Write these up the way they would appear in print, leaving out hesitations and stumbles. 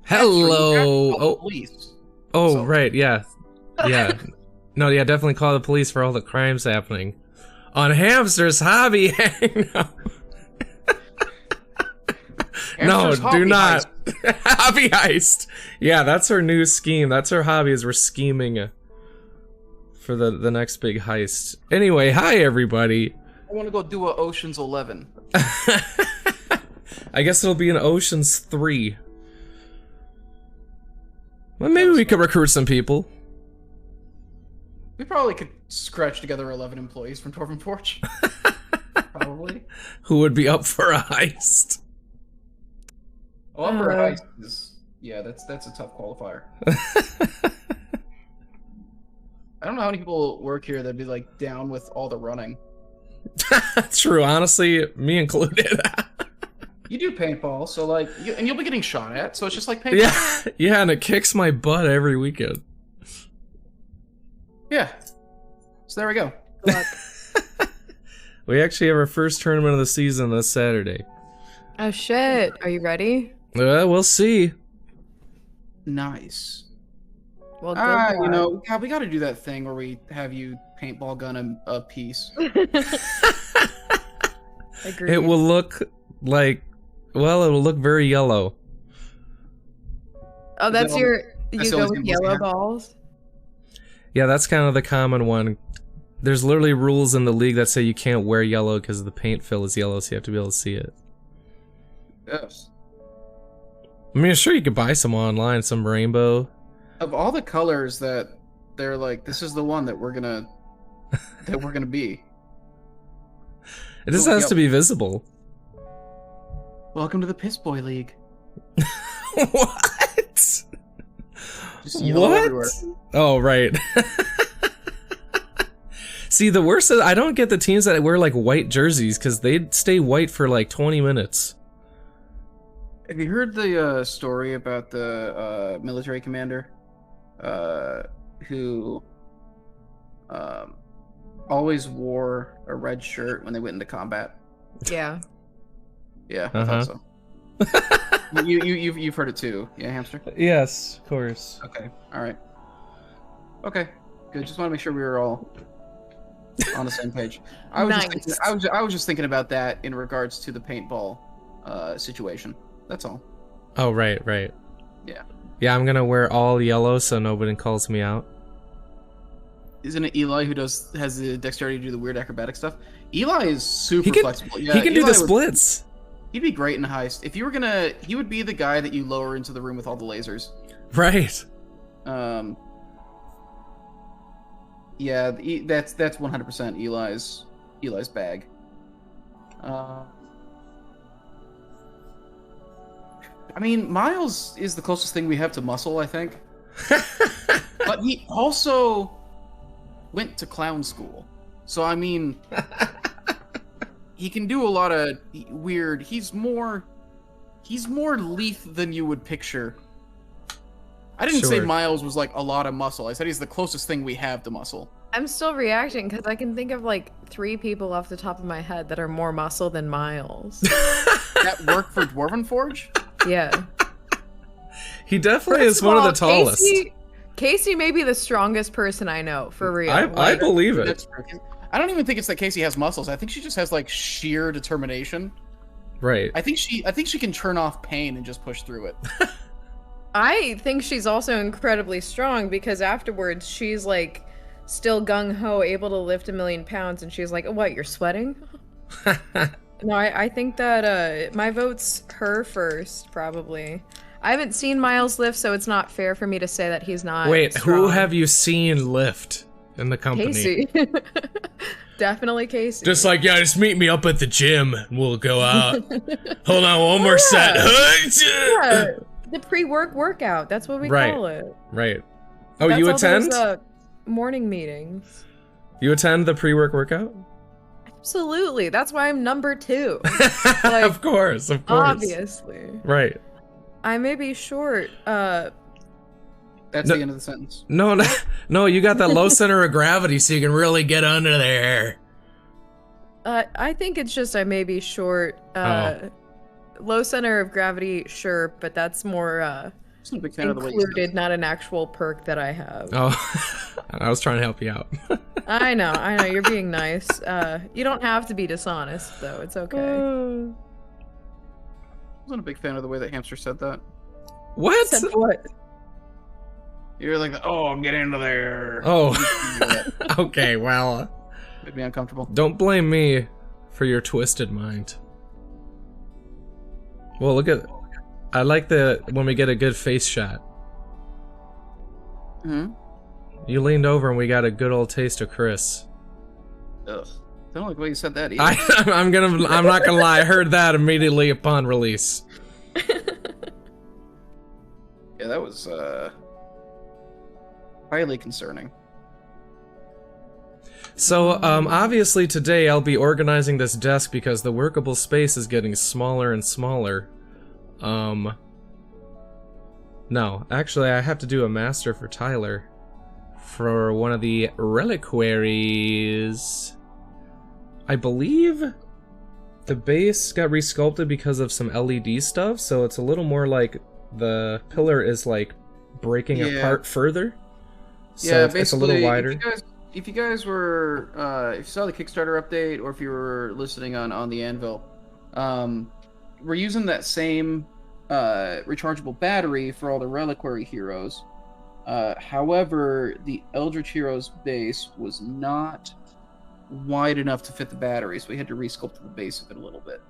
Hello. Oh, police. Oh, So- right. Yeah. Yeah. No, yeah, definitely call the police for all the crimes happening on Hamster's hobby hangout. No, Hamster's do hobby not. heist. Hobby heist. Yeah, that's her new scheme. That's her hobby, is we're scheming for the next big heist. Anyway, hi everybody. I want to go do a Ocean's 11. I guess it'll be an Ocean's 3. Well, maybe we could recruit some people. We probably could scratch together 11 employees from Dwarven Forge. Probably. Who would be up for a heist? Oh, upper heist is... Yeah, that's a tough qualifier. I don't know how many people work here that'd be, like, down with all the running. True, honestly, me included. You do paintball, so, like... and you'll be getting shot at, so it's just like paintball. Yeah, yeah, and it kicks my butt every weekend. Yeah. So there we go. We actually have our first tournament of the season this Saturday. Oh shit, are you ready? We'll see. Nice. Well, good you luck. know, God, we gotta do that thing where we have you paintball gun a piece. Agreed. It will look like, well, it will look very yellow. Oh, that's Is that your... that's You the go only with thing we'll yellow have? balls? Yeah, that's kind of the common one. There's literally rules in the league that say you can't wear yellow because the paint fill is yellow, so you have to be able to see it. Yes. I mean, sure, you could buy some online, some rainbow. Of all the colors that they're like, this is the one that we're gonna be. It just Oh, has yep. to be visible. Welcome to the Piss Boy League. What? Just yellow everywhere. Oh, right. See, the worst is I don't get the teams that wear like white jerseys because they'd stay white for like 20 minutes. Have you heard the story about the military commander who always wore a red shirt when they went into combat? Yeah. Yeah, I thought so. You've heard it too, yeah, Hamster? Yes, of course. Okay, all right. Okay, good. Just want to make sure we were all on the same page. I was Nice. I was just thinking about that in regards to the paintball situation. That's all. Oh, right, right. Yeah. Yeah, I'm gonna wear all yellow so nobody calls me out. Isn't it Eli who has the dexterity to do the weird acrobatic stuff? Eli is super He can, flexible. Yeah, he can do Eli the splits. He'd be great in heist. If you were gonna, he would be the guy that you lower into the room with all the lasers. Right. Yeah, that's 100% Eli's bag. I mean, Miles is the closest thing we have to muscle, I think. But he also went to clown school. So, I mean, he can do a lot of weird... He's more Leaf than you would picture. I didn't say Sure. Miles was, like, a lot of muscle. I said he's the closest thing we have to muscle. I'm still reacting because I can think of like 3 people off the top of my head that are more muscle than Miles. That work for Dwarven Forge? Yeah. He definitely First is one of all, the tallest. Casey may be the strongest person I know, for real. I believe it. That's true. I don't even think it's that Casey has muscles. I think she just has like sheer determination. Right. I think she can turn off pain and just push through it. I think she's also incredibly strong because afterwards she's like still gung-ho, able to lift 1,000,000 pounds, and she's like, what, you're sweating? No, I think that my vote's her first, probably. I haven't seen Miles lift, so it's not fair for me to say that he's not Wait, strong. who have you seen lift in the company? Casey. Definitely Casey. Just like, yeah, just meet me up at the gym and we'll go out. Hold on, one more set. Yeah, the pre-work workout. That's what we Right. call it. Right. Oh, That's you all attend? those, morning meetings. You attend the pre-work workout? Absolutely. That's why I'm number 2. Of course, of course. Obviously. Right. I may be short. That's No. the end of the sentence. No, no, you got that low center of gravity so you can really get under there. I think it's just I may be short. Oh. Low center of gravity, sure, but that's more I'm a big fan of the way you said included, not an actual perk that I have. Oh, I was trying to help you out. I know, you're being nice. You don't have to be dishonest, though. It's okay. I wasn't a big fan of the way that Hamster said that. What? Said what? You're like, oh, get into there. Oh, okay, well. Made me uncomfortable. Don't blame me for your twisted mind. Well, look at... I like when we get a good face shot. Hmm? You leaned over and we got a good old taste of Chris. Ugh. I don't like the way you said that either. I'm not gonna lie, I heard that immediately upon release. Yeah, that was, highly concerning. So, obviously today I'll be organizing this desk because the workable space is getting smaller and smaller. No, actually I have to do a master for Tyler for one of the reliquaries. I believe the base got resculpted because of some LED stuff, so it's a little more like the pillar is like breaking apart further. So it's a little wider. If you guys were, if you saw the Kickstarter update, or if you were listening on the Anvil, we're using that same rechargeable battery for all the reliquary heroes. However, the Eldritch Heroes base was not wide enough to fit the battery, so we had to resculpt the base of it a little bit.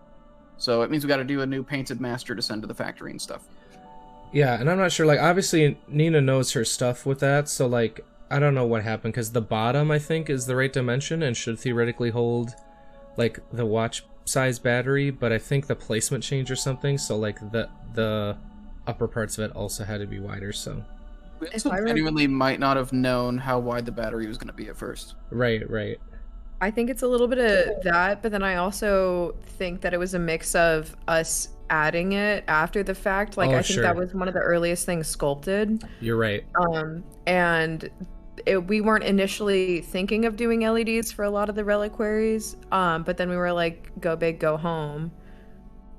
So it means we got to do a new painted master to send to the factory and stuff. Yeah, and I'm not sure, like, obviously Nina knows her stuff with that, so, like, I don't know what happened, because the bottom, I think, is the right dimension and should theoretically hold, like, the watch size battery, but I think the placement changed or something, so, like, the upper parts of it also had to be wider, so... We also genuinely might not have known how wide the battery was going to be at first. Right, right. I think it's a little bit of that, but then I also think that it was a mix of us adding it after the fact. Like, I think that was one of the earliest things sculpted. You're right. And we weren't initially thinking of doing LEDs for a lot of the reliquaries, but then we were like, go big, go home.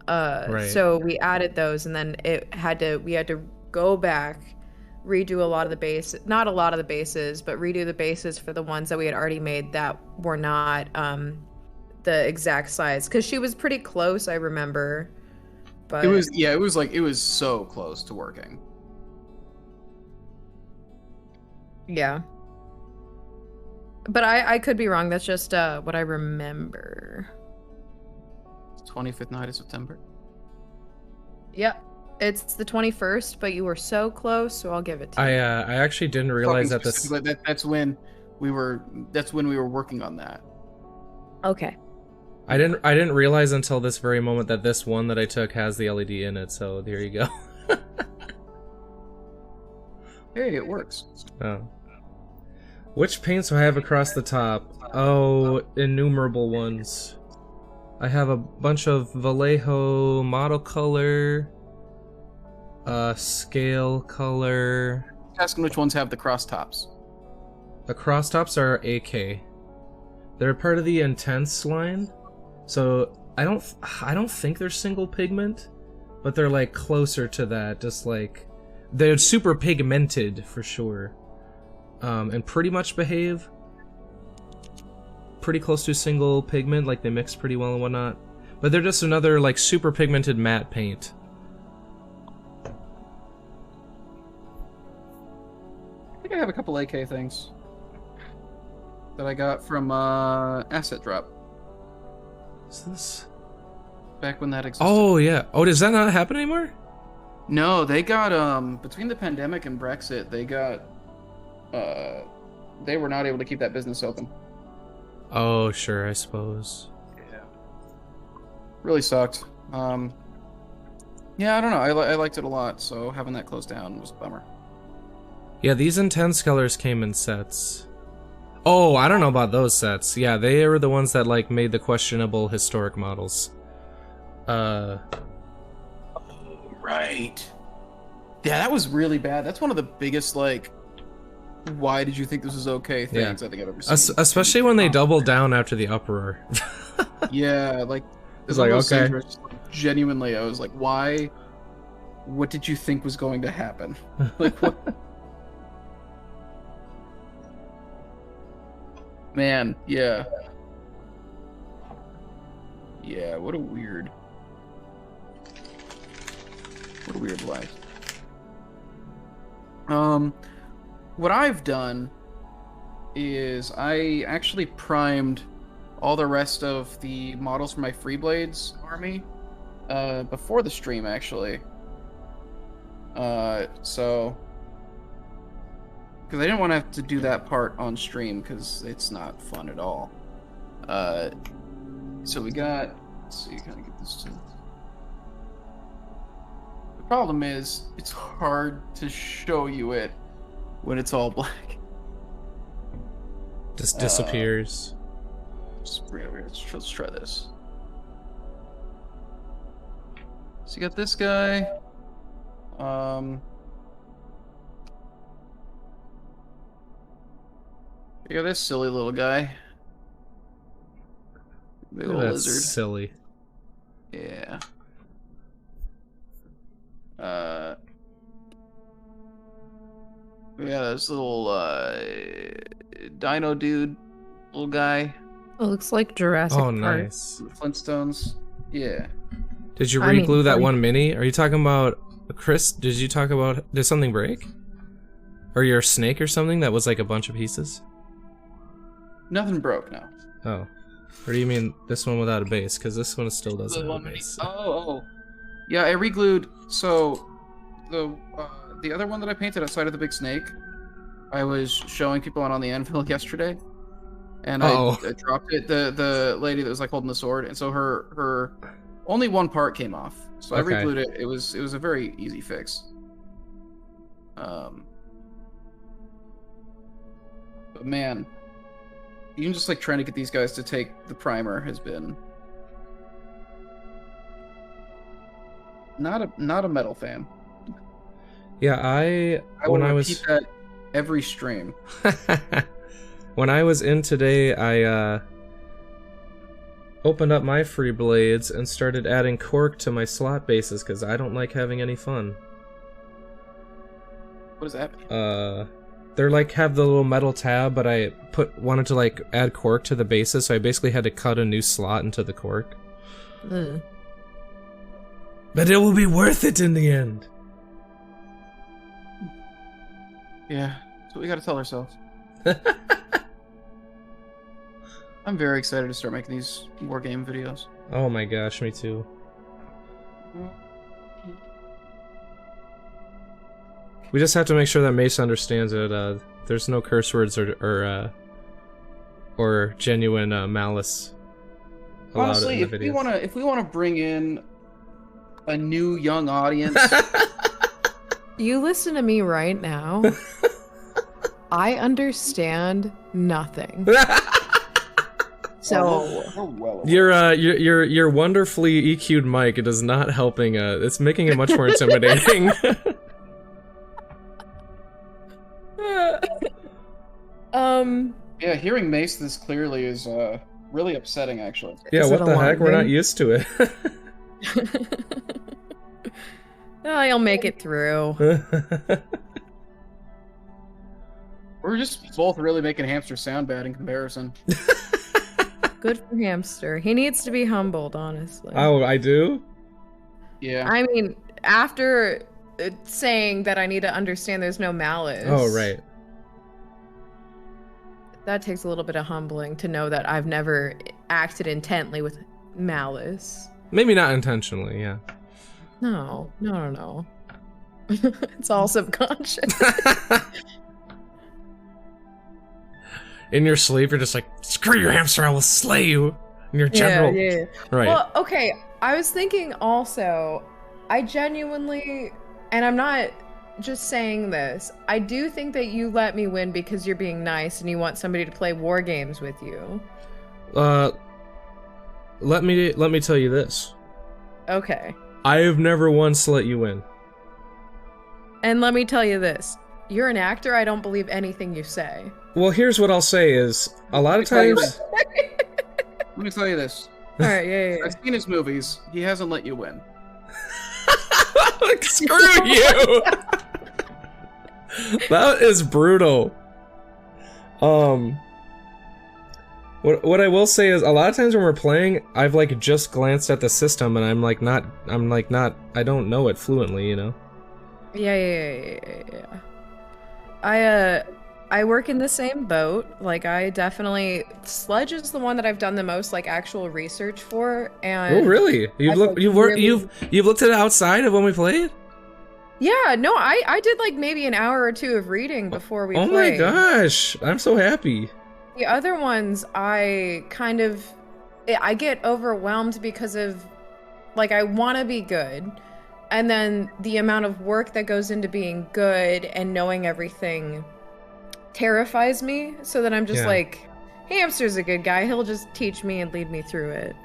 Right. So we added those, and then we had to go back, redo a lot of the base, not a lot of the bases, but redo the bases for the ones that we had already made that were not the exact size, because she was pretty close, I remember. But it was so close to working. Yeah, but I could be wrong. That's just what I remember. 25th night of September. Yep. It's the 21st, but you were so close, so I'll give it to you. I actually didn't realize that this... That's when we were working on that. Okay. I didn't realize until this very moment that this one that I took has the LED in it, so there you go. Hey, it works. Oh. Which paints do I have across the top? Oh, innumerable ones. I have a bunch of Vallejo model color... scale color. Asking which ones have the cross tops. The cross tops are AK. They're part of the intense line, so I don't think they're single pigment, but they're like closer to that. Just like they're super pigmented for sure, and pretty much behave pretty close to single pigment. Like they mix pretty well and whatnot, but they're just another like super pigmented matte paint. I think I have a couple AK things that I got from Asset Drop. What's this? Back when that existed. Oh yeah. Oh, does that not happen anymore? No, they got between the pandemic and Brexit, they were not able to keep that business open. Oh, sure, I suppose. Yeah. Really sucked. Yeah, I don't know. I liked it a lot, so having that closed down was a bummer. Yeah, these intense colors came in sets. Oh, I don't know about those sets. Yeah, they were the ones that like made the questionable historic models. Oh, right. Yeah, that was really bad. That's one of the biggest like why did you think this was okay things I think I've ever seen. Especially when they doubled down after the uproar. Yeah, like it's like okay. Genuinely, I was like, why what did you think was going to happen? Like, what? Man, yeah. Yeah, what a weird life. What I've done is I actually primed all the rest of the models for my Freeblades army before the stream, actually. So because I didn't want to have to do that part on stream because it's not fun at all. So we got, let's see, kind of get this to. The problem is it's hard to show you it when it's all black. Just disappears. Let's try this. So you got this guy. You got this silly little guy. Big old That's lizard. silly. Yeah. Yeah, this little dino dude, little guy. It looks like Jurassic Oh, Park. nice. Flintstones. Yeah. Did you I mean, re-glue that funny. one mini? Are you talking about Chris? Did you talk about did something break? Or your snake or something that was like a bunch of pieces? Nothing broke now. Oh. Or do you mean this one without a base? Because this one still doesn't have a base. Oh. Yeah, I re-glued. So the other one that I painted outside of the big snake, I was showing people on the anvil yesterday, and I dropped it. The lady that was like holding the sword, and so her only one part came off. So I Okay. re-glued it. It was a very easy fix. But man, even just like trying to get these guys to take the primer has been not a metal fan. Yeah, I will when I repeat was that every stream. when I was in today, I opened up my free blades and started adding cork to my slot bases because I don't like having any fun. What does that mean? They're like have the little metal tab, but I wanted to like add cork to the bases, so I basically had to cut a new slot into the cork. Ugh. But it will be worth it in the end. Yeah, that's what we gotta tell ourselves. I'm very excited to start making these war game videos. Oh my gosh, me too. We just have to make sure that Mace understands that there's no curse words or genuine malice allowed Honestly, in the videos. if we wanna bring in a new young audience, You listen to me right now. I understand nothing. So Your wonderfully EQ'd mic, it is not helping. It's making it much more intimidating. yeah, hearing Mace this clearly is really upsetting, actually. Yeah, Is what it the heck? We're not alarming? used to it. Oh, you'll make it through. We're just both really making Hamster sound bad in comparison. Good for Hamster. He needs to be humbled, honestly. Oh, I do? Yeah. I mean, after saying that I need to understand there's no malice. Oh, right. That takes a little bit of humbling to know that I've never acted intently with malice. Maybe not intentionally, yeah. No. It's all subconscious. In your sleep, you're just like, screw you, Hamster, I will slay you. And your general. Yeah. Right. Well, okay. I was thinking also, I genuinely, and I'm not just saying this, I do think that you let me win because you're being nice and you want somebody to play war games with you. Let me tell you this. Okay. I have never once let you win. And let me tell you this. You're an actor, I don't believe anything you say. Well, here's what I'll say is, a lot of Let me tell you times... Let me tell you this. Alright, yeah. I've seen his movies. He hasn't let you win. Screw you! That is brutal. What I will say is, a lot of times when we're playing, I've like just glanced at the system and I'm like not, I don't know it fluently, you know? Yeah. I work in the same boat. Like, I definitely, Sledge is the one that I've done the most like actual research for. And Oh really? You've looked at it outside of when we played? Yeah, no, I did like maybe an hour or two of reading before we played. Oh my gosh, I'm so happy. The other ones, I get overwhelmed because of, like, I want to be good, and then the amount of work that goes into being good and knowing everything terrifies me, so that I'm just like, Hamster's a good guy, he'll just teach me and lead me through it.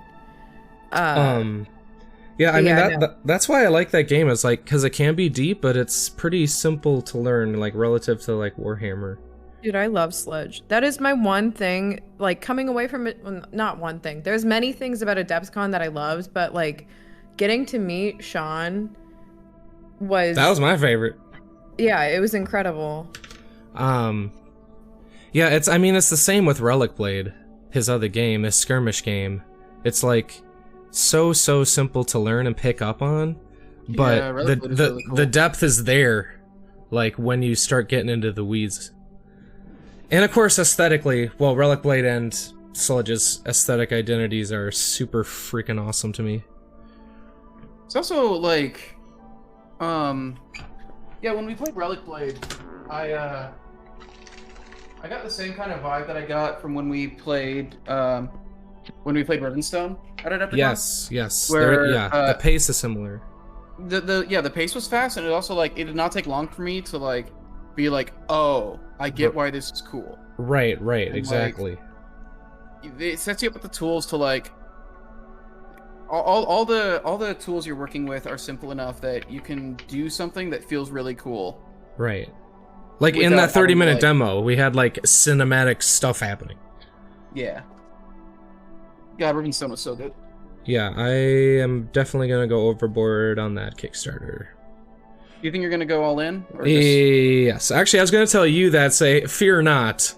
Yeah, I mean, that's why I like that game, is like, because it can be deep, but it's pretty simple to learn, like, relative to, like, Warhammer. Dude, I love Sledge. That is my one thing, like, coming away from it, well, not one thing. There's many things about Adepticon that I loved, but, like, getting to meet Sean was... That was my favorite. Yeah, it was incredible. Yeah, it's the same with Relic Blade, his other game, his skirmish game. It's, like, so simple to learn and pick up on, but really cool. The depth is there, like, when you start getting into the weeds. And of course, aesthetically, well, Relic Blade and Sledge's aesthetic identities are super freaking awesome to me. It's also like, yeah, when we played Relic Blade, I got the same kind of vibe that I got from when we played Rivenstone at Adepticon. Yes. Where, the pace is similar. The pace was fast, and it also, like, it did not take long for me to, like, be like, oh, I get why this is cool. Right, and, exactly. Like, it sets you up with the tools to, like, all the tools you're working with are simple enough that you can do something that feels really cool. Right. Like, in that 30-minute demo, we had, like, cinematic stuff happening. Yeah. God, Rivenstone was so good. Yeah, I am definitely gonna go overboard on that Kickstarter. You think you're gonna go all in? Or Yes. Actually, I was gonna tell you that, say, fear not.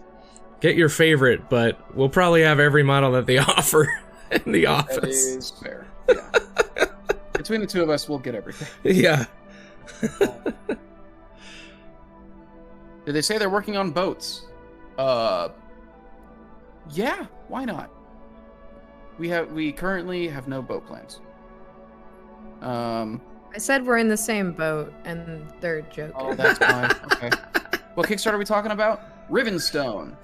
Get your favorite, but we'll probably have every model that they offer in the office. That is fair. Yeah. Between the two of us, we'll get everything. Yeah. Did they say they're working on boats? Yeah, why not? We currently have no boat plans. I said we're in the same boat, and they're joking. Oh, that's fine. Okay. What Kickstarter are we talking about? Rivenstone.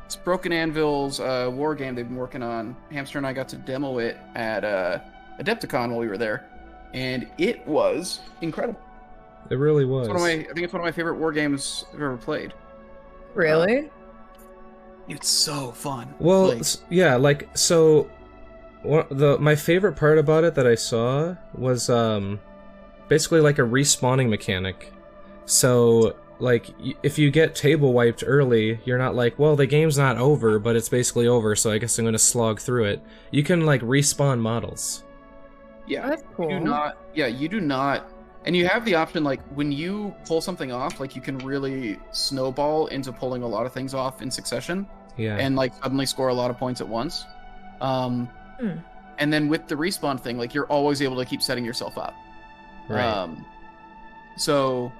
It's Broken Anvil's war game they've been working on. Hamster and I got to demo it at Adepticon while we were there, and it was incredible. It really was. I think it's one of my favorite war games I've ever played. Really? It's so fun. Well, like, yeah, like, so my favorite part about it that I saw was basically like a respawning mechanic. So, like, if you get table wiped early, you're not like, well, the game's not over, but it's basically over, so I guess I'm gonna slog through it. You can, like, respawn models. Yeah, that's cool. You do not. And you have the option, like, when you pull something off, like, you can really snowball into pulling a lot of things off in succession. Yeah. And, like, suddenly score a lot of points at once. And then with the respawn thing, like, you're always able to keep setting yourself up. Right. So,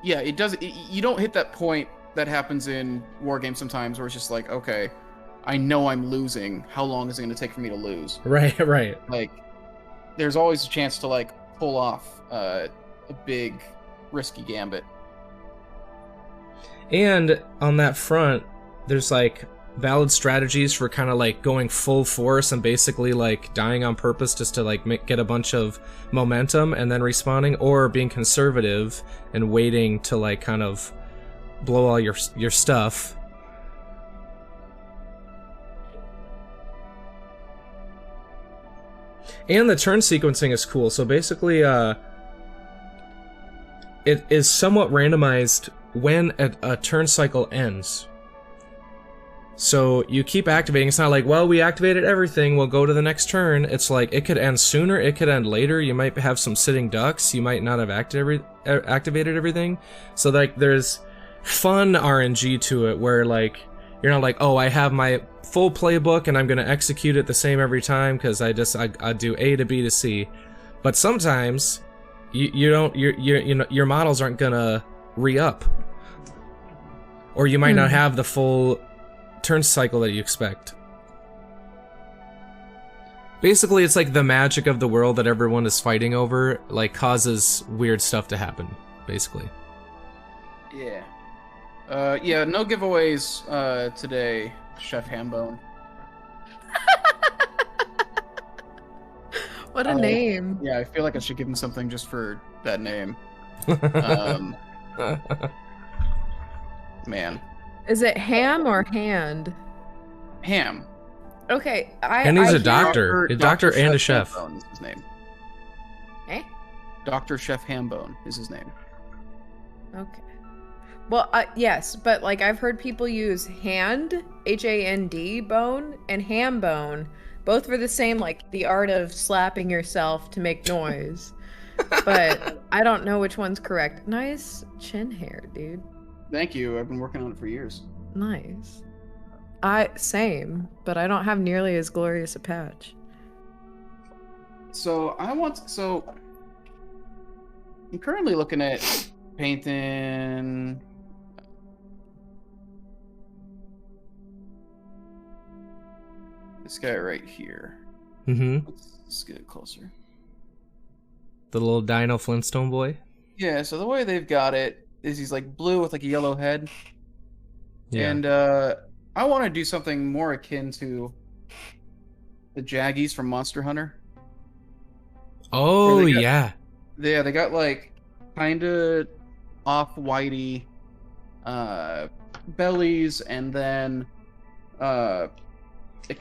yeah, it does. You don't hit that point that happens in war games sometimes where it's just like, okay, I know I'm losing. How long is it going to take for me to lose? Right. Like, there's always a chance to, like, pull off a big, risky gambit. And on that front, there's, like, valid strategies for kind of, like, going full force and basically, like, dying on purpose just to, like, get a bunch of momentum and then respawning, or being conservative and waiting to, like, kind of blow all your stuff. And the turn sequencing is cool. So basically, it is somewhat randomized when a turn cycle ends. So you keep activating. It's not like, well, we activated everything, we'll go to the next turn. It's like, it could end sooner, it could end later. You might have some sitting ducks. You might not have activated everything. So like, there's fun RNG to it where like, you're not like, oh, I have my full playbook and I'm gonna execute it the same every time because I do A to B to C. But sometimes your models aren't gonna re-up, or you might not have the full turn cycle that you expect. Basically, it's like the magic of the world that everyone is fighting over, like, causes weird stuff to happen, basically. Yeah. Yeah, no giveaways today, Chef Hambone. What a name. Yeah, I feel like I should give him something just for that name. Man. Is it ham or hand? Ham. Okay, and he's a doctor. A doctor and a chef. Hambone is his name. Eh? Dr. Chef Hambone is his name. Okay. Well, yes, but like I've heard people use hand, H-A-N-D, bone, and ham bone, both for the same, like the art of slapping yourself to make noise. But I don't know which one's correct. Nice chin hair, dude. Thank you. I've been working on it for years. Nice. Same, but I don't have nearly as glorious a patch. So I'm currently looking at painting this guy right here. Mm-hmm. Let's get it closer. The little Dino Flintstone boy. Yeah, so the way they've got it is he's like blue with like a yellow head. Yeah. And I want to do something more akin to the Jaggies from Monster Hunter. Oh, yeah. Yeah, they got like kind of off-whitey bellies, and then a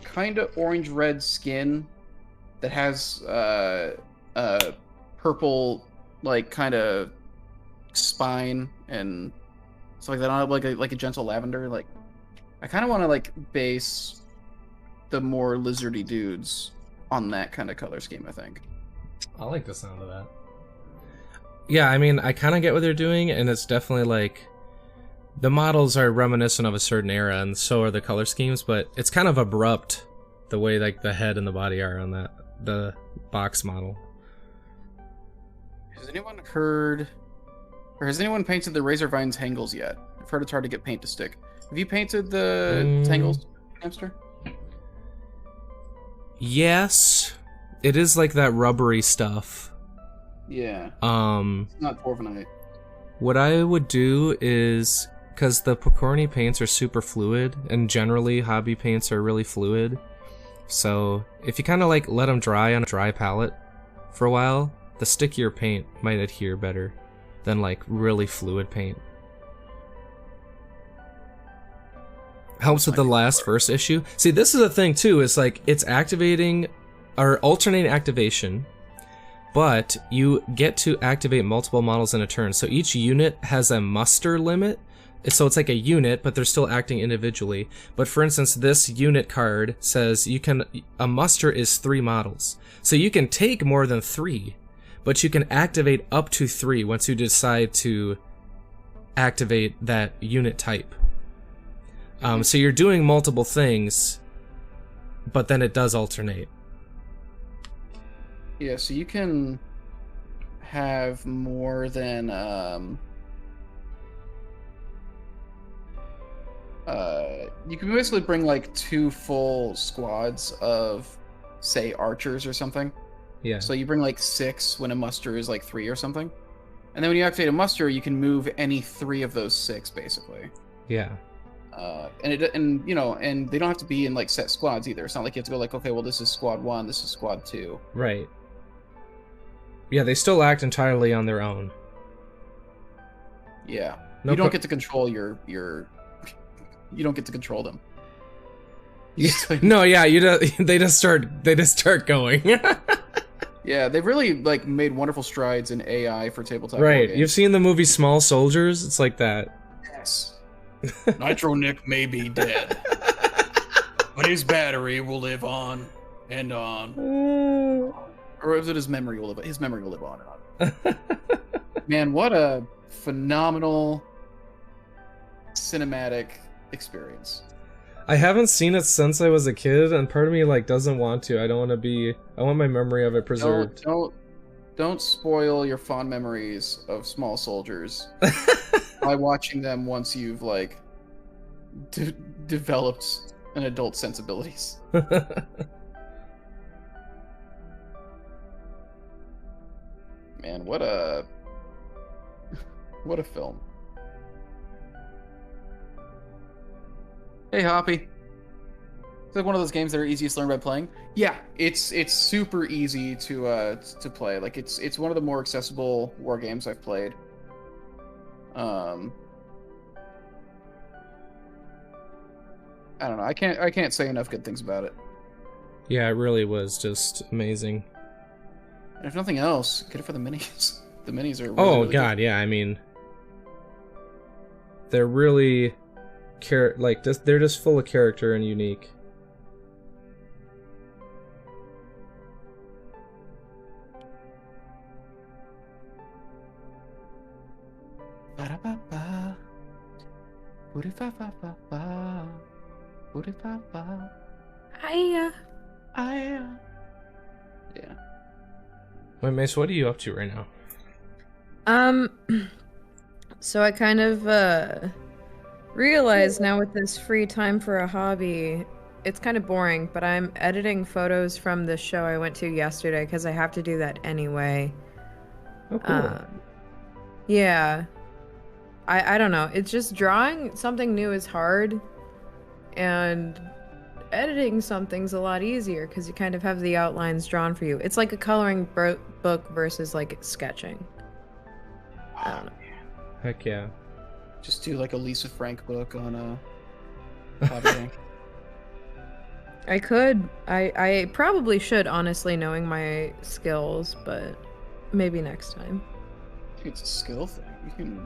kind of orange-red skin that has purple, like, kind of spine and stuff like that on it, like a gentle lavender. Like, I kind of want to like base the more lizardy dudes on that kind of color scheme, I think. I like the sound of that. Yeah, I mean, I kind of get what they're doing, and it's definitely like the models are reminiscent of a certain era, and so are the color schemes. But it's kind of abrupt the way like the head and the body are on the box model. Has anyone heard, or has anyone painted the Razorvine tangles yet? I've heard it's hard to get paint to stick. Have you painted the tangles, Hamster? Yes, it is like that rubbery stuff. Yeah. It's not Dwarvenite. What I would do is, because the Picorni paints are super fluid, and generally hobby paints are really fluid, so if you kind of like let them dry on a dry palette for a while, the stickier paint might adhere better than like really fluid paint. Helps with the last first issue. See, this is the thing too, is like it's activating or alternating activation, but you get to activate multiple models in a turn. So each unit has a muster limit. So it's like a unit, but they're still acting individually. But for instance, this unit card says a muster is 3 models. So you can take more than 3, but you can activate up to 3 once you decide to activate that unit type. So you're doing multiple things, but then it does alternate. Yeah, so you can have more than you can basically bring like 2 full squads of, say, archers or something. Yeah. So you bring like 6 when a muster is like 3 or something. And then when you activate a muster, you can move any 3 of those 6 basically. Yeah. And you know, and they don't have to be in like set squads either. It's not like you have to go like, okay, well, this is squad 1, this is squad 2. Right. Yeah, they still act entirely on their own. Yeah. You don't get to control your you don't get to control them. No, yeah, they just start going. Yeah, they've really like made wonderful strides in AI for tabletop. Right. You've seen the movie Small Soldiers? It's like that. Yes. Nitro Nick may be dead. But his battery will live on and on. Or is it his memory will live on? His memory will live on and on. Man, what a phenomenal cinematic experience. I haven't seen it since I was a kid, and part of me like doesn't want to. I want my memory of it preserved. Don't spoil your fond memories of Small Soldiers by watching them once you've like developed an adult sensibilities. Man, what a film. Hey, Hoppy. It's like one of those games that are easiest to learn by playing. Yeah, it's super easy to play. Like it's one of the more accessible war games I've played. I don't know. I can't say enough good things about it. Yeah, it really was just amazing. And if nothing else, get it for the minis. The minis are really god, good. yeah. I mean, they're really they're just full of character and unique. Yeah. Wait, Mace, what are you up to right now? So I kind of realize now with this free time for a hobby, it's kind of boring, but I'm editing photos from the show I went to yesterday because I have to do that anyway. Oh, cool. Yeah. I don't know. It's just drawing something new is hard, and editing something's a lot easier because you kind of have the outlines drawn for you. It's like a coloring book versus like sketching. I don't know. Heck yeah. Just do like a Lisa Frank book on Hobby Bank. I could. I probably should, honestly, knowing my skills, but maybe next time. I think it's a skill thing.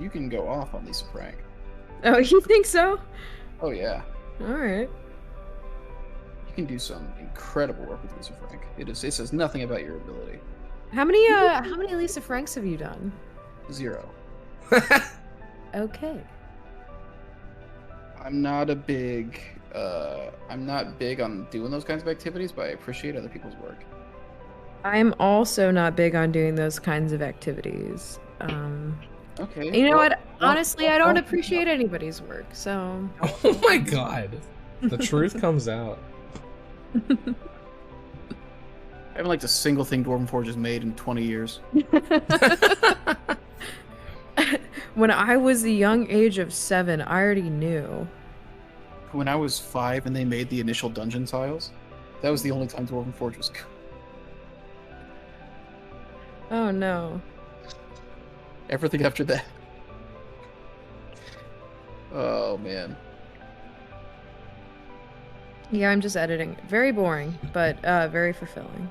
You can go off on Lisa Frank. Oh, you think so? Oh yeah. All right. You can do some incredible work with Lisa Frank. It says nothing about your ability. How many Lisa Franks have you done? 0. Okay. I'm not big on doing those kinds of activities, but I appreciate other people's work. I'm also not big on doing those kinds of activities. Okay. You know what? Honestly, I don't appreciate anybody's work, so... Oh my god. The truth comes out. I haven't liked a single thing Dwarven Forge has made in 20 years. When I was the young age of 7, I already knew. When I was 5 and they made the initial dungeon tiles, that was the only time Dwarven Forge was good. Oh no. Everything after that. Oh man. Yeah, I'm just editing. Very boring, but very fulfilling.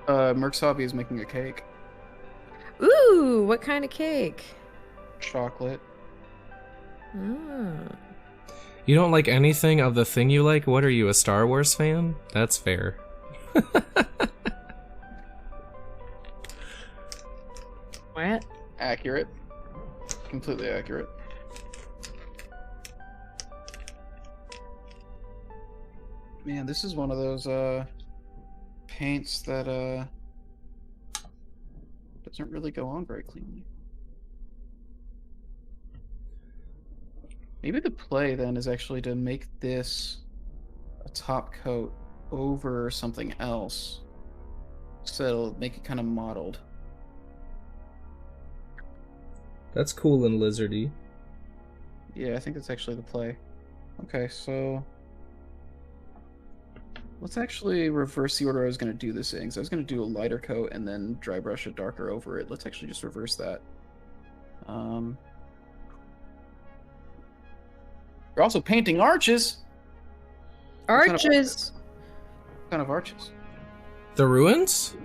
Merc's hobby is making a cake. Ooh, what kind of cake? Chocolate. Mm. You don't like anything of the thing you like? What are you, a Star Wars fan? That's fair. What? Accurate. Completely accurate. Man, this is one of those paints that doesn't really go on very cleanly. Maybe the play then is actually to make this a top coat over something else, so it'll make it kind of mottled. That's cool and lizardy. Yeah, I think that's actually the play. Okay, so let's actually reverse the order I was going to do this in. So I was going to do a lighter coat and then dry brush a darker over it. Let's actually just reverse that. You're also painting arches. Arches. What kind of arches? The ruins?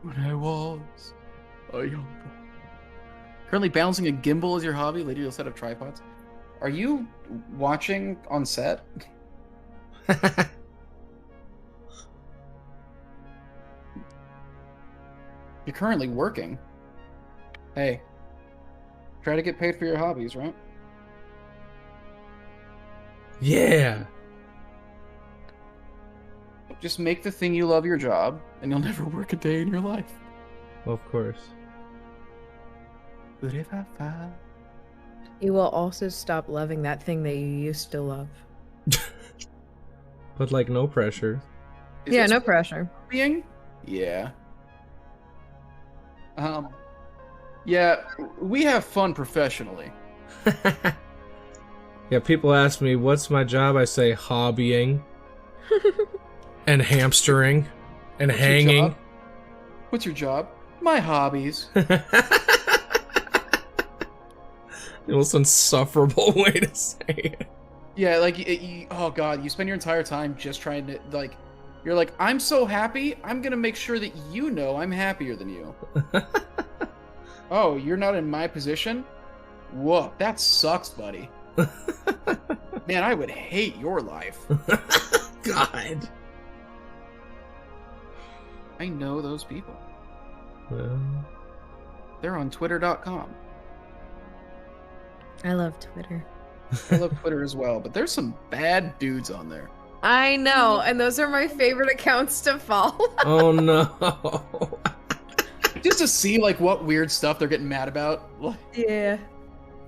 When I was a young boy, Currently balancing a gimbal as your hobby. Lady will set up tripods. Are you watching on set? You're currently working. Hey, try to get paid for your hobbies, right? Yeah. Just make the thing you love your job, and you'll never work a day in your life. Of course. You will also stop loving that thing that you used to love. But like no pressure. Yeah, no pressure. Being? Yeah. Yeah, we have fun professionally. Yeah, people ask me, what's my job? I say hobbying. And hamstering. And What's your hanging. job? What's your job? My hobbies. The most insufferable way to say it. Yeah, like, oh god, you spend your entire time just trying to, like, you're like, I'm so happy, I'm gonna make sure that you know I'm happier than you. Oh, you're not in my position? Whoa, that sucks, buddy. Man, I would hate your life. God. I know those people. Well, They're on twitter.com. I love Twitter. I love Twitter as well, but there's some bad dudes on there. I know, and those are my favorite accounts to follow. oh no. Just to see, like, what weird stuff they're getting mad about. Yeah.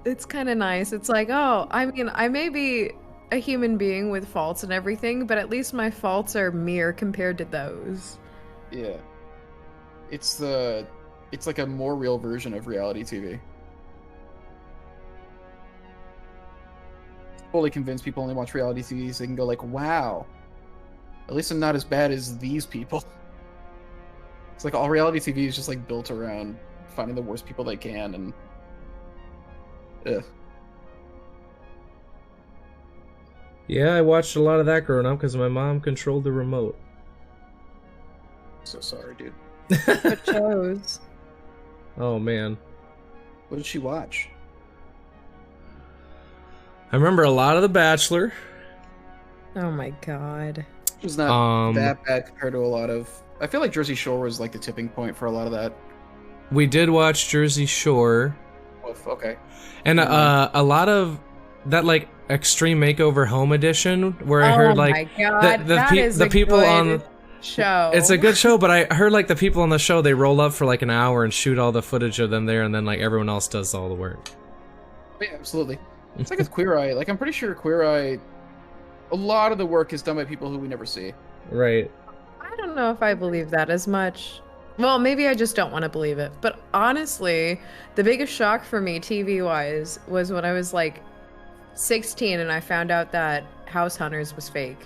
It's kind of nice. It's like, oh, I mean, I may be a human being with faults and everything, but at least my faults are mere compared to those. Yeah. It's like a more real version of reality TV. Fully convinced people only watch reality TV so they can go like, wow, at least I'm not as bad as these people. It's like all reality TV is just like built around finding the worst people they can, and ugh. Yeah, I watched a lot of that growing up because my mom controlled the remote. So sorry, dude. What shows? Oh man. What did she watch? I remember a lot of The Bachelor. Oh my god. It was not that bad compared to a lot of... I feel like Jersey Shore was like the tipping point for a lot of that. We did watch Jersey Shore. Oof, okay. And a lot of that, like, Extreme Makeover Home Edition, where I heard like my god, the people on show. It's a good show, but I heard like the people on the show, they roll up for like an hour and shoot all the footage of them there, and then like everyone else does all the work. Yeah, absolutely. It's like with Queer Eye. Like, I'm pretty sure Queer Eye, a lot of the work is done by people who we never see. Right. I don't know if I believe that as much. Well, maybe I just don't want to believe it. But honestly, the biggest shock for me TV-wise was when I was like 16 and I found out that House Hunters was fake.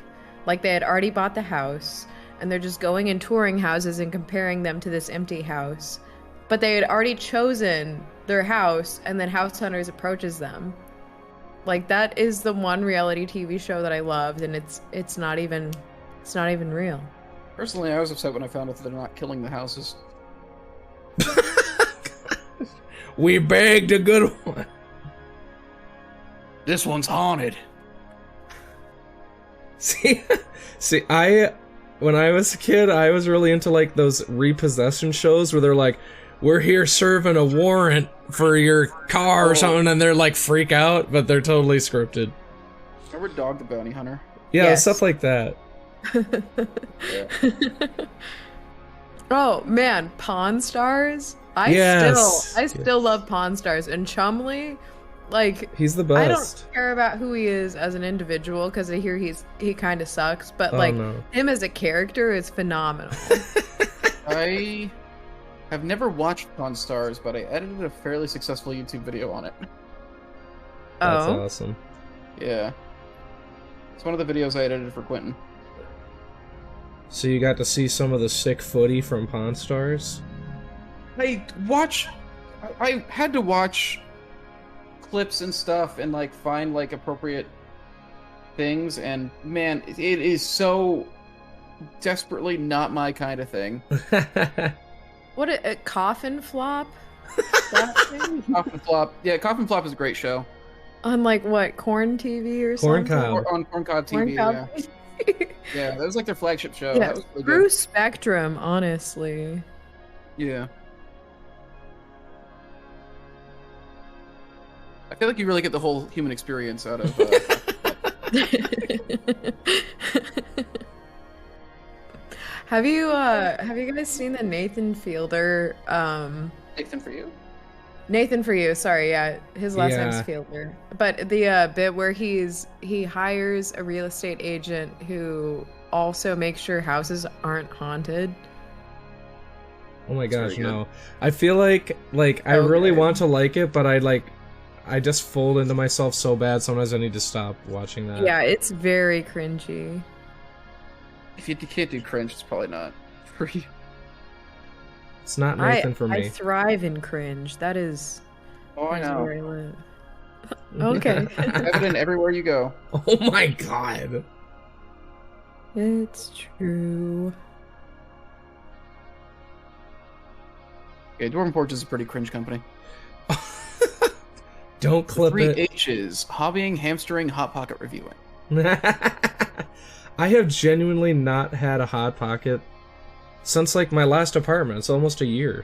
Like, they had already bought the house and they're just going and touring houses and comparing them to this empty house. But they had already chosen their house, and then House Hunters approaches them. Like, that is the one reality TV show that I loved, and it's not even real. Personally, I was upset when I found out that they're not killing the houses. We bagged a good one. This one's haunted. See, when I was a kid, I was really into like those repossession shows where they're like, we're here serving a warrant for your car or something, and they're like freak out, but they're totally scripted. Remember Dog the Bounty Hunter? Yeah, Yes. stuff like that. Yeah. Oh man, Pawn Stars. I still love Pawn Stars, and Chumley, like, He's the I best. don't care about who he is as an individual because I hear he kind of sucks, but Oh, like no. him as a character is phenomenal. I have never watched Pawn Stars, but I edited a fairly successful YouTube video on it. That's Oh, awesome. Yeah. It's one of the videos I edited for Quentin. So you got to see some of the sick footy from Pawn Stars? I had to watch clips and stuff and like find like appropriate things, and man, it is so desperately not my kind of thing. what a coffin flop. Coffin Flop. Yeah, Coffin Flop is a great show. On like what, Corn TV or Corn something? Cob. On Corn Cob Corn TV, Cob. yeah. That was like their flagship show. Yeah, That was really through good. Spectrum, honestly. Yeah. I feel like you really get the whole human experience out of. Have you guys seen the Nathan Fielder Nathan for you. Nathan for you, sorry, yeah. His last Yeah. name's Fielder. But the bit where he hires a real estate agent who also makes sure houses aren't haunted. Oh my gosh, very good. no. I feel like I really Okay. want to like it, but I just fold into myself so bad. Sometimes I need to stop watching that. Yeah, it's very cringy. If you can't do cringe, it's probably not for you. It's not Nathan for I me. thrive in cringe. That is Oh, I that is know. where I live. Okay. Evident everywhere you go. Oh my god. It's true. Okay, Dwarven Porch is a pretty cringe company. Don't clip Three it. H's: hobbying, hamstering, hot pocket reviewing. I have genuinely not had a Hot Pocket since like my last apartment. It's almost a year.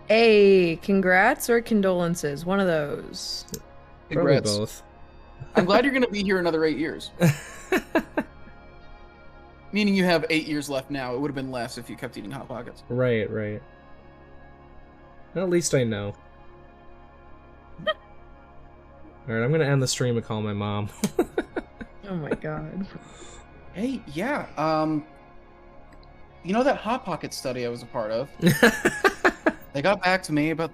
Hey, congrats or condolences? One of those. Probably Congrats. both. I'm glad you're gonna be here another 8 years. Meaning you have 8 years left now. It would have been less if you kept eating hot pockets. Right. At least I know. Alright, I'm gonna end the stream and call my mom. Oh my god. Hey, yeah. You know that hot pocket study I was a part of? They got back to me about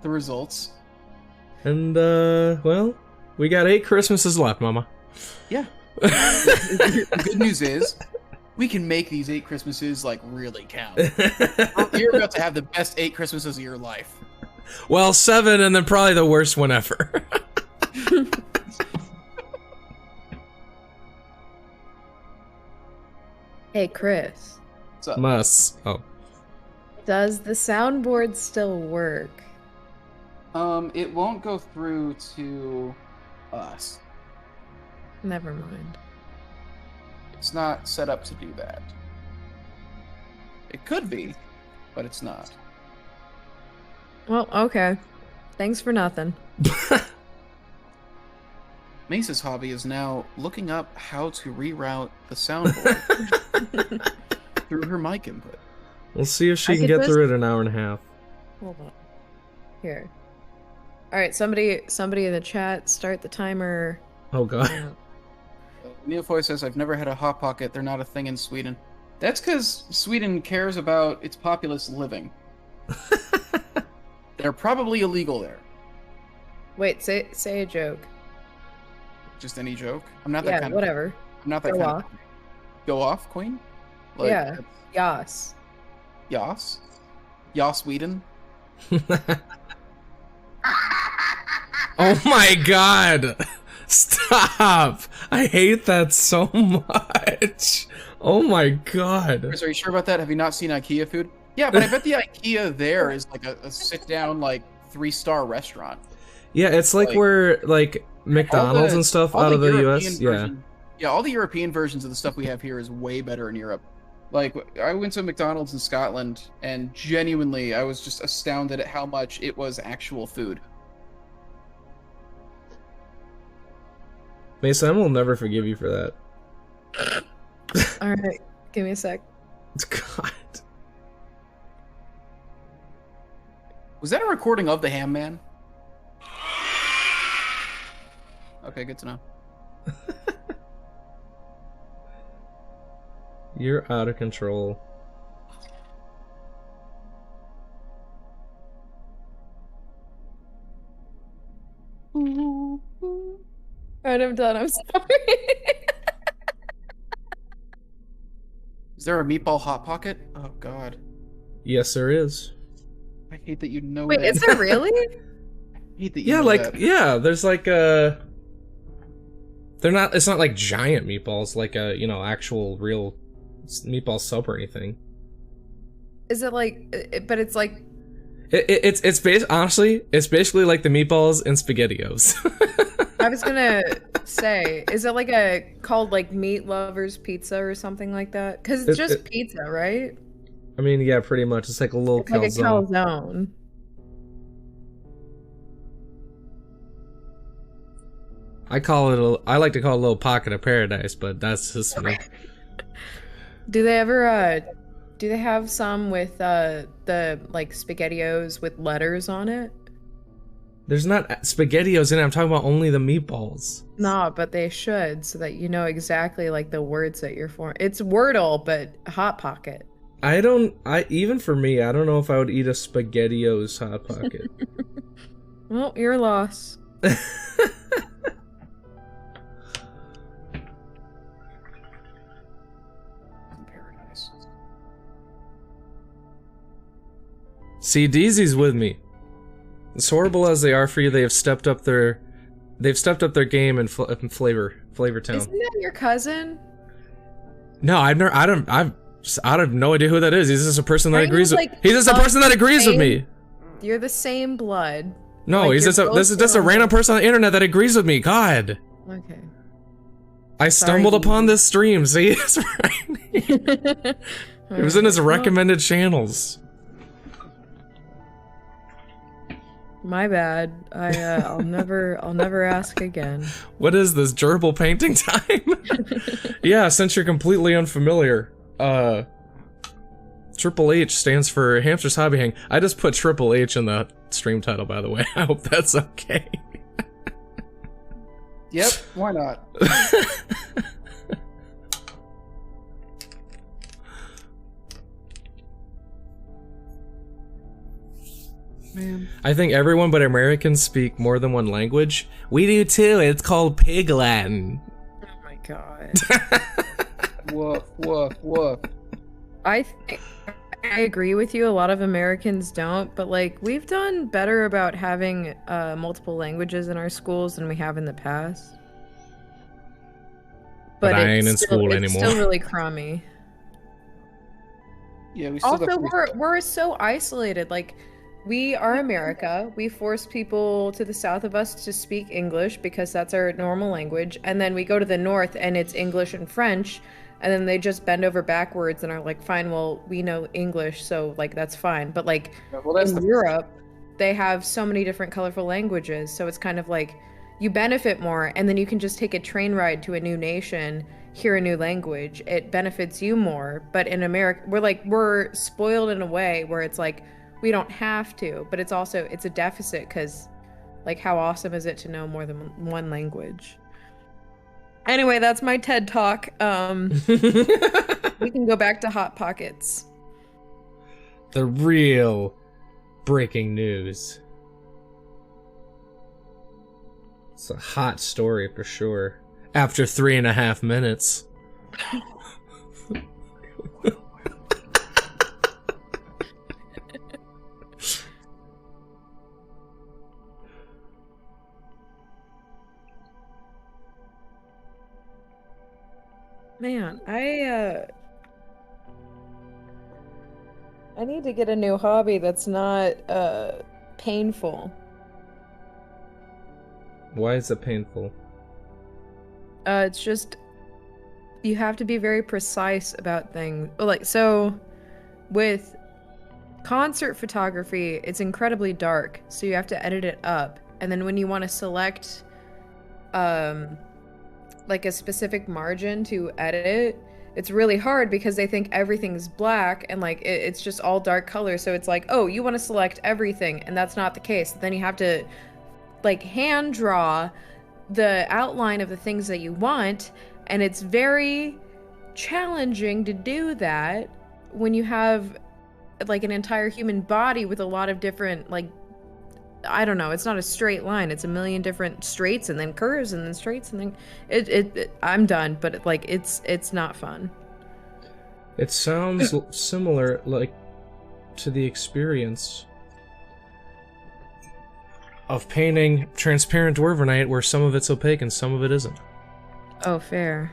the results. And, well, we got 8 Christmases left, Mama. Yeah. The good news is, we can make these 8 Christmases like really count. You're about to have the best 8 Christmases of your life. Well, 7 and then probably the worst one ever. Hey, Chris. What's up? Must. Oh. Does the soundboard still work? It won't go through to us. Never mind. It's not set up to do that. It could be, but it's not. Well, okay. Thanks for nothing. Mace's hobby is now looking up how to reroute the soundboard through her mic input. We'll see if she I can could get through it in an hour and a half. Hold on. Here. Alright, somebody in the chat, start the timer. Oh god. now. Neofoy says, I've never had a hot pocket. They're not a thing in Sweden. That's because Sweden cares about its populace living. They're probably illegal there. Wait, say a joke. Just any joke. I'm not that Yeah, kind whatever. of. I'm not that Go kind off. of. Go off, Queen. Yeah. Yas. Yas. Yas, Sweden. Oh my god! Stop! I hate that so much! Oh my god. Chris, are you sure about that? Have you not seen IKEA food? Yeah, but I bet the IKEA there is like a sit-down, like 3-star restaurant. Yeah, it's like we're like McDonald's and stuff all out of the European US. Yeah. version- Yeah, all the European versions of the stuff we have here is way better in Europe. Like, I went to McDonald's in Scotland, and genuinely, I was just astounded at how much it was actual food. Mason, I will never forgive you for that. Alright, give me a sec. God. Was that a recording of the Ham Man? Okay, good to know. You're out of control. Alright, I'm done. I'm sorry. Is there a meatball hot pocket? Oh god, Yes, there is. I hate that you know Wait, that. is there really? I hate that you Yeah, know like that. yeah, there's like they're not it's not like giant meatballs like a, you know, actual real meatball sub or anything. Is it like? But it's like. Honestly, it's basically like the meatballs and SpaghettiOs. I was gonna say, is it like called like Meat Lovers Pizza or something like that? Because it's just pizza, right? I mean, yeah, pretty much. It's like a little calzone. Like a calzone. I like to call it a little pocket of paradise, but that's just me. Do they ever do they have some with the like SpaghettiOs with letters on it? There's not SpaghettiOs in it. I'm talking about only the meatballs. No, but they should, so that you know exactly like the words that you're for. It's Wordle, but Hot Pocket. Even for me, I don't know if I would eat a SpaghettiOs Hot Pocket. Well, your loss. Paradise. See, DZ's with me. As horrible as they are for you, they've stepped up their game in Flavor Town. Isn't that your cousin? No, I have no idea who that is. He's just a person that agrees with. He's just a person that agrees with me. You're the same blood. No, like he's just this is just a random person on the internet that agrees with me. God. Okay. I stumbled upon this stream. See, it's right. It was in his recommended channels. My bad. I'll never ask again. What is this, gerbil painting time? Yeah, since you're completely unfamiliar, Triple H stands for Hamster's Hobby Hang. I just put Triple H in the stream title, by the way. I hope that's okay. Yep, why not? Man. I think everyone but Americans speak more than one language. We do too. It's called Pig Latin. Oh my god. Woof, woof, woof. I agree with you. A lot of Americans don't, but like we've done better about having multiple languages in our schools than we have in the past. But I ain't in school anymore. It's still really crummy. Yeah, we still also we're so isolated. Like, we are America. We force people to the south of us to speak English because that's our normal language, and then we go to the north and it's English and French, and then they just bend over backwards and are like, fine, well, we know English, so like that's fine. But like in Europe, they have so many different colorful languages, so it's kind of like you benefit more, and then you can just take a train ride to a new nation, hear a new language. It benefits you more. But in America, we're spoiled in a way where it's like we don't have to, but it's a deficit, because like how awesome is it to know more than one language? Anyway, that's my TED talk. We can go back to Hot Pockets. The real breaking news. It's a hot story for sure. After 3.5 minutes. Man, I need to get a new hobby that's not painful. Why is it painful? It's just you have to be very precise about things. Like, so with concert photography, it's incredibly dark, so you have to edit it up. And then when you want to select like a specific margin to edit, it's really hard because they think everything's black and like it's just all dark colors. So it's like, oh, you want to select everything, and that's not the case. Then you have to like hand draw the outline of the things that you want, and it's very challenging to do that when you have like an entire human body with a lot of different, like, I don't know, it's not a straight line, it's a million different straights and then curves and then straights, and then I'm done, but like it's not fun. It sounds similar like to the experience of painting transparent dwarvenite, where some of it's opaque and some of it isn't. Oh, fair.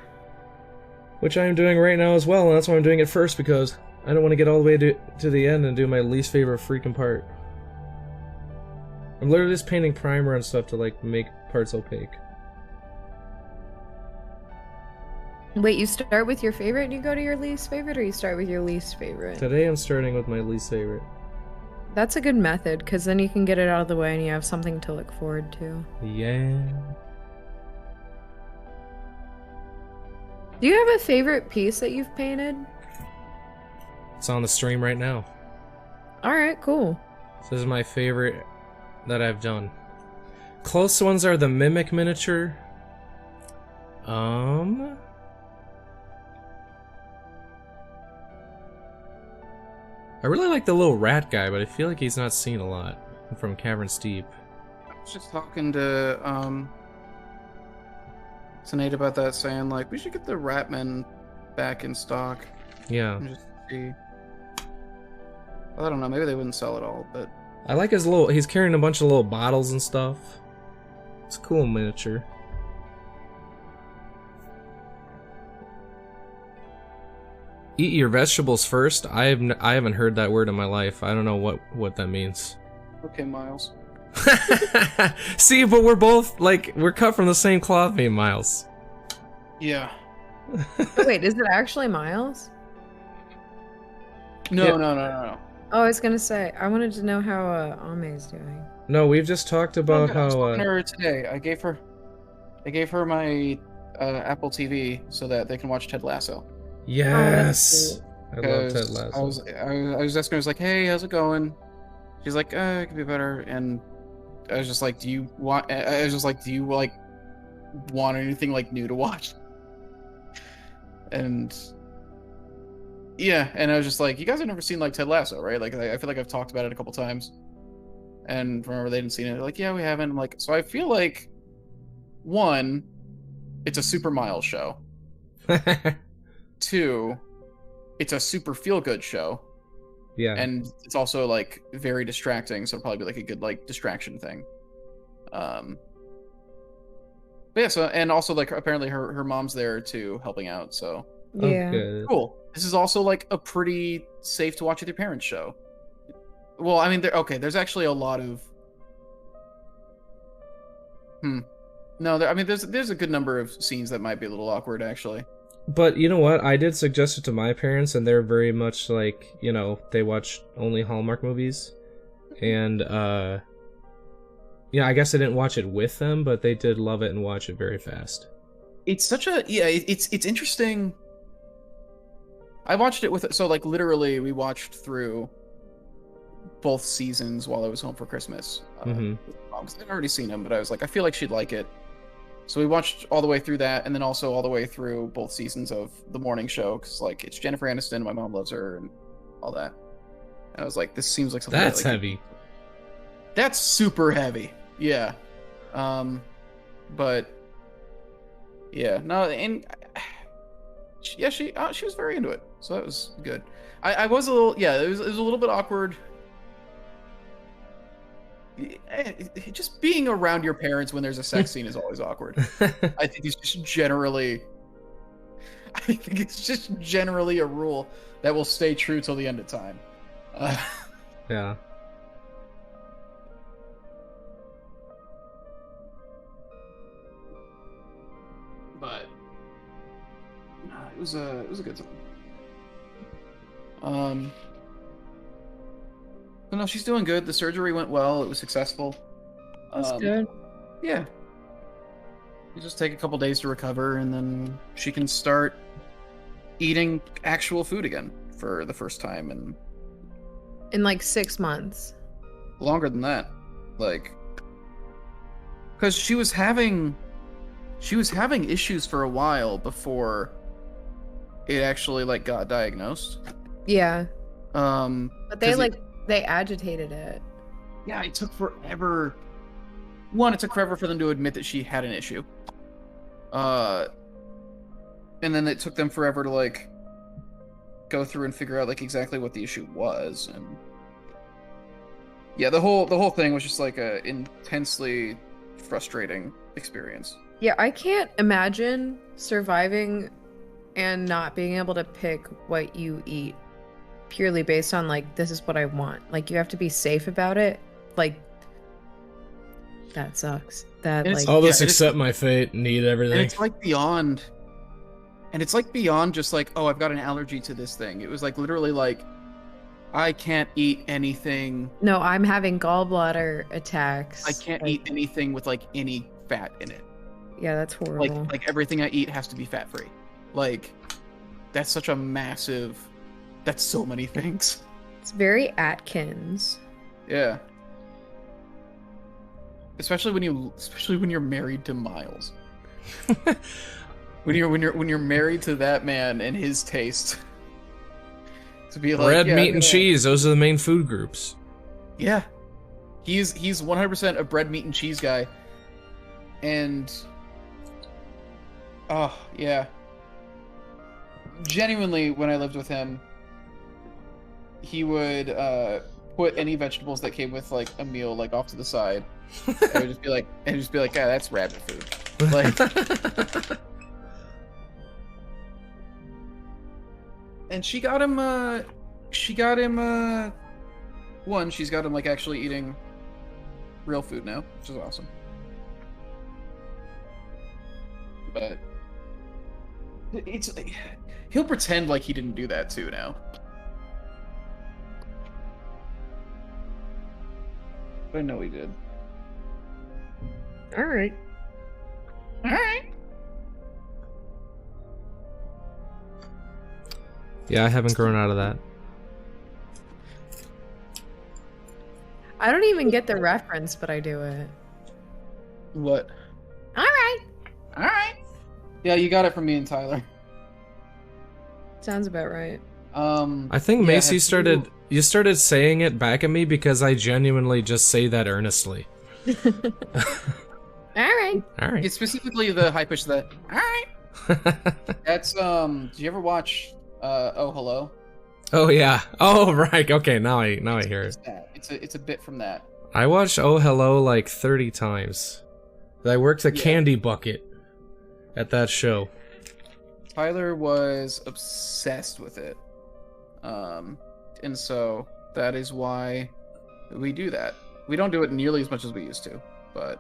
Which I am doing right now as well, and that's why I'm doing it first, because I don't want to get all the way to the end and do my least favorite freaking part. I'm literally just painting primer and stuff to like make parts opaque. Wait, you start with your favorite and you go to your least favorite, or you start with your least favorite? Today I'm starting with my least favorite. That's a good method, because then you can get it out of the way and you have something to look forward to. Yeah. Do you have a favorite piece that you've painted? It's on the stream right now. Alright, cool. So this is my favorite that I've done. Close ones are the Mimic miniature. I really like the little rat guy, but I feel like he's not seen a lot from Caverns Deep. I was just talking to Sinead about that, saying like we should get the Ratman back in stock. Yeah. And just see. Well, I don't know. Maybe they wouldn't sell it all, but I like his little. He's carrying a bunch of little bottles and stuff. It's a cool miniature. Eat your vegetables first. I haven't heard that word in my life. I don't know what that means. okay, Miles. See, but we're both like we're cut from the same cloth, me and Miles. Yeah. Wait, is it actually Miles? No, Yeah. no. Oh, I was gonna say, I wanted to know how Ame's doing. No, we've just talked about I was how. talking to her today. I gave her my Apple TV so that they can watch Ted Lasso. Yes, I love Ted Because Lasso. I was asking her, I was like, hey, how's it going? She's like, it could be better. And I was just like, do you want anything like new to watch? And yeah, and I was just like, you guys have never seen like Ted Lasso, right? Like I feel like I've talked about it a couple times. And remember they didn't see it. They're like, yeah, we haven't. I'm like, so I feel like one, it's a super Miles show. Two, it's a super feel-good show. Yeah. And it's also like very distracting, so it'll probably be like a good like distraction thing. But yeah, so and also like apparently her mom's there too, helping out, so Yeah. Okay. cool. This is also like a pretty safe to watch with your parents show. Well, I mean, there's actually a lot of no, I mean, there's a good number of scenes that might be a little awkward actually. But you know what? I did suggest it to my parents, and they're very much like, you know, they watch only Hallmark movies. And, yeah, I guess I didn't watch it with them, but they did love it and watch it very fast. It's such a, yeah, it's interesting. I watched it with, so like literally we watched through both seasons while I was home for Christmas. Mhm. With my mom, 'cause I'd already seen them, but I was like, I feel like she'd like it. So we watched all the way through that, and then also all the way through both seasons of the morning show, because like it's Jennifer Aniston, my mom loves her, and all that. And I was like, this seems like something That's like, heavy. That's super heavy. Yeah. But yeah, no, and yeah, she was very into it, so that was good. I was a little, yeah, it was a little bit awkward. Just being around your parents when there's a sex scene is always awkward. I think it's just generally a rule that will stay true till the end of time. Yeah. But it was a good time. But no, she's doing good. The surgery went well. It was successful. That's good. Yeah. You just take a couple days to recover, and then she can start eating actual food again for the first time in In like 6 months. longer than that. Like, because she was having issues for a while before it actually like got diagnosed. Yeah. But they 'cause they agitated it. yeah, it took forever. One, it took forever for them to admit that she had an issue. And then it took them forever to like go through and figure out like exactly what the issue was, and yeah, the whole thing was just like a intensely frustrating experience. Yeah, I can't imagine surviving and not being able to pick what you eat. purely based on like this is what I want. Like you have to be safe about it. Like that sucks. That And it's- like All this Yeah, accept my fate, need everything. And it's like beyond. And it's like beyond just like, oh, I've got an allergy to this thing. It was like literally like, I can't eat anything. no, I'm having gallbladder attacks. I can't Like, eat anything with like any fat in it. Yeah, that's horrible. Like everything I eat has to be fat free. Like that's such a massive. That's so many things. It's very Atkins. Yeah. Especially when you're married to Miles. when you're married to that man and his taste. To be like Bread, yeah, meat, I'm and gonna- cheese. Those are the main food groups. Yeah. He's 100% a bread, meat, and cheese guy. And oh, yeah. Genuinely, when I lived with him, he would put any vegetables that came with like a meal like off to the side. And it would just be like, yeah, that's rabbit food. Like, and she's got him like actually eating real food now, which is awesome. But it's he'll pretend like he didn't do that too now. But I know he did. All right. All right. Yeah, I haven't grown out of that. I don't even get the reference, but I do it. What? All right. All right. Yeah, you got it from me and Tyler. Sounds about right. I think Yeah, Macy have you started saying it back at me because I genuinely just say that earnestly. All right. All right. It's specifically the high pitch that. All right. That's Did you ever watch Oh Hello? Oh yeah. Oh right. Okay, now I hear It's it. that. It's a bit from that. I watched Oh Hello like 30 times. I worked a Yeah. candy bucket at that show. Tyler was obsessed with it. And so that is why we do that. We don't do it nearly as much as we used to, but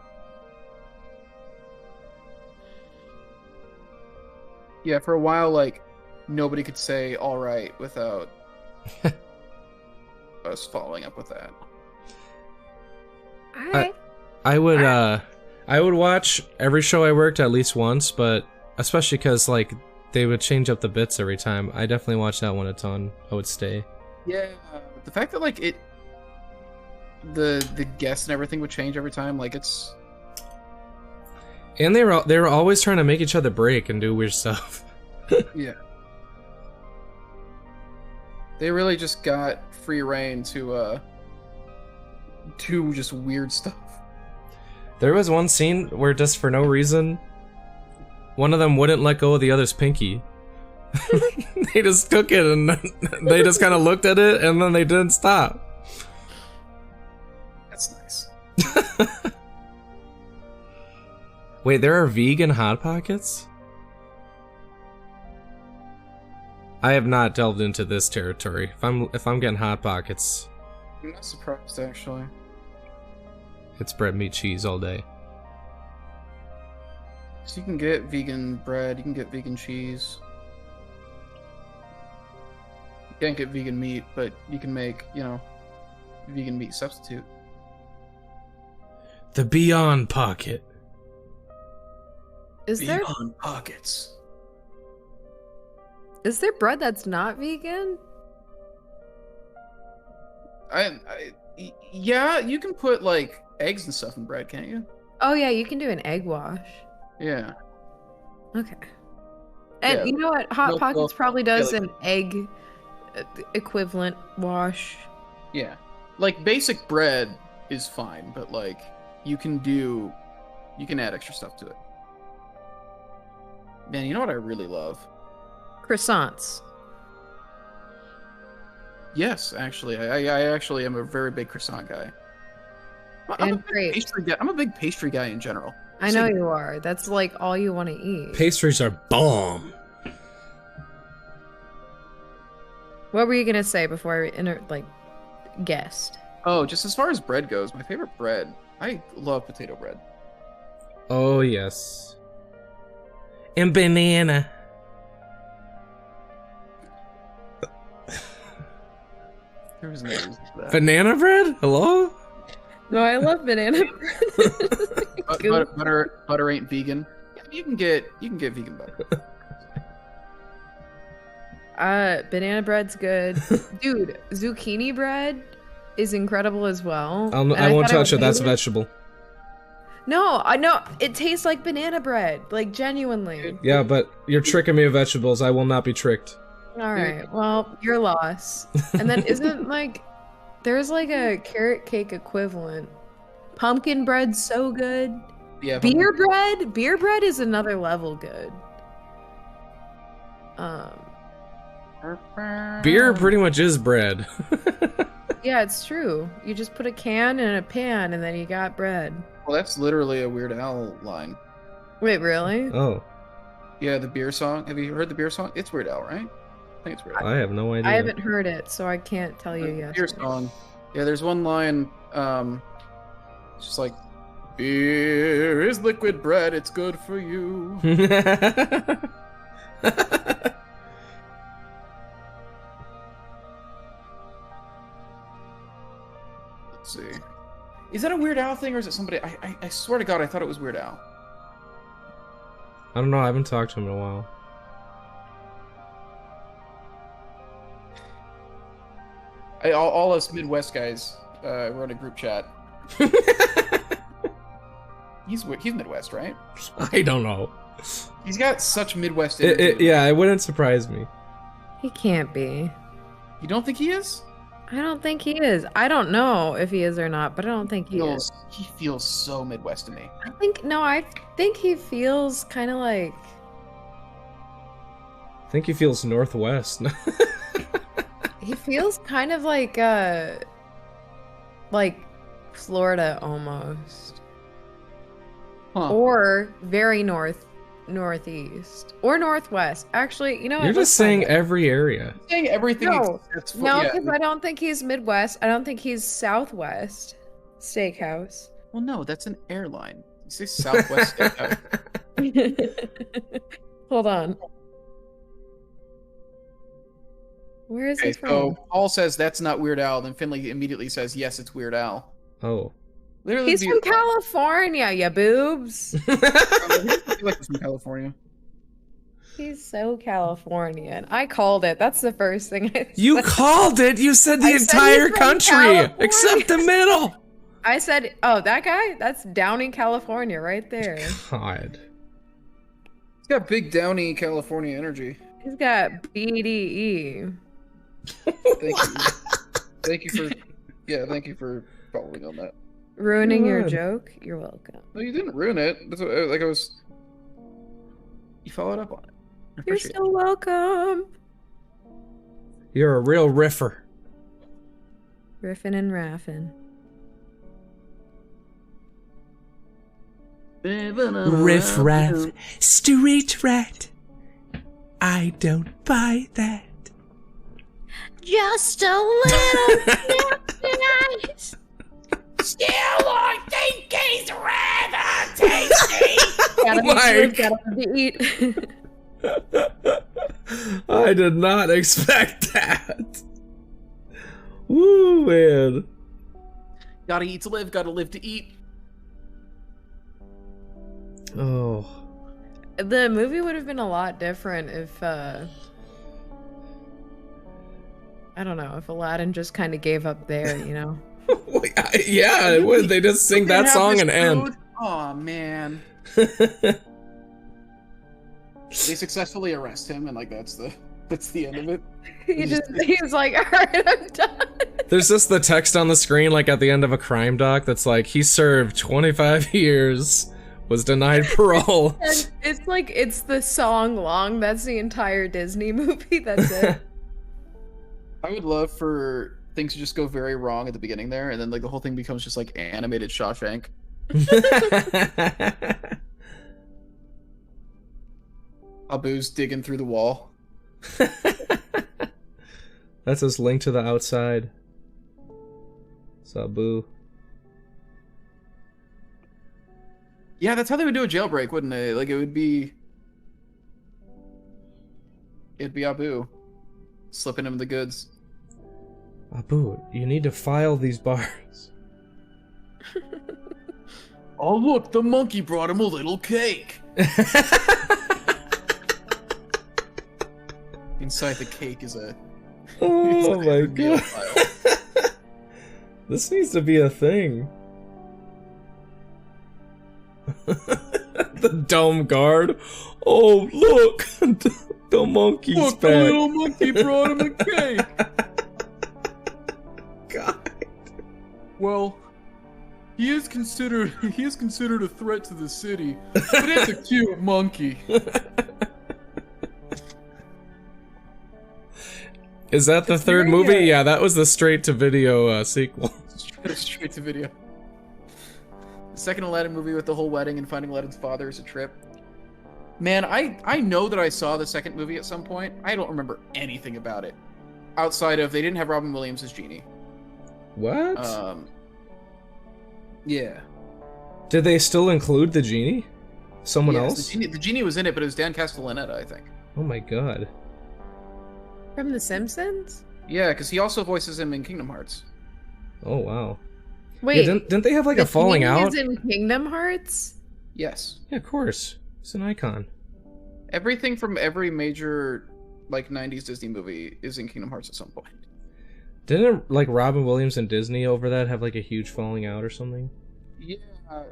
yeah, for a while, like nobody could say "all right" without us following up with that. All right. I would watch every show I worked at least once, but especially because like they would change up the bits every time. I definitely watched that one a ton. I would stay. Yeah, the fact that like the guests and everything would change every time, like it's And they were always trying to make each other break and do weird stuff. yeah. They really just got free reign to just weird stuff. There was one scene where just for no reason, one of them wouldn't let go of the other's pinky. They just took it and they just kind of looked at it and then they didn't stop. That's nice. Wait, there are vegan Hot Pockets? I have not delved into this territory. If I'm getting Hot Pockets, I'm not surprised actually. it's bread, meat, cheese all day. So you can get vegan bread, you can get vegan cheese. You can't get vegan meat, but you can make, vegan meat substitute. The Beyond Pocket. Is there Beyond pockets. bread that's not vegan? Yeah, you can put like eggs and stuff in bread, can't you? Oh yeah, you can do an egg wash. Yeah. Okay. And Yeah, you know what? Hot milk, Pockets milk, probably does like- an egg equivalent wash. Yeah. Like basic bread is fine, but like you can add extra stuff to it. Man, you know what I really love? Croissants. Yes, actually. I actually am a very big croissant guy. I'm And a big grapes. pastry guy. I'm a big pastry guy in general. I know you are. That's like all you want to eat. Pastries are bomb. What were you gonna say before I guessed? Oh, just as far as bread goes, my favorite bread. I love potato bread. Oh, yes. And banana. There was no reason for that. Banana bread? Hello? No, I love banana bread. Butter ain't vegan. Yeah, you can get vegan butter. Banana bread's good. Dude, zucchini bread is incredible as well. I won't touch it. That's a vegetable. No, I know. It tastes like banana bread. Like, genuinely. Yeah, but you're tricking me with vegetables. I will not be tricked. Alright, well, your loss. And then isn't, like... There's, like, a carrot cake equivalent. Pumpkin bread's so good. Yeah. Beer bread? Beer bread is another level good. Beer pretty much is bread. Yeah, it's true. You just put a can in a pan and then you got bread. Well, that's literally a Weird Al line. Wait, really? Oh. Yeah, the beer song. Have you heard the beer song? It's Weird Al, right? I think it's Weird Al. I have no idea. I haven't heard it, so I can't tell you yet. Beer song. Yeah, there's one line, it's just like, beer is liquid bread, it's good for you. Let's see. Is that a Weird Al thing, or is it somebody? I swear to God, I thought it was Weird Al. I don't know. I haven't talked to him in a while. All us Midwest guys wrote a group chat. He's Midwest, right? I don't know. He's got such Midwest energy. Yeah, it wouldn't surprise me. He can't be. You don't think he is? I don't think he is. I don't know if he is or not, but I don't think he is. He feels so Midwest to me. I think he feels kind of like... I think he feels Northwest. He feels kind of like Florida almost. Huh. Or very northeast. Or northwest. Actually, you know what? You're just saying every area. Saying everything No, except no, because I don't think he's Midwest. I don't think he's Southwest Steakhouse. Well, no, that's an airline. You say Southwest Steakhouse. Hold on. Where is he from? So Paul says that's not Weird Al, then Finley immediately says, yes, it's Weird Al. Oh. Literally He's from California, ya boobs. I feel like he's from California. He's so Californian. I called it. That's the first thing I said. You called it! You said the entire country! Except the middle! I said, oh, that guy? That's Downey, California, right there. God. He's got big Downey, California energy. He's got BDE. Thank you for following on that. Ruining your joke? You're welcome. No, you didn't ruin it. That's what, you followed up on it. You're so welcome. You're a real riffer. Riffin' and raffin'. Riff raff, street rat. I don't buy that. Just a little nice. Still, I think he's rather tasty. Gotta eat. I did not expect that. Woo, man. Gotta eat to live, gotta live to eat. Oh. The movie would have been a lot different if, I don't know, if Aladdin just kind of gave up there, you know? Yeah, it would. They just sing that song and end. Oh man. They successfully arrest him, and like that's the end of it. He's like, alright, I'm done. There's just the text on the screen, like at the end of a crime doc, that's like, he served 25 years, was denied parole. And it's like, it's the song long. That's the entire Disney movie. That's it. I would love for things to just go very wrong at the beginning there, and then like the whole thing becomes just like animated Shawshank. Abu's digging through the wall. That's his link to the outside. Sabu. Yeah, that's how they would do a jailbreak, wouldn't they? Like, it'd be Abu slipping him the goods. Abu, you need to file these bars. Oh, look, the monkey brought him a little cake. Inside the cake is a... Oh my god. This needs to be a thing. The dome guard. Oh, look! The monkey's look, back. the little monkey brought him a cake. God. Well, he is considered a threat to the city, but it's a cute monkey. Is that the third movie? Yeah, that was the straight-to-video sequel. Straight to video. The second Aladdin movie with the whole wedding and finding Aladdin's father is a trip. Man, I know that I saw the second movie at some point. I don't remember anything about it. Outside of, they didn't have Robin Williams as Genie. What? Yeah. Did they still include the genie? Someone Yes, else? The genie was in it, but it was Dan Castellaneta, I think. Oh my god. From The Simpsons? Yeah, because he also voices him in Kingdom Hearts. Oh wow. Wait, Yeah, didn't they have like the a falling King out? is in Kingdom Hearts? Yes. Yeah, of course. It's an icon. Everything from every major, like, 90s Disney movie is in Kingdom Hearts at some point. Didn't like Robin Williams and Disney over that have like a huge falling out or something? Yeah.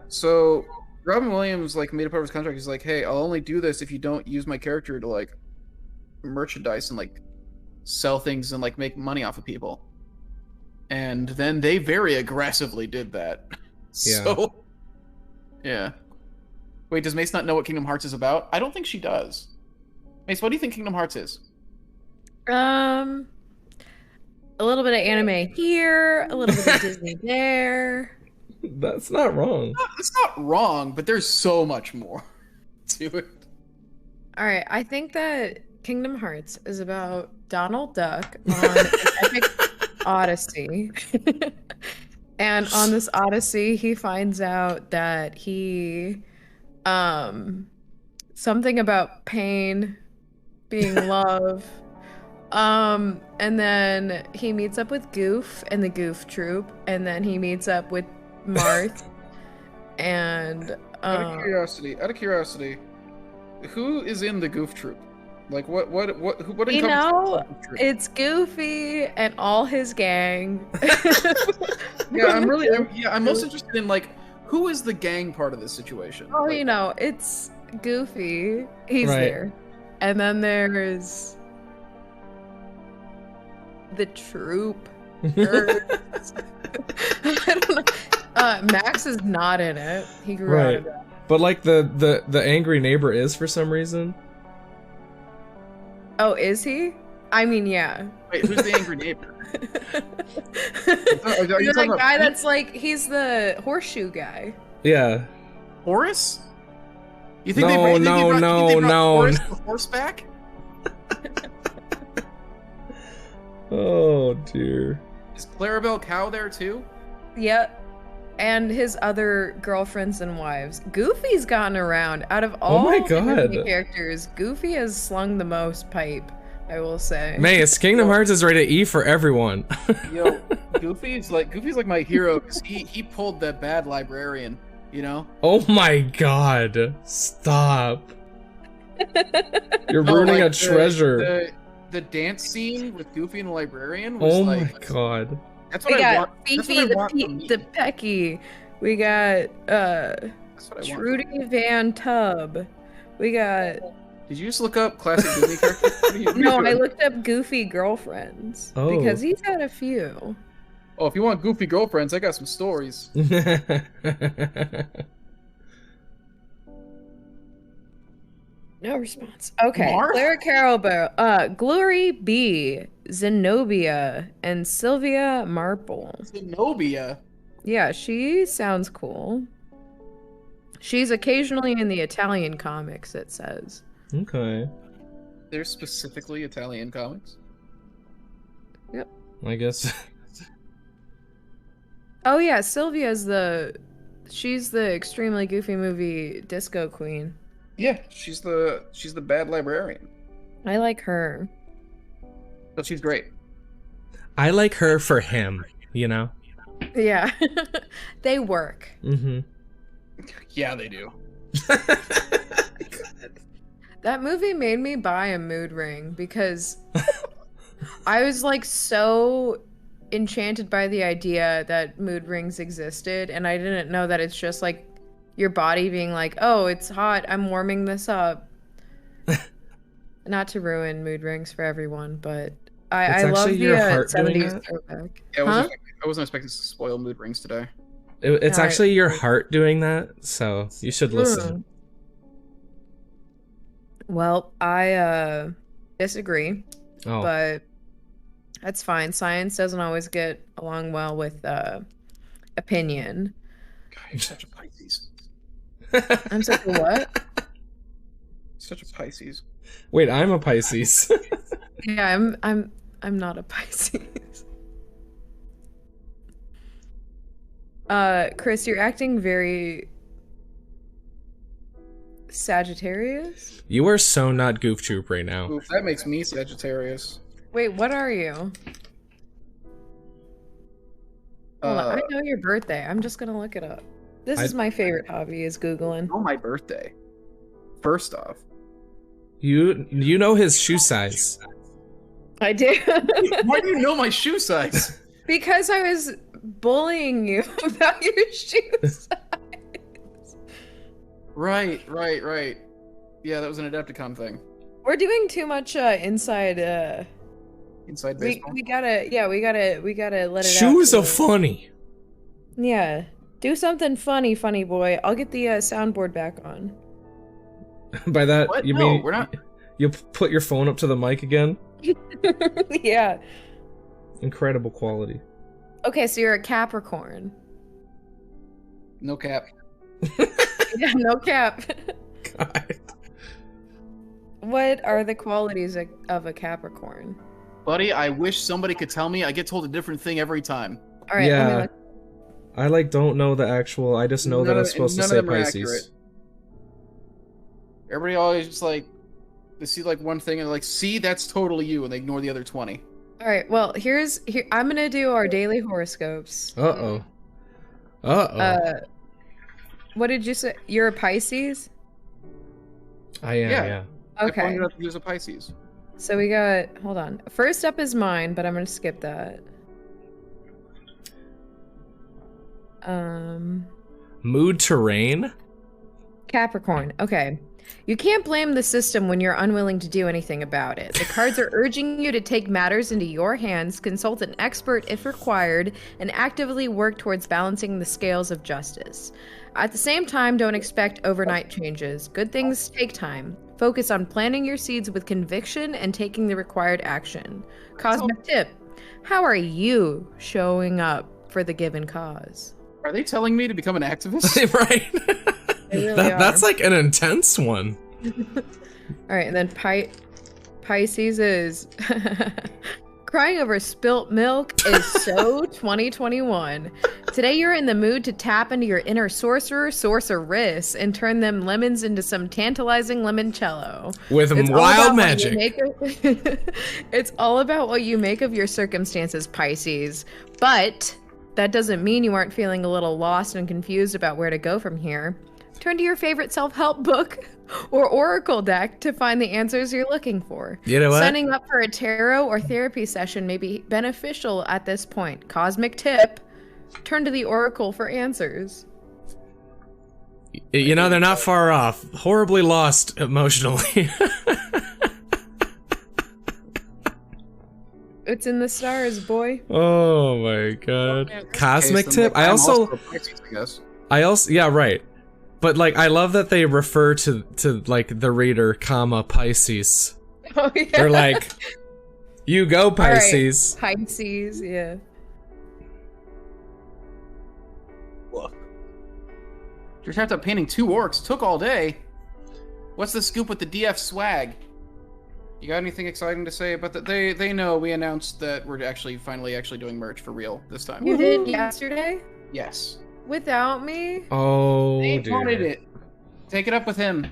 So Robin Williams like made a part of his contract. He's like, "Hey, I'll only do this if you don't use my character to like merchandise and like sell things and like make money off of people." And then they very aggressively did that. Yeah. So, yeah. Wait, does Mace not know what Kingdom Hearts is about? I don't think she does. Mace, what do you think Kingdom Hearts is? A little bit of anime here, a little bit of Disney there. That's not wrong. It's not wrong, but there's so much more to it. All right, I think that Kingdom Hearts is about Donald Duck on an epic odyssey. And on this odyssey, he finds out that he something about pain being love. And then he meets up with Goof and the Goof Troop, and then he meets up with Marth. And Out of curiosity, who is in the Goof Troop? Like what you know, it's Goofy and all his gang. Yeah, I'm most interested in like who is the gang part of this situation? Oh, like, you know, it's Goofy. He's Right. there. And then there's the troop. I don't know. Max is not in it. He grew out Right. of it. But like the angry neighbor is for some reason. Oh, is he? I mean, yeah. Wait, who's the angry neighbor? Are you You're talking that about guy Pete? that's like, he's the horseshoe guy. Yeah. Horace? You think No, they no, brought no. Horace the horseback? Oh dear. Is Clarabelle Cow there too? Yep. And his other girlfriends and wives. Goofy's gotten around. Out of all my the God. Disney characters, Goofy has slung the most pipe, I will say. Mace, Kingdom Hearts is rated E for everyone. Yo, Goofy's like my hero because he pulled that bad librarian, you know? Oh my god. Stop. You're No, ruining like, a treasure. The dance scene with Goofy and the librarian was Oh like my god. that's We what I got want. That's Fifi what I want from me. the Pecky. We got That's what I want. Trudy Van Tub. We got Did you just look up classic Disney characters? What are you no, I doing? looked up Goofy girlfriends Oh. because he's had a few. Oh, if you want Goofy girlfriends, I got some stories. No response. Okay. Marth? Clara Carol, Glory B, Zenobia, and Sylvia Marple. Zenobia. Yeah, she sounds cool. She's occasionally in the Italian comics, it says. Okay. They're specifically Italian comics. Yep. I guess. Oh yeah, Sylvia's she's the extremely goofy movie disco queen. Yeah, she's the bad librarian. I like her. But she's great. I like her for him, you know? Yeah. They work. Mm-hmm. Yeah, they do. That movie made me buy a mood ring because I was like so enchanted by the idea that mood rings existed, and I didn't know that it's just like your body being like, oh, it's hot, I'm warming this up. Not to ruin mood rings for everyone, but I love the your heart doing 70s that? throwback. Yeah, I wasn't expecting to spoil mood rings today. It's No, actually your heart doing that, so you should listen. Well, I disagree, Oh, but that's fine. Science doesn't always get along well with opinion. God, you're such a Pisces. I'm such a what? Such a Pisces. wait, I'm a Pisces. Yeah, I'm not a Pisces. Chris, you're acting very Sagittarius? You are so not Goof Troop right now. Oof, that makes me Sagittarius. Wait, what are you? Hold on, I know your birthday. I'm just gonna look it up. This is my favorite hobby, is Googling. Oh, my birthday. First off. You know his shoe size. I do. Why do you know my shoe size? Because I was bullying you about your shoe size. Right. Yeah, that was an Adepticon thing. We're doing too much inside Inside baseball. we gotta let it Shoes out. are funny. Yeah. Do something funny boy. I'll get the soundboard back on. By that, What? you No, mean we're not. you put your phone up to the mic again? Yeah. Incredible quality. Okay, so you're a Capricorn. No cap. Yeah, no cap. God. What are the qualities of a Capricorn? Buddy, I wish somebody could tell me. I get told a different thing every time. All right, let me Yeah. look. I don't know the actual. I just know that I'm supposed to none say of them are Pisces. accurate. Everybody always just like, they see like one thing and like, see, that's totally you, and they ignore the other 20. All right, well, here I'm gonna do our daily horoscopes. Uh oh. What did you say? You're a Pisces? I am. Yeah. Yeah. I Okay. pointed out that he was a Pisces. So we got, hold on. First up is mine, but I'm gonna skip that. Mood terrain. Capricorn. Okay. You can't blame the system when you're unwilling to do anything about it. The cards are urging you to take matters into your hands, consult an expert if required, and actively work towards balancing the scales of justice. At the same time, don't expect overnight changes. Good things take time. Focus on planting your seeds with conviction and taking the required action. Cosmic tip. How are you showing up for the given cause? Are they telling me to become an activist? Right. They really That's are. like an intense one. All right, and then Pisces is crying over spilt milk is so 2021. Today you're in the mood to tap into your inner sorceress, and turn them lemons into some tantalizing limoncello. With It's all wild about what you magic. It's all about what you make of your circumstances, Pisces. But that doesn't mean you aren't feeling a little lost and confused about where to go from here. Turn to your favorite self-help book or oracle deck to find the answers you're looking for. You know what? Signing up for a tarot or therapy session may be beneficial at this point. Cosmic tip: turn to the oracle for answers. You know, they're not far off. Horribly lost emotionally. It's in the stars, boy. Oh my god. Cosmic Okay, so, tip. like, I I'm also a Pisces, I guess. yeah, right. But like I love that they refer to like the reader, comma, Pisces. Oh yeah. They're like, you go, right. Pisces. Pisces, yeah. Look. Just have to painting 2 orcs. Took all day. What's the scoop with the DF swag? You got anything exciting to say about that? They know we announced that we're finally doing merch for real this time. You did yesterday? Yes. Without me? Oh, They dear. wanted it. Take it up with him.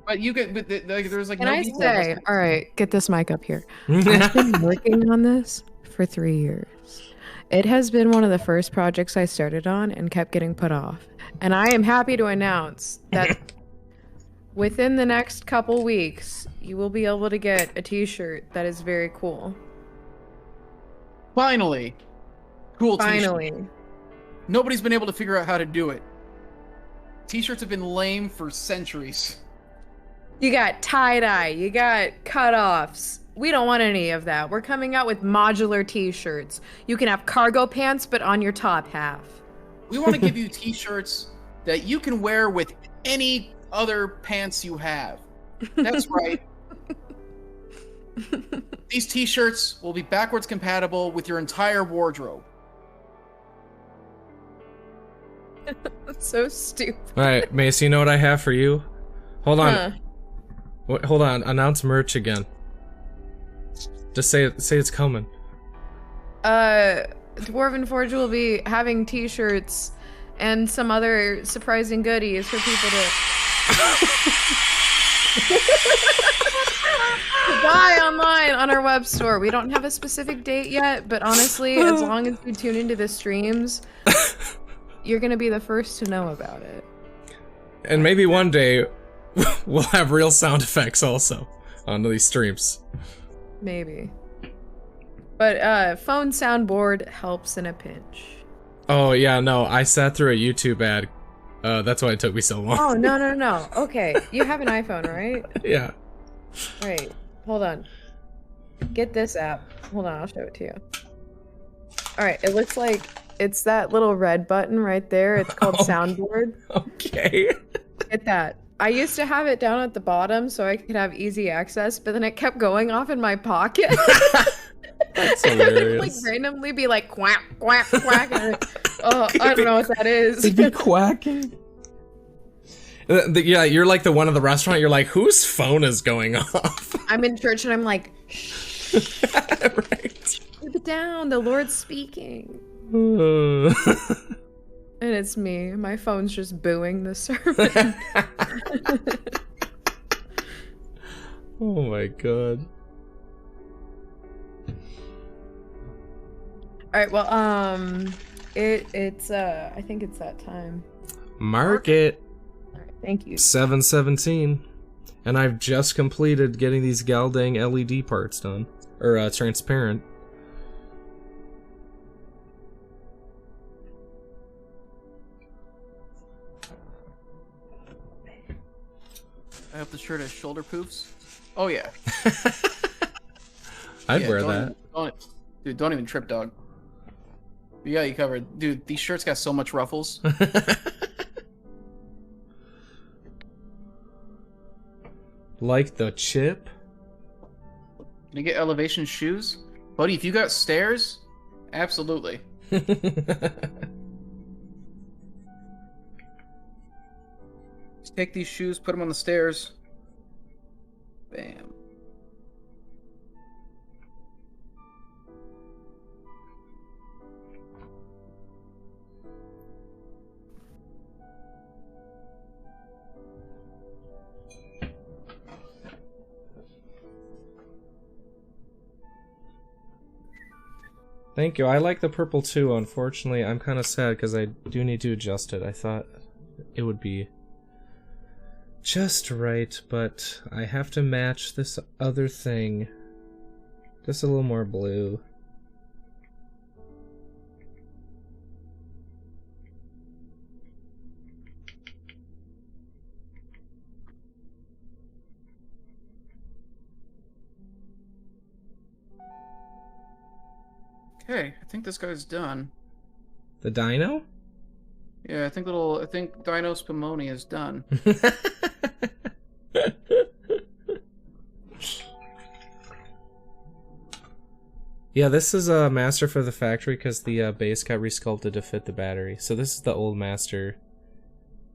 But you get, but there's like Can no I details. say, all right, get this mic up here. I've been working on this for 3 years. It has been one of the first projects I started on and kept getting put off. And I am happy to announce that within the next couple weeks, you will be able to get a t-shirt that is very cool. Finally. Cool t-shirt. Finally. Nobody's been able to figure out how to do it. T-shirts have been lame for centuries. You got tie-dye, you got cutoffs. We don't want any of that. We're coming out with modular t-shirts. You can have cargo pants, but on your top half. We want to give you t-shirts that you can wear with any other pants you have. That's right. These t-shirts will be backwards compatible with your entire wardrobe. That's so stupid. Alright, Mace, you know what I have for you? Hold on. Huh. Hold on. Announce merch again. Just say it's coming. Dwarven Forge will be having t-shirts and some other surprising goodies for people to buy online on our web store. We don't have a specific date yet, but honestly, as long as you tune into the streams, you're gonna be the first to know about it. And maybe one day we'll have real sound effects also on these streams. Maybe. But phone soundboard helps in a pinch. Oh yeah, no, I sat through a YouTube ad. That's why it took me so long. Oh, no. Okay, you have an iPhone, right? Yeah. Alright, hold on. Get this app. Hold on, I'll show it to you. Alright, it looks like it's that little red button right there. It's called Soundboard. Okay. Get that. I used to have it down at the bottom so I could have easy access, but then it kept going off in my pocket. That's It would, hilarious. like randomly be like quack, quack, quack. And oh, I don't know what that is. It'd be quacking. Yeah, you're like the one at the restaurant. You're like, whose phone is going off? I'm in church and I'm like, Right. keep it down. The Lord's speaking. And it's me. My phone's just booing the sermon. Oh my god. Alright, well, it's I think it's that time. Mark it. Alright, thank you. 7:17. And I've just completed getting these Galdang LED parts done. Or, transparent. I hope the shirt has shoulder poofs. Oh yeah. I'd Yeah, wear don't that. Dude, don't even trip, dog. We got you covered. Dude, these shirts got so much ruffles. Like the chip? Can I get elevation shoes? Buddy, if you got stairs, absolutely. Just take these shoes, put them on the stairs. Bam. Thank you. I like the purple too. Unfortunately, I'm kind of sad because I do need to adjust it. I thought it would be just right, but I have to match this other thing. Just a little more blue. Okay, I think this guy's done. The dino? Yeah, I think Dino Spumoni is done. Yeah, this is a master for the factory because the base got resculpted to fit the battery. So this is the old master,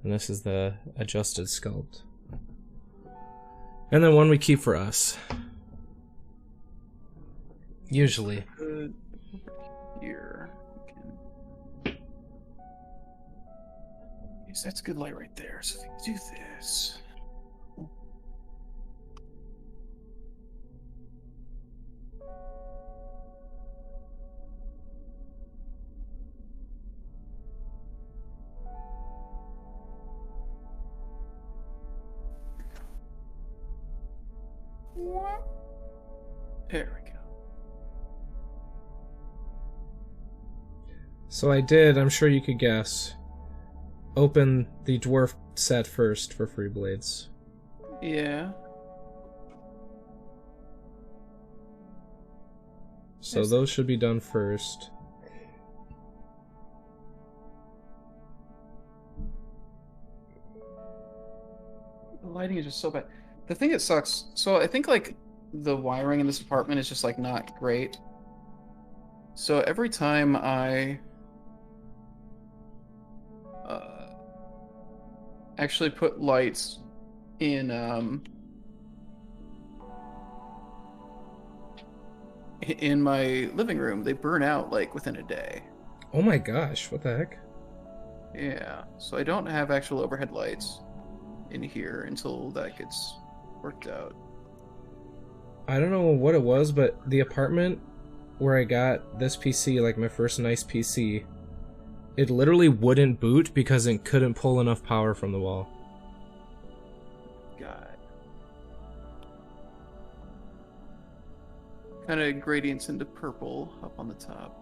and this is the adjusted sculpt. And then one we keep for us. Usually. Good. Here. Yes, that's good light right there. So if you do this. There we go. So I did, I'm sure you could guess. Open the dwarf set first for free blades. Yeah. So those should be done first. The lighting is just so bad. The thing that sucks, so I think like the wiring in this apartment is just like not great. So every time I actually put lights in my living room, they burn out like within a day. Oh my gosh, what the heck? Yeah, so I don't have actual overhead lights in here until that gets worked out. I don't know what it was, but the apartment where I got this PC, like my first nice PC, it literally wouldn't boot because it couldn't pull enough power from the wall. God. Kind of gradients into purple up on the top.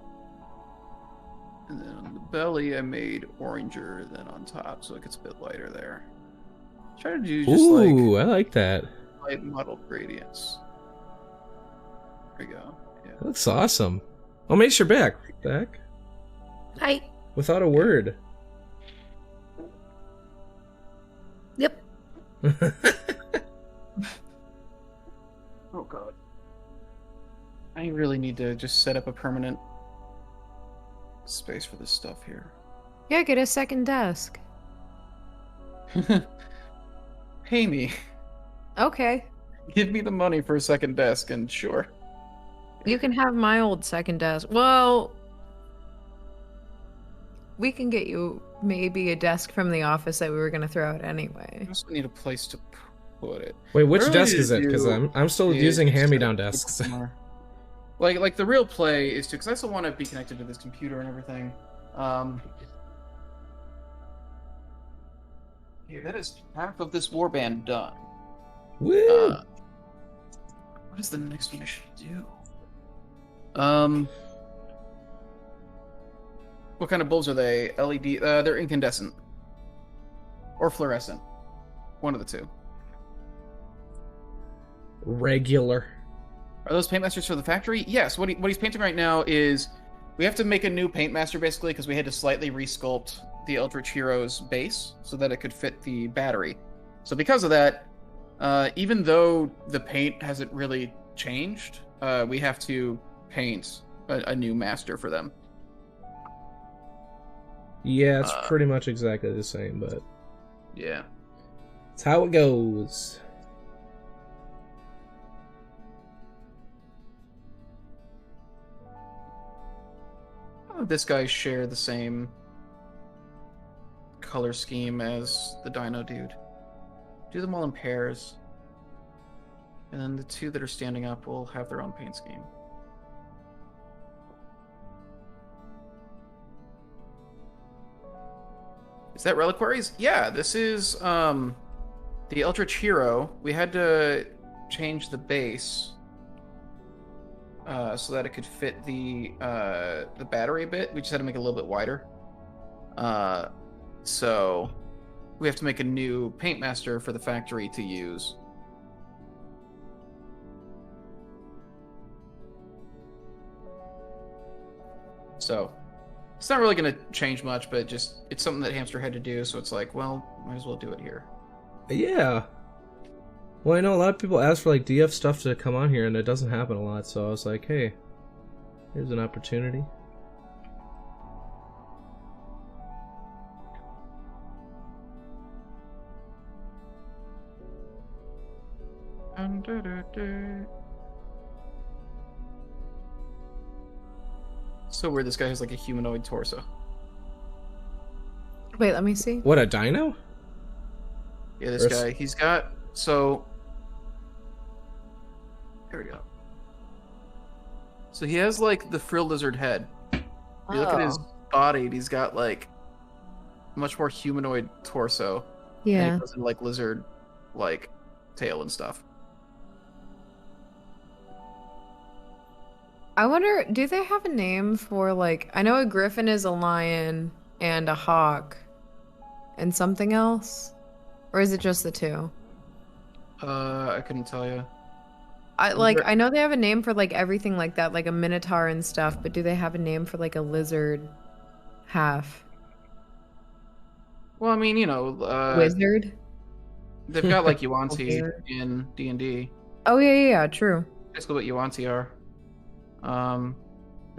And then on the belly, I made oranger then on top, so it gets a bit lighter there. Try to do just Ooh, I like that. light mottled gradients. There we go. Yeah. Looks awesome. Oh, Mace, you're back. What the heck? Hi. Without a word. Yep. Oh god. I really need to just set up a permanent space for this stuff here. Yeah, get a second desk. Pay me. Okay. Give me the money for a second desk and sure. You can have my old second desk. Well, we can get you maybe a desk from the office that we were going to throw out I anyway. also need a place to put it. Wait, which What I desk really is it? Because do I'm still is using just hand-me-down set up desks. somewhere. Like the real play is to, because I still want to be connected to this computer and everything. Yeah, that is half of this warband done. Woo! What is the next one I should do? What kind of bulbs are they? LED? They're incandescent or fluorescent. One of the two. Regular. Are those paintmasters for the factory? Yes. What he's painting right now is we have to make a new paintmaster basically because we had to slightly resculpt the Eldritch Hero's base so that it could fit the battery. So because of that, even though the paint hasn't really changed, we have to paint a new master for them. Yeah, it's pretty much exactly the same, but Yeah. it's how it goes. This guys share the same color scheme as the Dino dude. Do them all in pairs. And then the two that are standing up will have their own paint scheme. Is that Reliquaries? Yeah, this is the Eldritch Hero. We had to change the base so that it could fit the battery a bit. We just had to make it a little bit wider. So we have to make a new paintmaster for the factory to use. So it's not really going to change much, but just it's something that Hamster had to do. So it's like, well, might as well do it here. Yeah. Well, I know a lot of people ask for like DF stuff to come on here, and it doesn't happen a lot. So I was like, hey, here's an opportunity. So weird. This guy has like a humanoid torso. Wait, let me see. What, a dino? Yeah, this guy. He's got so. There we go. So he has like the frill lizard head. If you look at his body, and he's got like much more humanoid torso. Yeah. And he goes in like lizard, like tail and stuff. I wonder, do they have a name for like? I know a griffin is a lion and a hawk, and something else, or is it just the two? I couldn't tell you. I know they have a name for like everything like that, like a minotaur and stuff, but do they have a name for like a lizard half? Well, I mean, Wizard? they've got like Yuan-Ti in D&D. Oh yeah, true. Basically what Yuan-Ti are.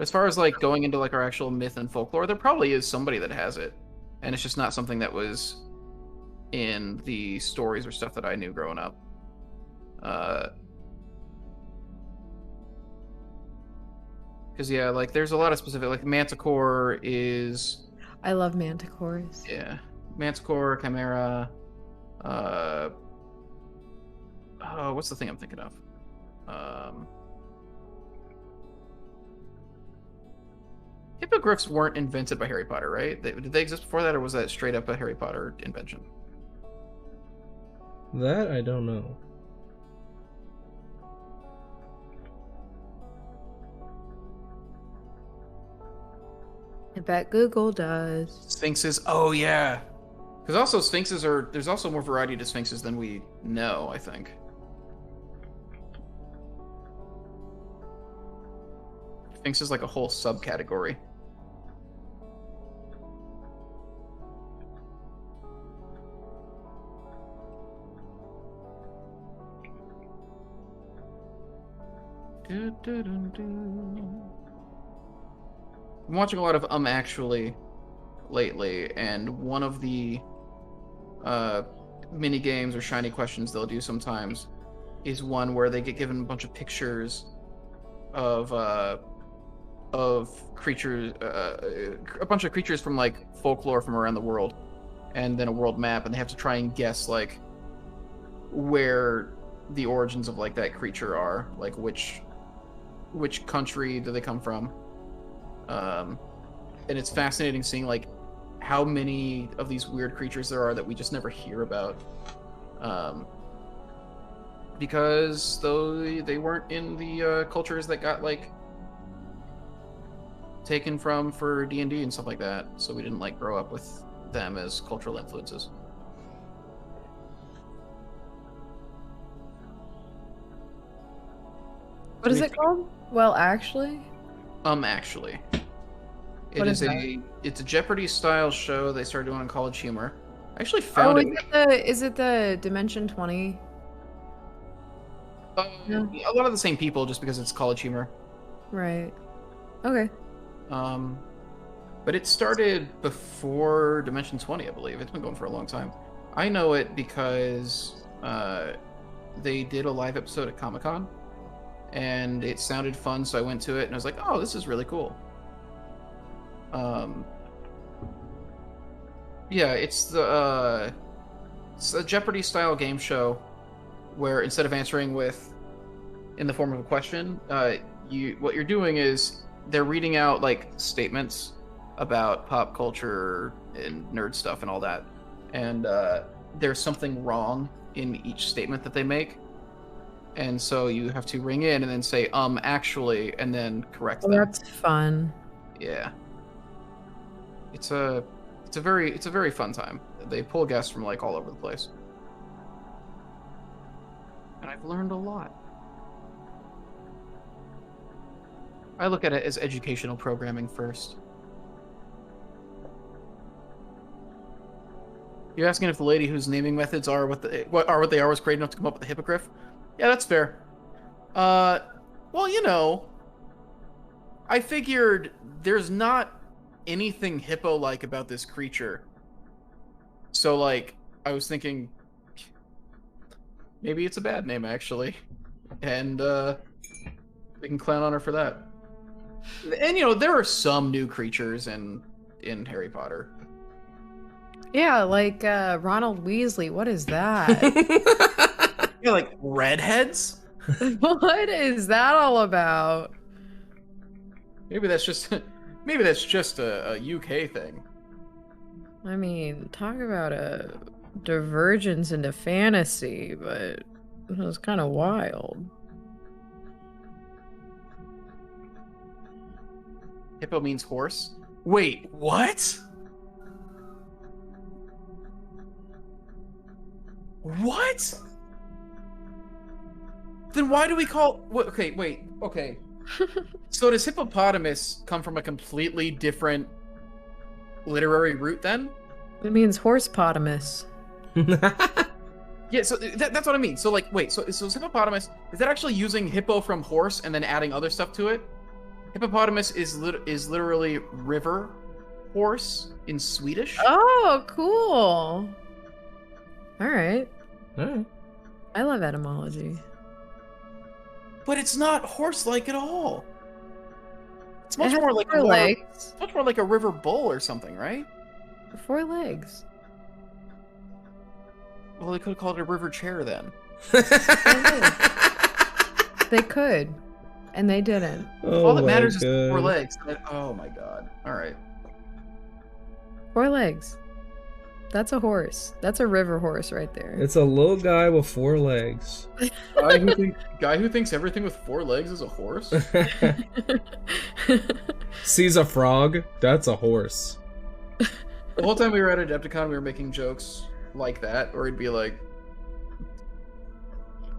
As far as like going into like our actual myth and folklore, there probably is somebody that has it, and it's just not something that was in the stories or stuff that I knew growing up. Because yeah, like there's a lot of specific, like Manticore is. I love manticores. Yeah, Manticore, Chimera. Oh, what's the thing I'm thinking of? Hippogriffs weren't invented by Harry Potter, right? Did they exist before that, or was that straight up a Harry Potter invention? That I don't know. I bet Google does. Sphinxes. Oh yeah. Because also sphinxes are. There's also more variety to sphinxes than we know, I think. Sphinx is like a whole subcategory. I'm watching a lot of Actually lately, and one of the mini games or shiny questions they'll do sometimes is one where they get given a bunch of pictures of creatures, a bunch of creatures from like folklore from around the world, and then a world map, and they have to try and guess like where the origins of like that creature are, like which country do they come from. And it's fascinating seeing like how many of these weird creatures there are that we just never hear about, because they weren't in the cultures that got like taken from for D&D and stuff like that, so we didn't like grow up with them as cultural influences. What is it called? Well, actually. Actually. It's a Jeopardy style show they started doing on College Humor. I actually found it. Is it the Dimension 20? Yeah. A lot of the same people, just because it's College Humor. Right. Okay. But it started before Dimension 20, I believe. It's been going for a long time. I know it because they did a live episode at Comic-Con, and it sounded fun, so I went to it, and I was like, oh, this is really cool. Yeah, it's a Jeopardy-style game show where instead of answering in the form of a question, what you're doing is they're reading out like statements about pop culture and nerd stuff and all that, and there's something wrong in each statement that they make, and so you have to ring in and then say actually, and then correct them. That's fun. Yeah, it's a very fun time. They pull guests from like all over the place, and I've learned a lot. I look at it as educational programming first. You're asking if the lady whose naming methods are what they are was great enough to come up with the hippogriff? Yeah, that's fair. Well, I figured there's not anything hippo-like about this creature. So, like, I was thinking maybe it's a bad name, actually. and we can clown on her for that. And you know, there are some new creatures in Harry Potter. Yeah, like Ronald Weasley. What is that? Yeah, like redheads. What is that all about? Maybe that's just a UK thing. I mean, talk about a divergence into fantasy, but it was kind of wild. Hippo means horse. Wait, what? What? Then why do we call? What, okay, wait. Okay. So does hippopotamus come from a completely different literary root then? It means horsepotamus. Yeah, so that's what I mean. So like, wait, so hippopotamus, is that actually using hippo from horse and then adding other stuff to it? Hippopotamus is literally river horse in Swedish. Oh, cool. All right. Alright. I love etymology. But it's not horse-like at all. It's It much has more like four legs. it's much more like a river bull or something, right? 4 legs. Well, they could have called it a river chair then. They could, and they didn't. All that matters is the 4 legs. Oh my god. All right. 4 legs. That's a horse. That's a river horse right there. It's a little guy with 4 legs. Guy who thinks everything with 4 legs is a horse? Sees a frog, that's a horse. The whole time we were at Adepticon, we were making jokes like that, or it'd be like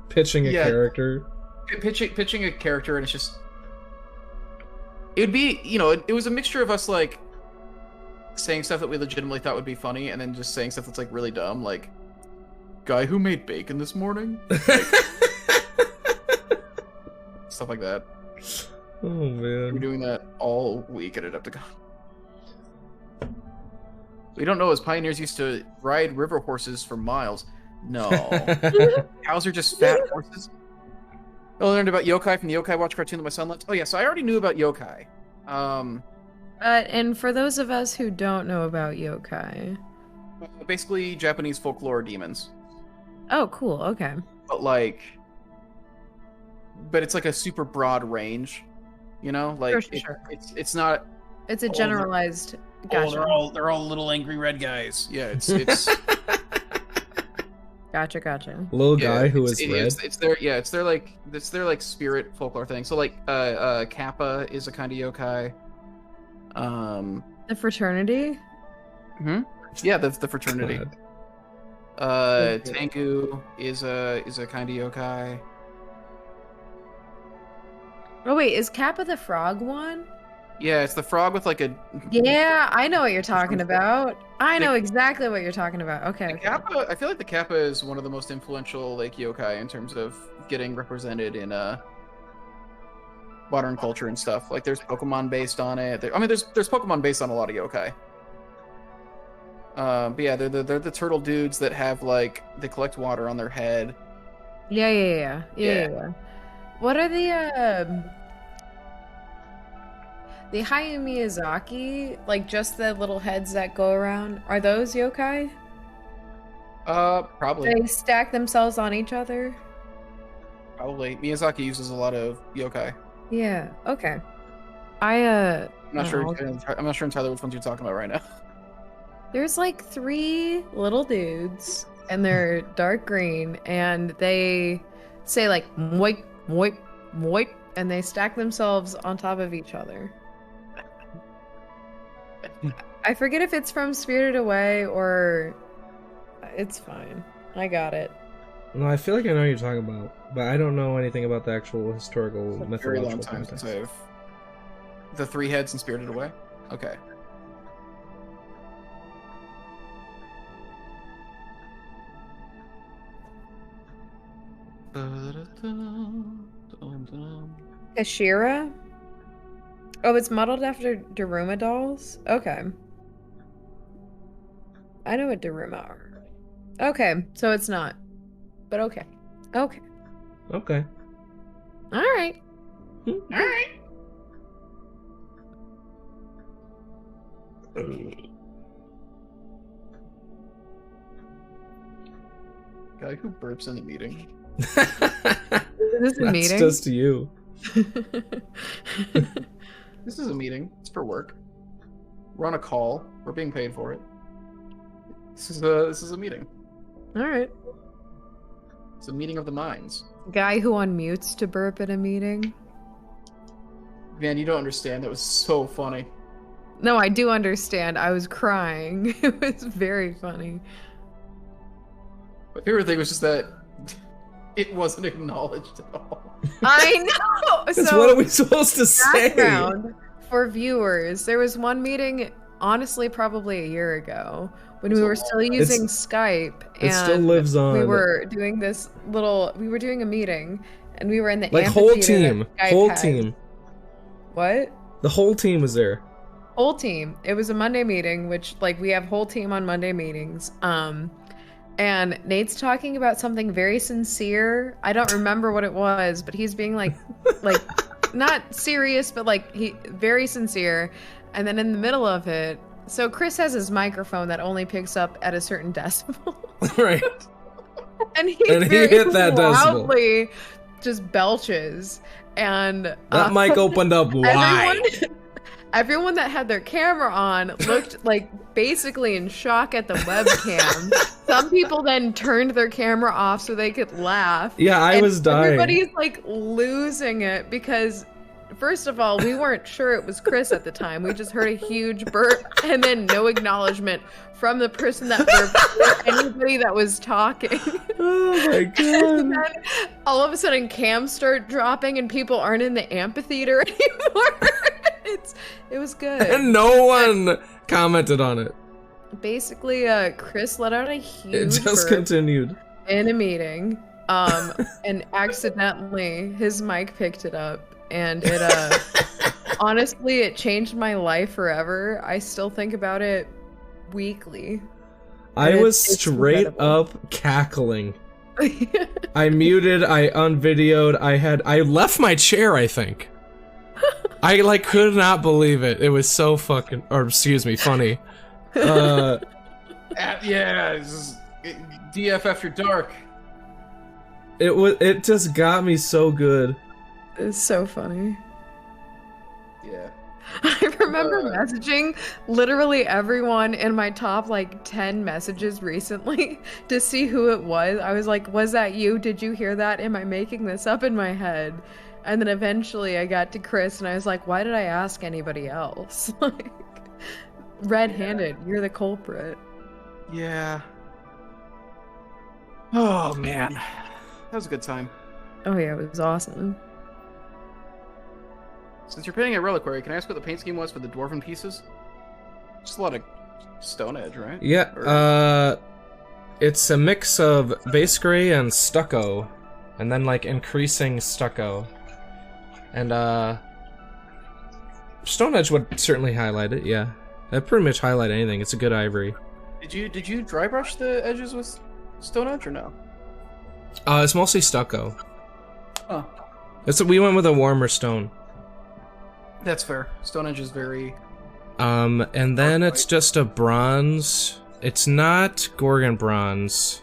Pitching a character. pitching a character, and it's just it'd be, you know, it was a mixture of us like saying stuff that we legitimately thought would be funny, and then just saying stuff that's like really dumb, like guy who made bacon this morning, like, stuff like that. Oh man. We're doing that all week at Adepticon. We don't know, as pioneers used to ride river horses for miles. No. Cows are just fat horses. I learned about yokai from the Yokai Watch cartoon that my son loved. Oh yeah, so I already knew about yokai. And for those of us who don't know about yokai. Basically Japanese folklore demons. Oh, cool. Okay. But it's like a super broad range, you know? Like Sure. it's not. It's a generalized. Oh, Gotcha. they're all little angry red guys. Yeah, it's Gotcha. Little guy who is red. It's their like spirit folklore thing. So like Kappa is a kind of yokai. The fraternity? Yeah, the fraternity. God. Tengu is a kind of yokai. Oh wait, is Kappa the frog one? Yeah, it's the frog with like a. Yeah, I know what you're talking about. I know exactly what you're talking about. Okay. Kappa, I feel like the Kappa is one of the most influential like yokai in terms of getting represented in modern culture and stuff. Like there's Pokemon based on it. There's Pokemon based on a lot of yokai. But yeah, they're the turtle dudes that have like they collect water on their head. Yeah. What are the Hayao Miyazaki, like just the little heads that go around, are those yokai? Probably. They stack themselves on each other? Probably. Miyazaki uses a lot of yokai. Yeah, okay. I'm not sure entirely which ones you're talking about right now. There's like 3 little dudes, and they're dark green, and they say like, moip, moip, moip, and they stack themselves on top of each other. I forget if it's from Spirited Away or... It's fine. I got it. No, I feel like I know what you're talking about, but I don't know anything about the actual historical It's a mythological very long time context. since I've... The 3 heads in Spirited Away? Okay. Ashira? Oh, it's modeled after Daruma dolls? Okay. I know what Daruma are. Okay, so it's not. But okay. Okay. Okay. All right. All right. Guy who burps in the meeting. Is this a That's meeting? just you. This is a meeting. It's for work. We're on a call. We're being paid for it. This is a meeting. All right. It's a meeting of the minds. Guy who unmutes to burp at a meeting. Man, you don't understand. That was so funny. No, I do understand. I was crying. It was very funny. My favorite thing was just that it wasn't acknowledged at all. I know. Because So, what are we supposed to say? background for viewers. There was one meeting, honestly, probably a year ago, when we were still using Skype. It still lives on. We were doing a meeting, and we were in the Like whole amphitheater team. that Skype Whole had. team. What? The whole team was there. Whole team. It was a Monday meeting, which like we have whole team on Monday meetings. And Nate's talking about something very sincere. I don't remember what it was, but he's being like not serious, but like he very sincere. And then in the middle of it, so Chris has his microphone that only picks up at a certain decibel. Right. And he hit that decibel. loudly just belches. And That mic opened up wide. Everyone that had their camera on looked like basically in shock at the webcam. Some people then turned their camera off so they could laugh. Yeah, I was dying. Everybody's like losing it because, first of all, we weren't sure it was Chris at the time. We just heard a huge burp and then no acknowledgement from the person that burped or anybody that was talking. Oh my god. And then all of a sudden cams start dropping and people aren't in the amphitheater anymore. It was good. And no one commented on it. Basically, Chris let out a huge It just burp continued. in a meeting, and accidentally his mic picked it up, and it honestly it changed my life forever. I still think about it weekly. I And was it's straight incredible. up cackling. I muted, I unvideoed, I left my chair, I think. I like could not believe it. It was so fucking, or excuse me, funny. Yeah, this is, DF after dark. It just got me so good. It's so funny. Yeah. I remember messaging literally everyone in my top like 10 messages recently to see who it was. I was like, was that you? Did you hear that? Am I making this up in my head? And then eventually I got to Chris and I was like, why did I ask anybody else? Like, red-handed, you're the culprit. Yeah. Oh man, that was a good time. Oh yeah, it was awesome. Since you're painting a reliquary, can I ask what the paint scheme was for the dwarven pieces? Just a lot of stone edge, right? Yeah, it's a mix of base gray and stucco, and then like increasing stucco. And stone edge would certainly highlight it, yeah. That pretty much highlight anything. It's a good ivory. Did you dry brush the edges with stone edge or no? It's mostly stucco. Oh, We went with a warmer stone. that's fair. Stone edge is very. And then it's just a bronze. It's not Gorgon bronze.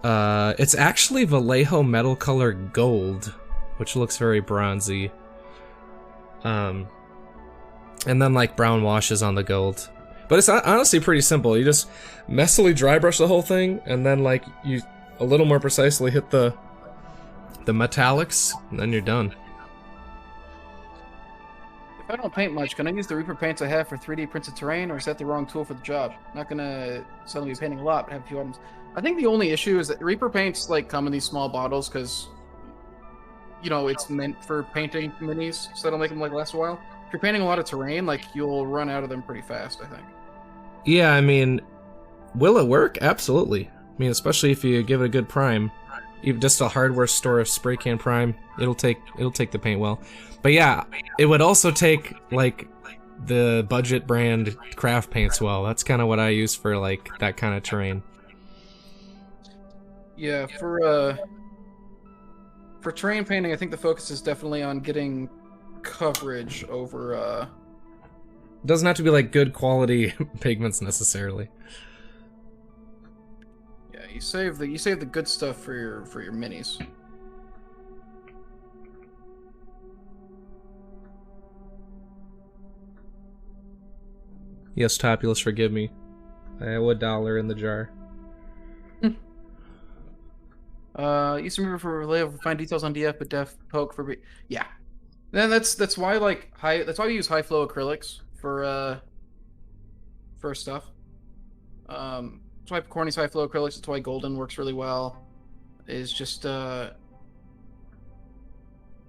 It's actually Vallejo metal color gold, which looks very bronzy. And then like brown washes on the gold. But it's honestly pretty simple. You just messily dry brush the whole thing, and then like you a little more precisely hit the metallics, and then you're done. If I don't paint much, can I use the Reaper paints I have for 3D printed terrain, or is that the wrong tool for the job? Not gonna suddenly be painting a lot, but have a few items. I think the only issue is that Reaper paints like come in these small bottles because, you know, it's meant for painting minis, so that'll make them like last a while. If you're painting a lot of terrain, like you'll run out of them pretty fast, I think. Yeah, I mean, will it work? Absolutely. I mean, especially if you give it a good prime. Even just a hardware store spray can prime, it'll take the paint well. But yeah, it would also take like the budget brand craft paints well. That's kind of what I use for like that kind of terrain. Yeah, for For terrain painting, I think the focus is definitely on getting coverage over. It doesn't have to be like good quality pigments necessarily. Yeah, you save the good stuff for your minis. Yes, Topulus, forgive me. I owe $1 in the jar. Eastern River for relay of fine details on DF, but def poke for yeah. Then that's why like that's why we use high flow acrylics for stuff. That's why Corny's high flow acrylics. That's why Golden works really well. Is just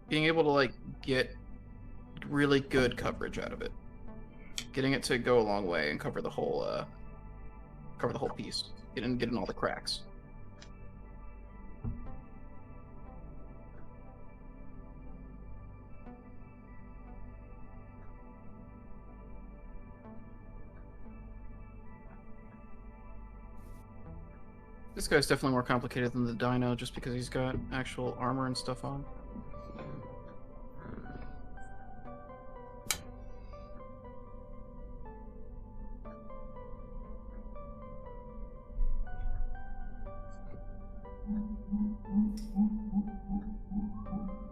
being able to like get really good coverage out of it, getting it to go a long way and cover the whole piece, get in all the cracks. This guy's definitely more complicated than the Dino, just because he's got actual armor and stuff on.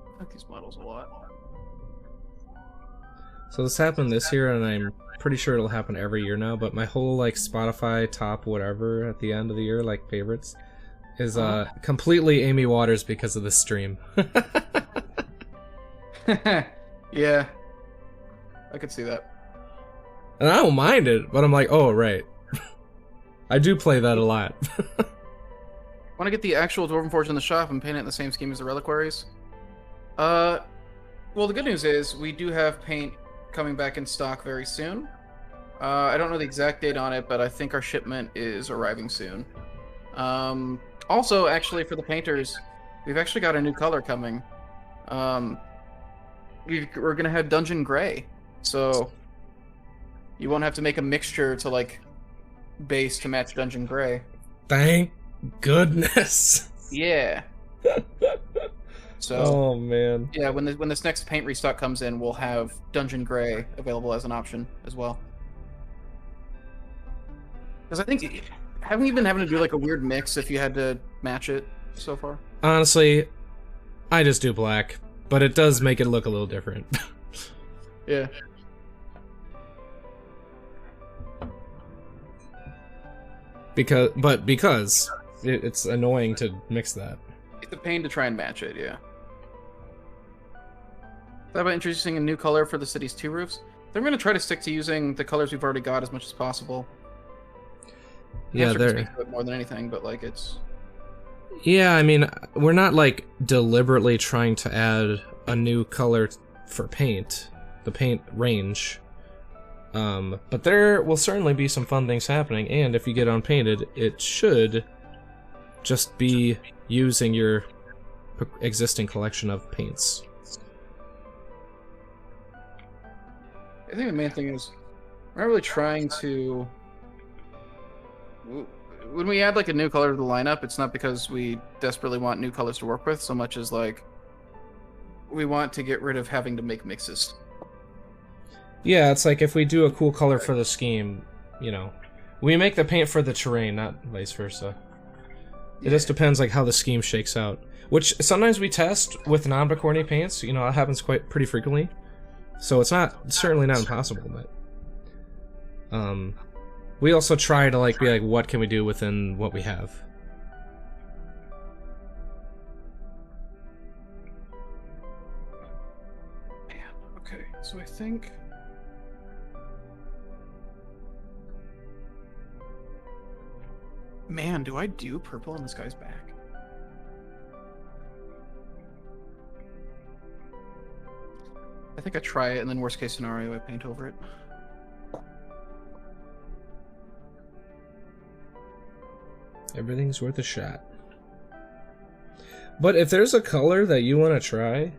I like these models a lot. So this happened this year, and I'm pretty sure it'll happen every year now, but my whole like Spotify top whatever at the end of the year, like favorites, is completely Amy Waters because of this stream. Yeah. I could see that. And I don't mind it, but I'm like, oh right. I do play that a lot. Want to get the actual Dwarven Forge in the shop and paint it in the same scheme as the reliquaries? Well, the good news is we do have paint coming back in stock very soon. I don't know the exact date on it, but I think our shipment is arriving soon. Also, actually, for the painters, we've actually got a new color coming. We're gonna have Dungeon Gray, so you won't have to make a mixture to like base to match Dungeon Gray. Thank goodness. Yeah. So, oh man. Yeah, when this next paint restock comes in, we'll have Dungeon Gray available as an option as well. Because I think, haven't you been having to do like a weird mix if you had to match it so far? Honestly, I just do black, but it does make it look a little different. Yeah. Because it's annoying to mix that. It's a pain to try and match it, yeah. Thought about introducing a new color for the city's two roofs. They're going to try to stick to using the colors we've already got as much as possible. Yeah, they're more than anything, but like it's. Yeah, I mean, we're not like deliberately trying to add a new color for paint, the paint range. But there will certainly be some fun things happening, and if you get unpainted, it should just be using your existing collection of paints. I think the main thing is we're not really trying to. When we add like a new color to the lineup, it's not because we desperately want new colors to work with, so much as like we want to get rid of having to make mixes. Yeah, it's like if we do a cool color for the scheme, you know, we make the paint for the terrain, not vice versa. It just depends like how the scheme shakes out. Which sometimes we test with non-Bicorny paints, you know, that happens pretty frequently. So it's certainly not impossible, but we also try to like be like, what can we do within what we have? Man, okay, so I think man, do I do purple on this guy's back? I think I try it, and then worst case scenario, I paint over it. Everything's worth a shot. But if there's a color that you want to try,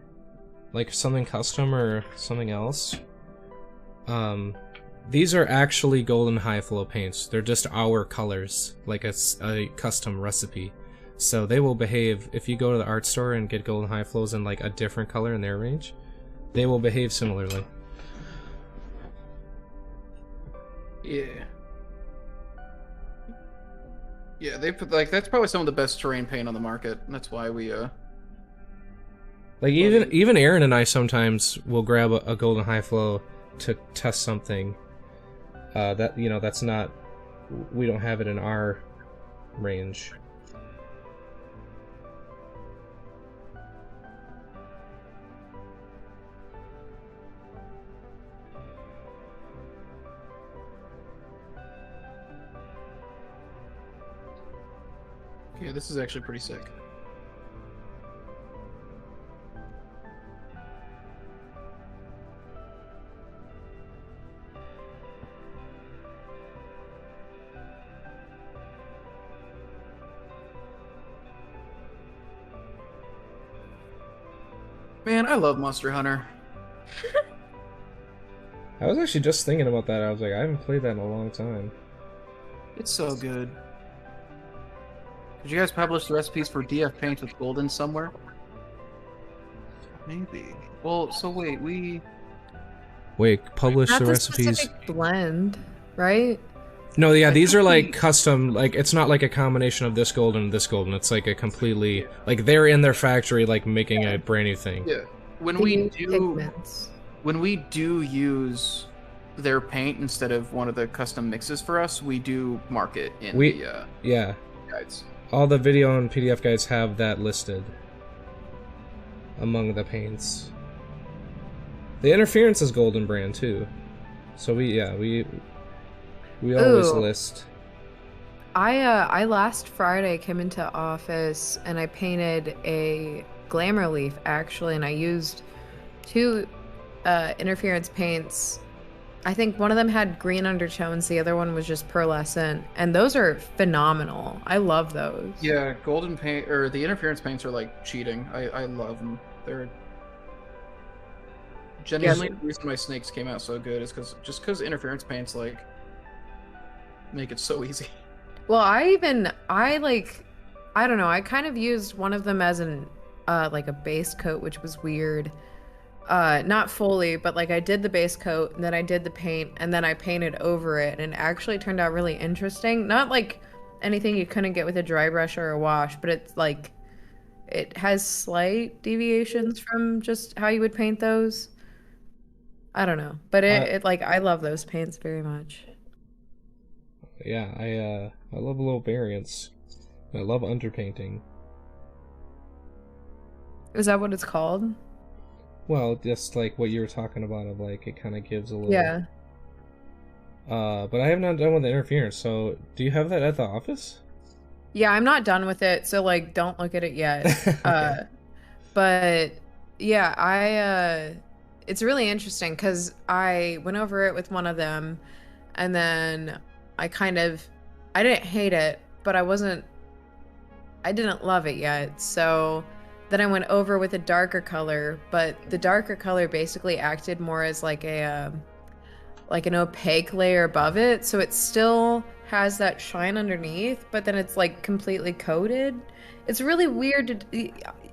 like something custom or something else, these are actually golden high flow paints. They're just our colors, like it's a custom recipe. So they will behave, if you go to the art store and get golden high flows in like a different color in their range, they will behave similarly. Yeah. Yeah, they put like that's probably some of the best terrain paint on the market. That's why we like even Aaron and I sometimes will grab a golden high flow to test something that, you know, that's not, we don't have it in our range. Yeah, this is actually pretty sick. Man, I love Monster Hunter. I was actually just thinking about that. I was like, I haven't played that in a long time. It's so good. Did you guys publish the recipes for DF paint with golden somewhere? Maybe. Well, so wait, publish That's the a recipes. specific blend, right? No, yeah, these are like think custom, like, it's not like a combination of this golden and this golden. It's like a completely, like, they're in their factory, like, making a brand new thing. Yeah. When The we new do pigments. when we do use their paint instead of one of the custom mixes for us, we do mark it in the Yeah. guides. All the video and PDF guides have that listed among the paints. The interference is golden brand too, so we always Ooh. list. I last Friday came into office and I painted a glamour leaf actually, and I used two interference paints. I think one of them had green undertones, the other one was just pearlescent, and those are phenomenal. I love those. Yeah, golden paint or the interference paints are like cheating. I love them. They're genuinely the reason my snakes came out so good is because interference paints like make it so easy. Well, I don't know, I kind of used one of them as an like a base coat, which was weird. Not fully, but like I did the base coat and then I did the paint and then I painted over it, and it actually turned out really interesting. Not like anything you couldn't get with a dry brush or a wash, but it's like it has slight deviations from just how you would paint those. I don't know, but it like I love those paints very much. Yeah, I love little variants. I love underpainting. Is that what it's called? Well, just like what you were talking about, of like it kind of gives a little. Yeah. But I have not done with the interference. So, do you have that at the office? Yeah, I'm not done with it, so like don't look at it yet. But yeah, it's really interesting because I went over it with one of them, and then I didn't hate it, but I didn't love it yet. So then I went over with a darker color, but the darker color basically acted more as like an opaque layer above it, so it still has that shine underneath, but then it's like completely coated. It's really weird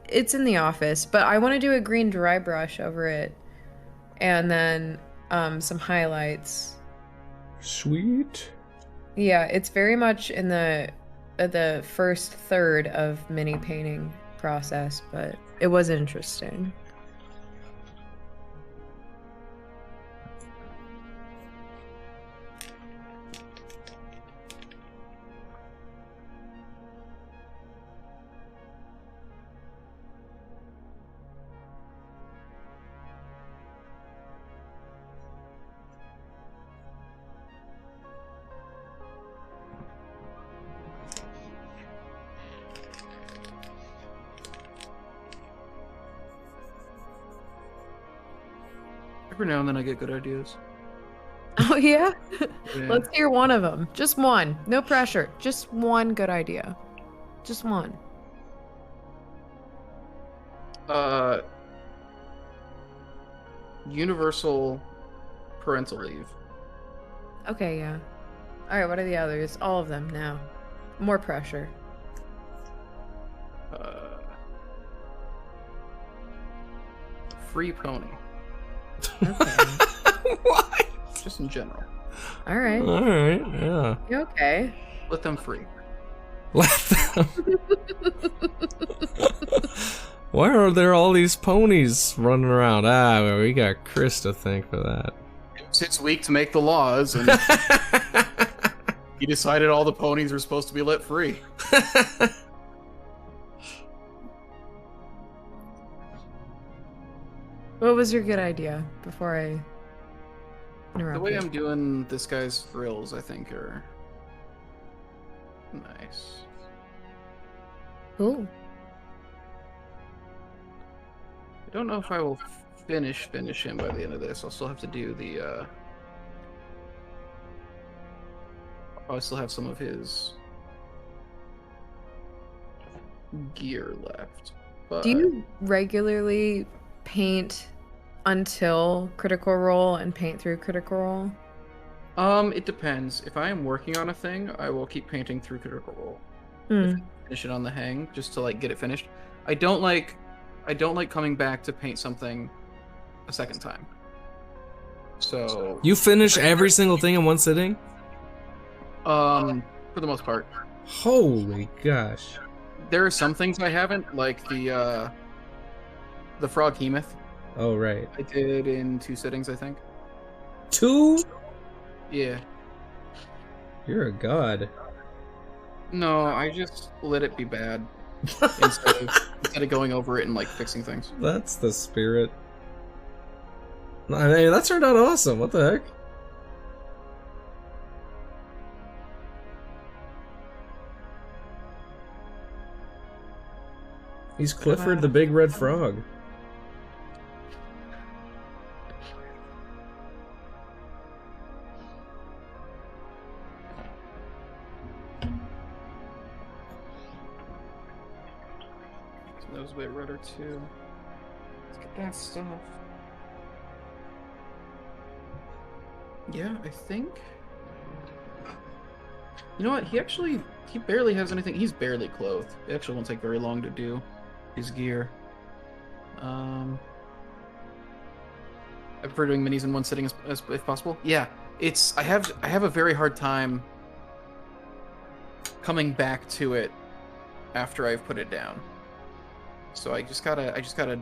it's in the office, but I want to do a green dry brush over it and then some highlights. Sweet. Yeah, it's very much in the first third of mini painting process, but it was interesting. Every now and then I get good ideas. Oh yeah? Yeah. Let's hear one of them. Just one. No pressure. Just one good idea. Just one. Universal parental leave. Okay, yeah. All right, what are the others? All of them now. More pressure. free pony. Okay. What? Just in general. All right. All right, yeah. You okay? Let them free. Let them. Why are there all these ponies running around? Well, we got Chris to thank for that. It's his week to make the laws, and he decided all the ponies were supposed to be let free. What was your good idea before I interrupt The way you? I'm doing this guy's frills, I think, are nice. Cool. I don't know if I will finish him by the end of this. I'll still have to do the, I still have some of his gear left. But Do you regularly paint until Critical Role and paint through Critical Role? It depends. If I am working on a thing, I will keep painting through Critical Role. Finish it on the hang, just to like get it finished. I don't like coming back to paint something a second time. So You finish every single thing in one sitting? for the most part. Holy gosh. There are some things I haven't, like the frog hemoth. Oh, right. I did in 2 sittings, I think. 2? Yeah. You're a god. No, I just let it be bad instead of going over it and like fixing things. That's the spirit. I mean, that turned out awesome. What the heck? He's Clifford the Big Red Frog. So that was a bit redder too. Let's get that stuff. Yeah, I think. You know what? He barely has anything. He's barely clothed. It actually won't take very long to do his gear. I prefer doing minis in one sitting as if possible. Yeah, I have a very hard time coming back to it after I've put it down. So I just gotta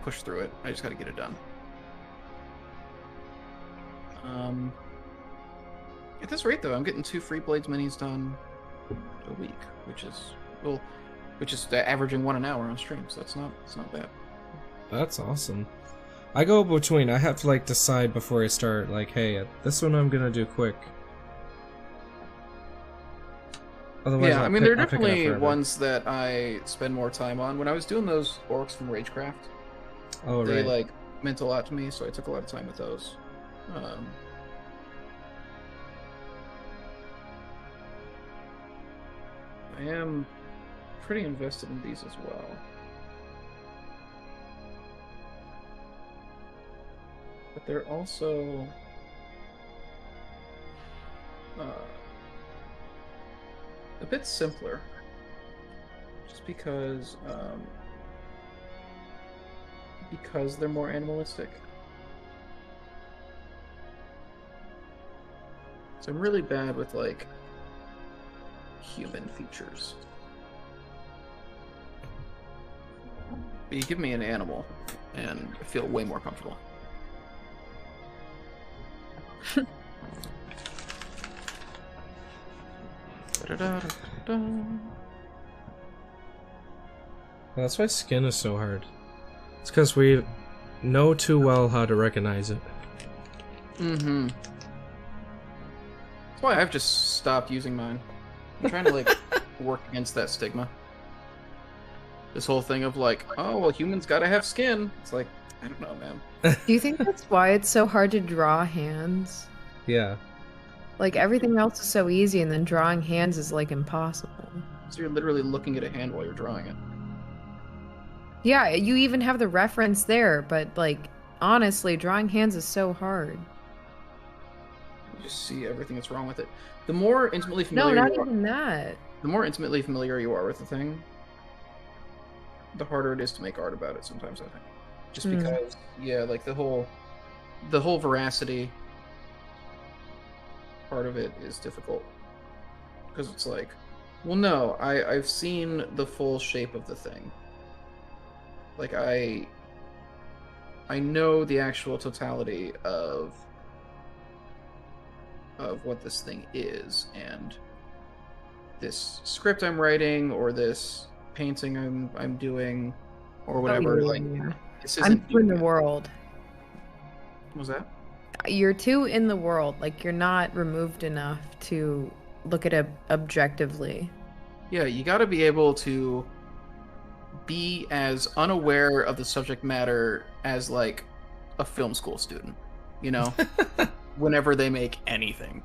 push through it. I just gotta get it done. At this rate, though, I'm getting 2 Free Blades minis done a week, which is averaging 1 an hour on stream. So it's not bad. That's awesome. I go between. I have to like decide before I start. Like, hey, this one I'm gonna do quick. Otherwise, Yeah, I mean, there are I'll pick it up definitely forever. ones that I spend more time on. When I was doing those orcs from Ragecraft, Oh, they right. like meant a lot to me, so I took a lot of time with those. I am pretty invested in these as well. But they're also a bit simpler, just because they're more animalistic. So I'm really bad with like human features. But you give me an animal, and I feel way more comfortable. That's why skin is so hard. It's because we know too well how to recognize it. Mm-hmm. That's why I've just stopped using mine. I'm trying to like work against that stigma. This whole thing of like, oh well, humans gotta have skin. It's like, I don't know, man. Do you think that's why it's so hard to draw hands? Yeah. Like everything else is so easy, and then drawing hands is like impossible. So you're literally looking at a hand while you're drawing it. Yeah, you even have the reference there, but like honestly, drawing hands is so hard. You just see everything that's wrong with it. The more intimately No, familiar not you are, even that. the more intimately familiar you are with the thing, the harder it is to make art about it sometimes, I think. just because, yeah, like the whole veracity part of it is difficult because it's like, well, no, I've seen the full shape of the thing. Like I know the actual totality of what this thing is, and this script I'm writing or this painting I'm doing or whatever. Like, this isn't I'm too in the world. What was that? You're too in the world. Like, you're not removed enough to look at it objectively. Yeah, you got to be able to be as unaware of the subject matter as like a film school student, you know, whenever they make anything.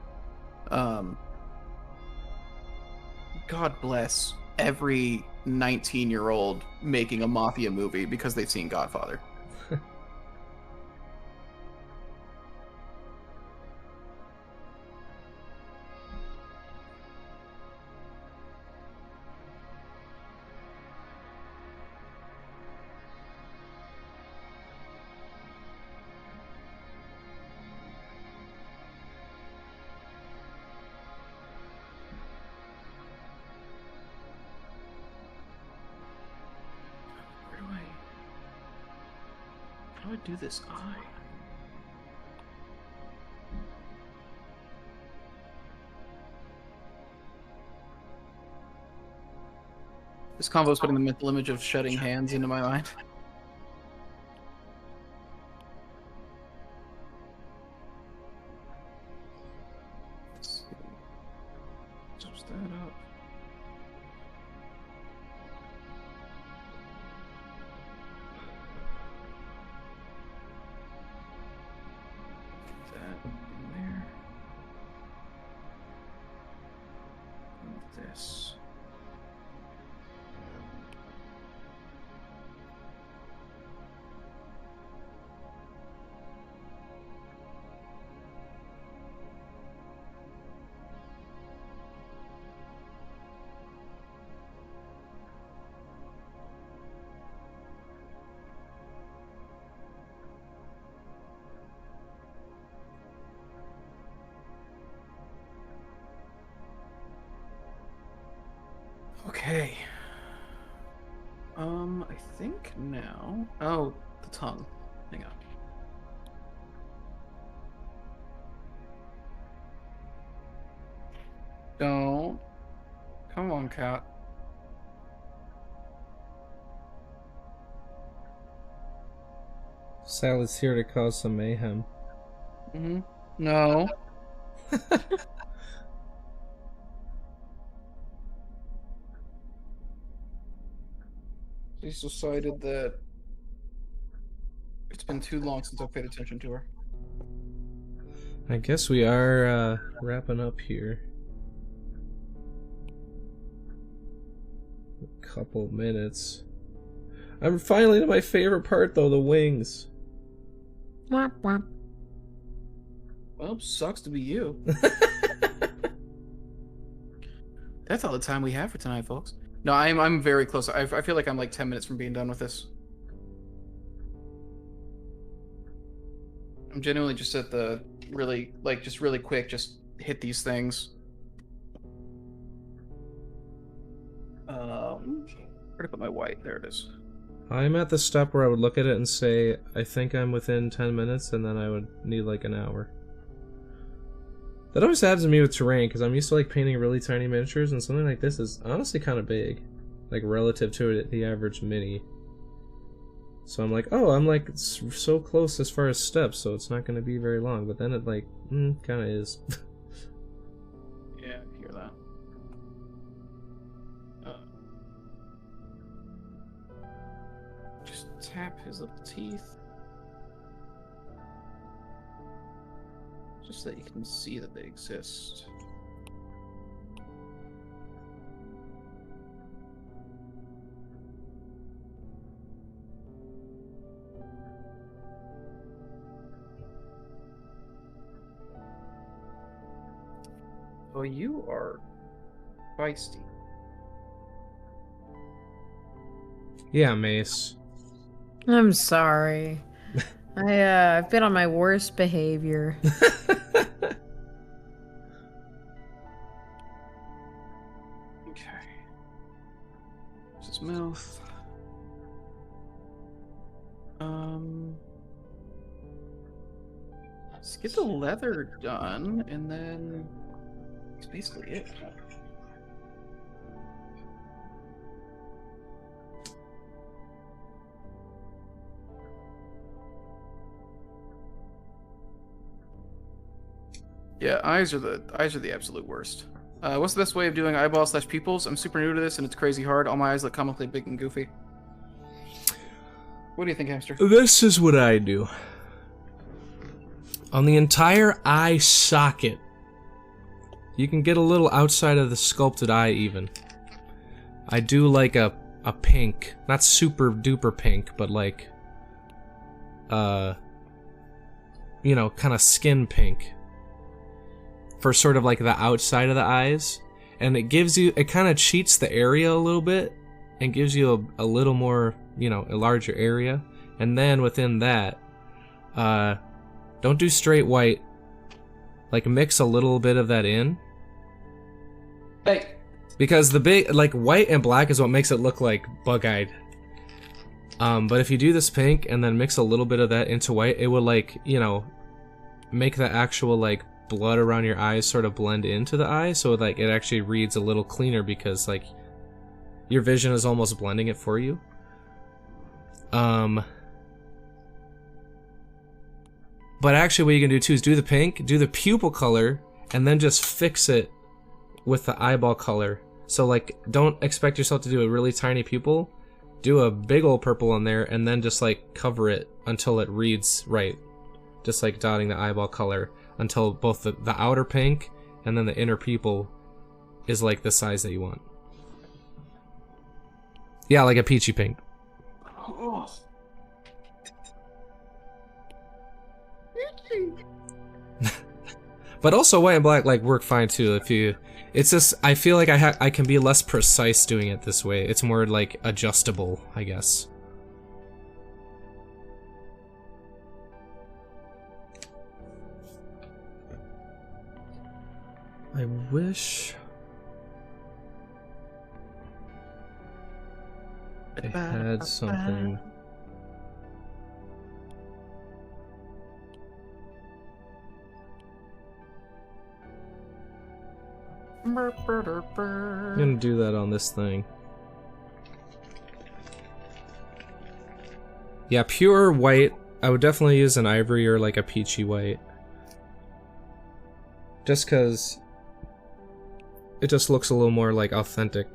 God bless every 19-year-old making a mafia movie because they've seen Godfather. How do I do this eye? This convo is putting the mental image of shedding hands into my mind. Let's see. Switch that up. That in there. And this. Okay. I think now. Oh, the tongue. Hang on. Don't. Come on, cat. Sally's here to cause some mayhem. Mm-hmm. No. She's decided that it's been too long since I've paid attention to her. I guess we are wrapping up here. A couple minutes. I'm finally to my favorite part though, the wings. Womp womp. Well, sucks to be you. That's all the time we have for tonight, folks. No, I'm very close. I feel like I'm like 10 minutes from being done with this. I'm genuinely just at the really, like, just really quick, just hit these things. Where to put my white? There it is. I'm at the step where I would look at it and say, I think I'm within 10 minutes, and then I would need like an hour. That always happens to me with terrain, because I'm used to like painting really tiny miniatures, and something like this is honestly kind of big. Like relative to the average mini. So I'm like, oh, I'm like so close as far as steps, so it's not going to be very long. But then it like, kind of is. Yeah, I hear that. Just tap his little teeth. Just so that you can see that they exist. Oh, you are feisty. Yeah, Mace. I'm sorry. I've been on my worst behavior. Okay. This is mouth. Let's get the leather done, and then that's basically it. Yeah, eyes are the absolute worst. What's the best way of doing eyeball/pupils? I'm super new to this, and it's crazy hard. All my eyes look comically big and goofy. What do you think, Hamster? This is what I do. On the entire eye socket, you can get a little outside of the sculpted eye even. I do like a pink, not super duper pink, but like, you know, kind of skin pink. For sort of like the outside of the eyes. And it gives you, it kind of cheats the area a little bit and gives you a little more, you know, a larger area. And then within that, don't do straight white. Like mix a little bit of that in. Hey. Because the big, like white and black is what makes it look like bug-eyed. But if you do this pink and then mix a little bit of that into white, it will like, you know, make the actual like blood around your eyes sort of blend into the eye, so like it actually reads a little cleaner because like your vision is almost blending it for you. But actually what you can do too is do the pink, do the pupil color, and then just fix it with the eyeball color. So like don't expect yourself to do a really tiny pupil, do a big old purple on there, and then just like cover it until it reads right. Just like dotting the eyeball color until both the outer pink and then the inner pupil is like the size that you want. Yeah, like a peachy pink. Oh. But also white and black like work fine too if you. It's just I feel like I can be less precise doing it this way. It's more like adjustable, I guess. I wish I had something. I'm gonna do that on this thing. Yeah, pure white. I would definitely use an ivory or like a peachy white. Just cause it just looks a little more like authentic.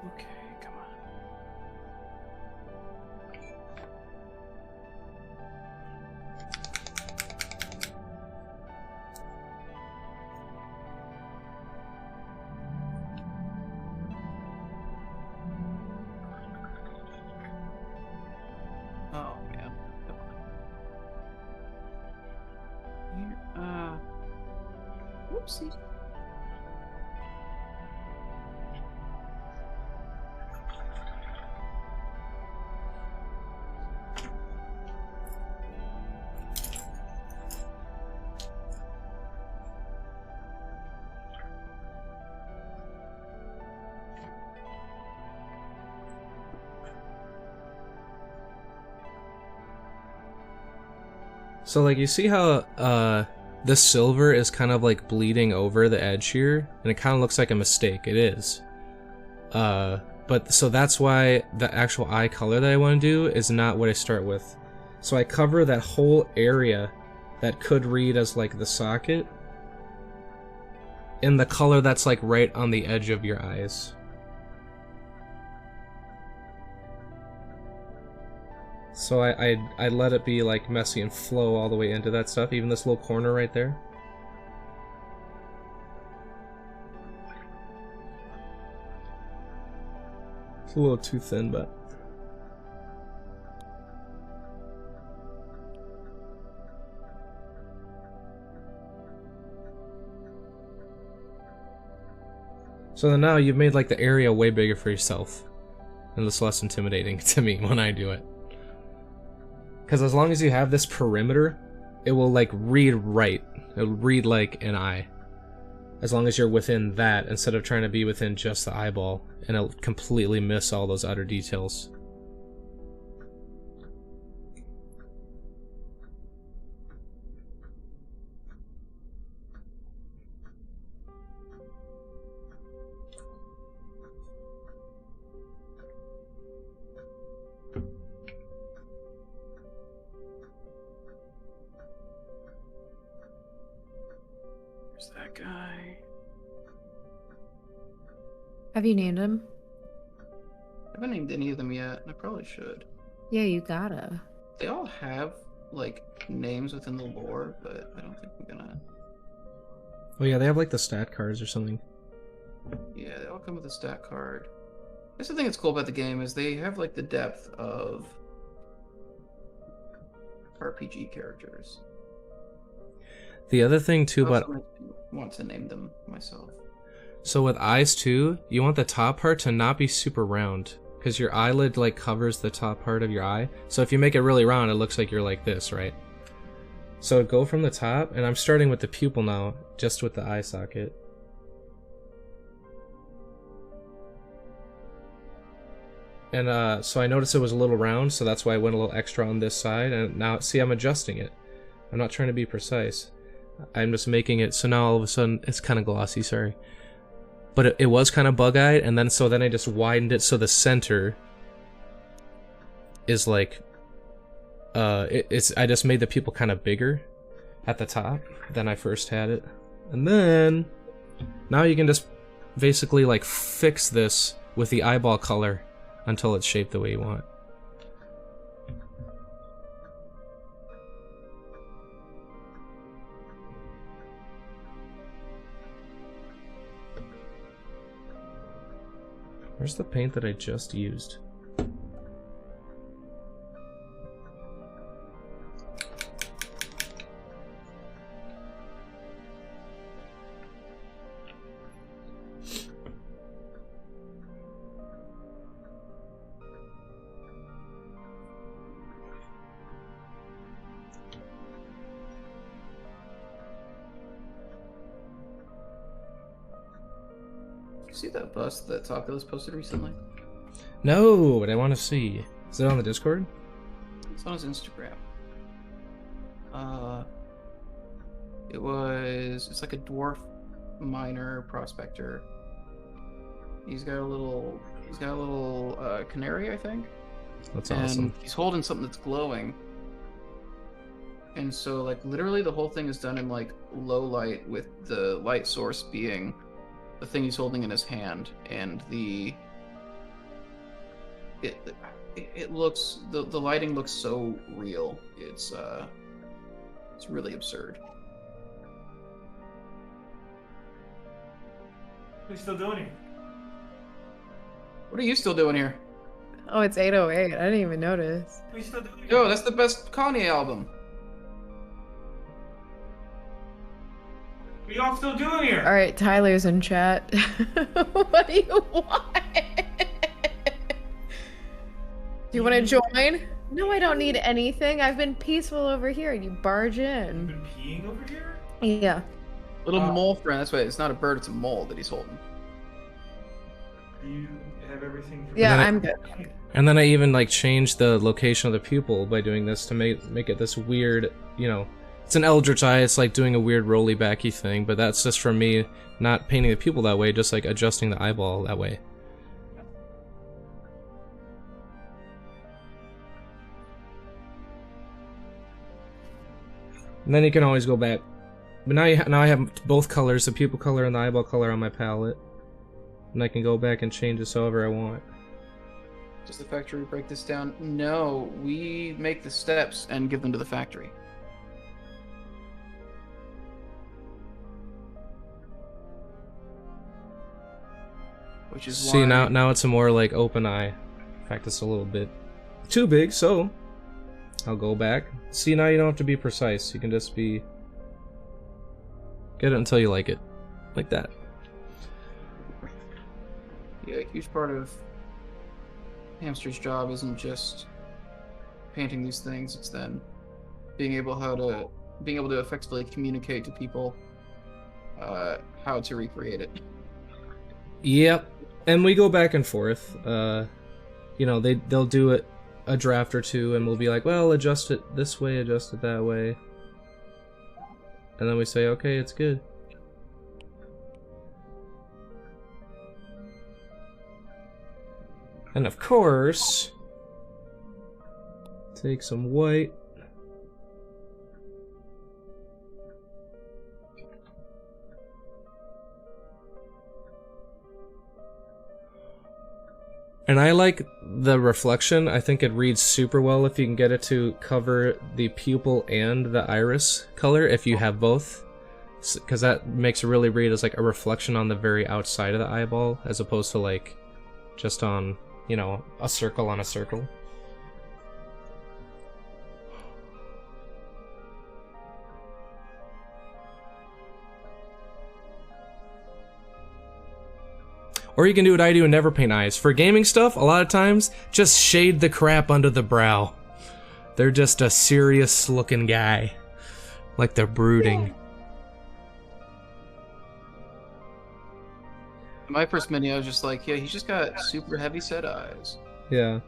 Okay, come on. Oh man. Come on. Here, whoopsie. So like you see how this silver is kind of like bleeding over the edge here, and it kind of looks like a mistake. It is. But so that's why the actual eye color that I want to do is not what I start with. So I cover that whole area that could read as like the socket in the color that's like right on the edge of your eyes. So I let it be like messy and flow all the way into that stuff, even this little corner right there. a little too thin, but... So then now you've made like the area way bigger for yourself. And it's less intimidating to me when I do it. Because as long as you have this perimeter, it will like read right. It'll read like an eye. As long as you're within that, instead of trying to be within just the eyeball. And it'll completely miss all those other details. There's that guy. Have you named him? I haven't named any of them yet, and I probably should. Yeah, you gotta. They all have, like, names within the lore, but I don't think I'm gonna... Oh yeah, they have like the stat cards or something. Yeah, they all come with a stat card. That's the thing that's cool about the game, is they have, like, the depth of RPG characters. The other thing too I about... also want to name them myself. So with eyes too, you want the top part to not be super round. Because your eyelid like covers the top part of your eye. So if you make it really round, it looks like you're like this, right? So go from the top, and I'm starting with the pupil now, just with the eye socket. And so I noticed it was a little round, so that's why I went a little extra on this side, and now, see, I'm adjusting it. I'm not trying to be precise. I'm just making it, so now all of a sudden, it's kind of glossy, sorry. But it was kind of bug-eyed, and then I just widened it so the center is like, I just made the pupil kind of bigger at the top than I first had it. And then, now you can just basically like fix this with the eyeball color until it's shaped the way you want. Where's the paint that I just used? See that bust that Taco's posted recently? No, but I want to see. Is it on the Discord? It's on his Instagram. It's like a dwarf miner prospector. He's got a little canary, I think. That's and awesome. He's holding something that's glowing. And so, like, literally the whole thing is done in, like, low light, with the light source being the thing he's holding in his hand, and it looks, the lighting looks so real. It's really absurd. What are you still doing here? What are you still doing here? Oh, it's 8:08. I didn't even notice. What are you still doing here? Yo, that's the best Kanye album. What are y'all still doing here? All right, Tyler's in chat. What do you want? Do you want to join? No, I don't need anything. I've been peaceful over here. You barge You've in. been peeing over here? Yeah. Little mole friend. That's why it's not a bird, it's a mole that he's holding. Do you have everything for Yeah, then I'm good. And then I even like changed the location of the pupil by doing this to make it this weird, you know, it's an eldritch eye, it's like doing a weird rolly backy thing, but that's just from me not painting the pupil that way, just like adjusting the eyeball that way. And then you can always go back. But now I have both colors, the pupil color and the eyeball color on my palette. And I can go back and change this however I want. Does the factory break this down? No, we make the steps and give them to the factory. which is See, why... now it's a more like open eye. In fact, it's a little bit too big, so I'll go back. See, now you don't have to be precise. You can just be... Get it until you like it. Like that. Yeah, a huge part of Hamster's job isn't just painting these things, it's then being able to effectively communicate to people how to recreate it. Yep. And we go back and forth. You know, they'll do it a draft or two, and we'll be like, well, adjust it this way, adjust it that way. And then we say, okay, it's good. And of course, take some white. And I like the reflection. I think it reads super well if you can get it to cover the pupil and the iris color if you have both. Because that makes it really read as like a reflection on the very outside of the eyeball as opposed to like just on, you know, a circle on a circle. Or you can do what I do and never paint eyes. For gaming stuff, a lot of times, just shade the crap under the brow. They're just a serious looking guy. Like they're brooding. My first mini, I was just like, yeah, he's just got super heavy set eyes. Yeah.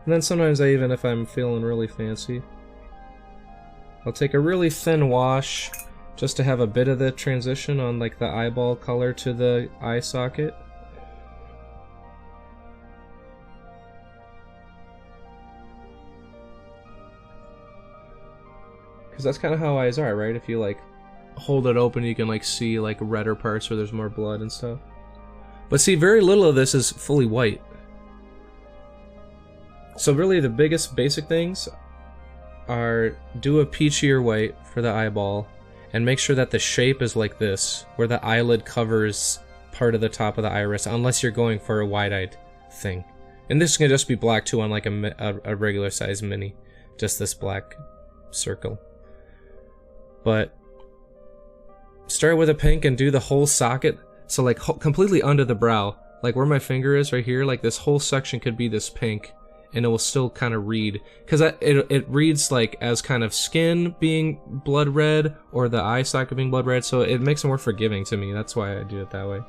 And then sometimes I even, if I'm feeling really fancy, I'll take a really thin wash just to have a bit of the transition on like the eyeball color to the eye socket. Because that's kind of how eyes are, right? If you like hold it open, you can like see like redder parts where there's more blood and stuff. But see, very little of this is fully white. So really the biggest basic things are do a peachier white for the eyeball and make sure that the shape is like this, where the eyelid covers part of the top of the iris, unless you're going for a wide-eyed thing. And this can just be black too on like a regular size mini, just this black circle. But start with a pink and do the whole socket, so like completely under the brow, like where my finger is right here, like this whole section could be this pink, and it will still kind of read, because it reads like as kind of skin being blood red or the eye socket being blood red, so it makes it more forgiving to me. That's why I do it that way.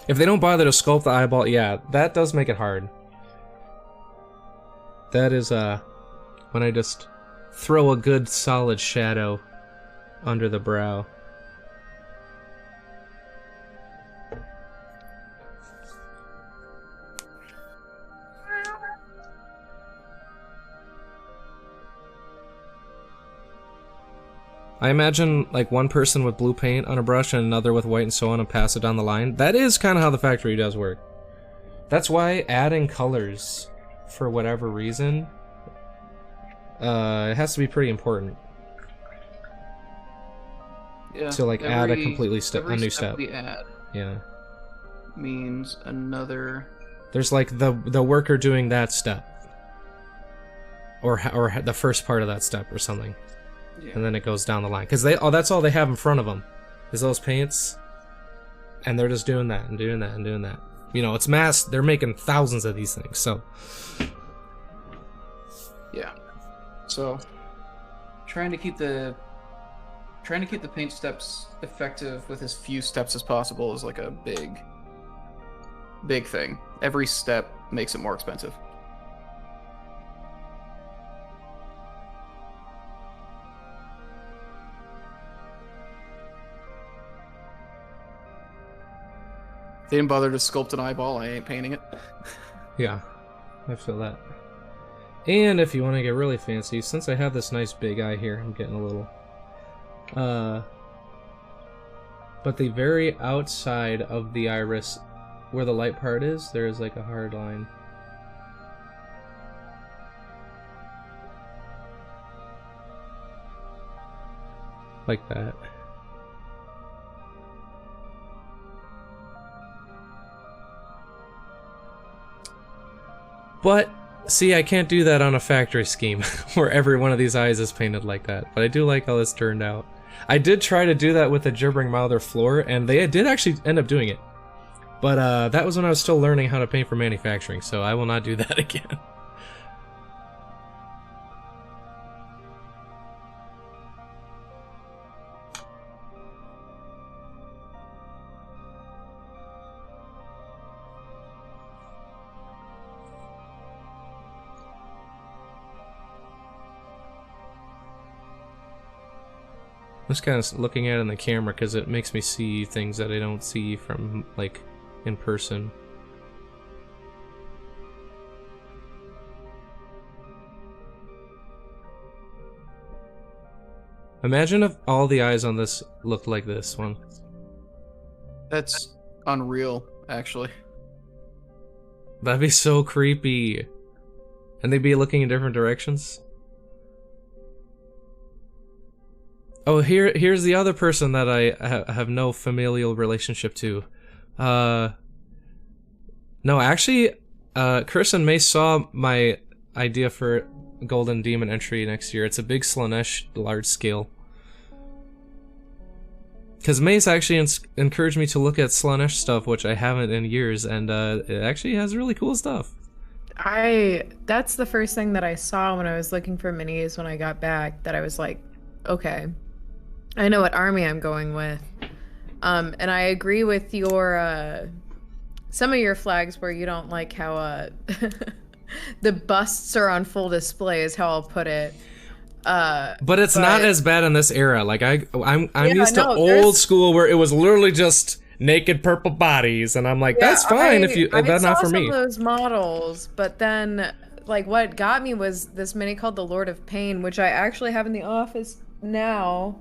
If they don't bother to sculpt the eyeball, yeah, that does make it hard. That is when I just throw a good solid shadow under the brow. I imagine like one person with blue paint on a brush and another with white and so on and pass it down the line. That is kind of how the factory does work. That's why adding colors, for whatever reason, it has to be pretty important. Yeah. To like add a completely a new step. We add Yeah. means another. There's like the worker doing that step, or the first part of that step or something. Yeah. And then it goes down the line, because that's all they have in front of them is those paints, and they're just doing that and doing that and doing that. You know, it's mass. They're making thousands of these things, so Yeah. So trying to keep the paint steps effective with as few steps as possible is like a big thing. Every step makes it more expensive. They didn't bother to sculpt an eyeball, I ain't painting it. yeah, I feel that. And if you want to get really fancy, since I have this nice big eye here, I'm getting a little but the very outside of the iris, where the light part is, there is like a hard line. like that. But, see, I can't do that on a factory scheme, where every one of these eyes is painted like that. But I do like how this turned out. I did try to do that with the gibbering mouther floor, and they did actually end up doing it. But that was when I was still learning how to paint for manufacturing, so I will not do that again. I'm just kind of looking at it in the camera because it makes me see things that I don't see from, like, in person. Imagine if all the eyes on this looked like this one. That's unreal, actually. That'd be so creepy. And they'd be looking in different directions. Oh, here's the other person that I have no familial relationship to. No, actually, Chris and Mace saw my idea for Golden Demon entry next year. It's a big Slanesh, large scale. Because Mace actually encouraged me to look at Slanesh stuff, which I haven't in years, and it actually has really cool stuff. That's the first thing that I saw when I was looking for minis when I got back, that I was like, okay, I know what army I'm going with. And I agree with your, some of your flags where you don't like how, the busts are on full display is how I'll put it. But it's not as bad in this era. Like I'm Yeah, used to no, old school where it was literally just naked purple bodies, and I'm like, that's fine if you. That's not for me. I saw some of those models, but then like what got me was this mini called the Lord of Pain, which I actually have in the office now.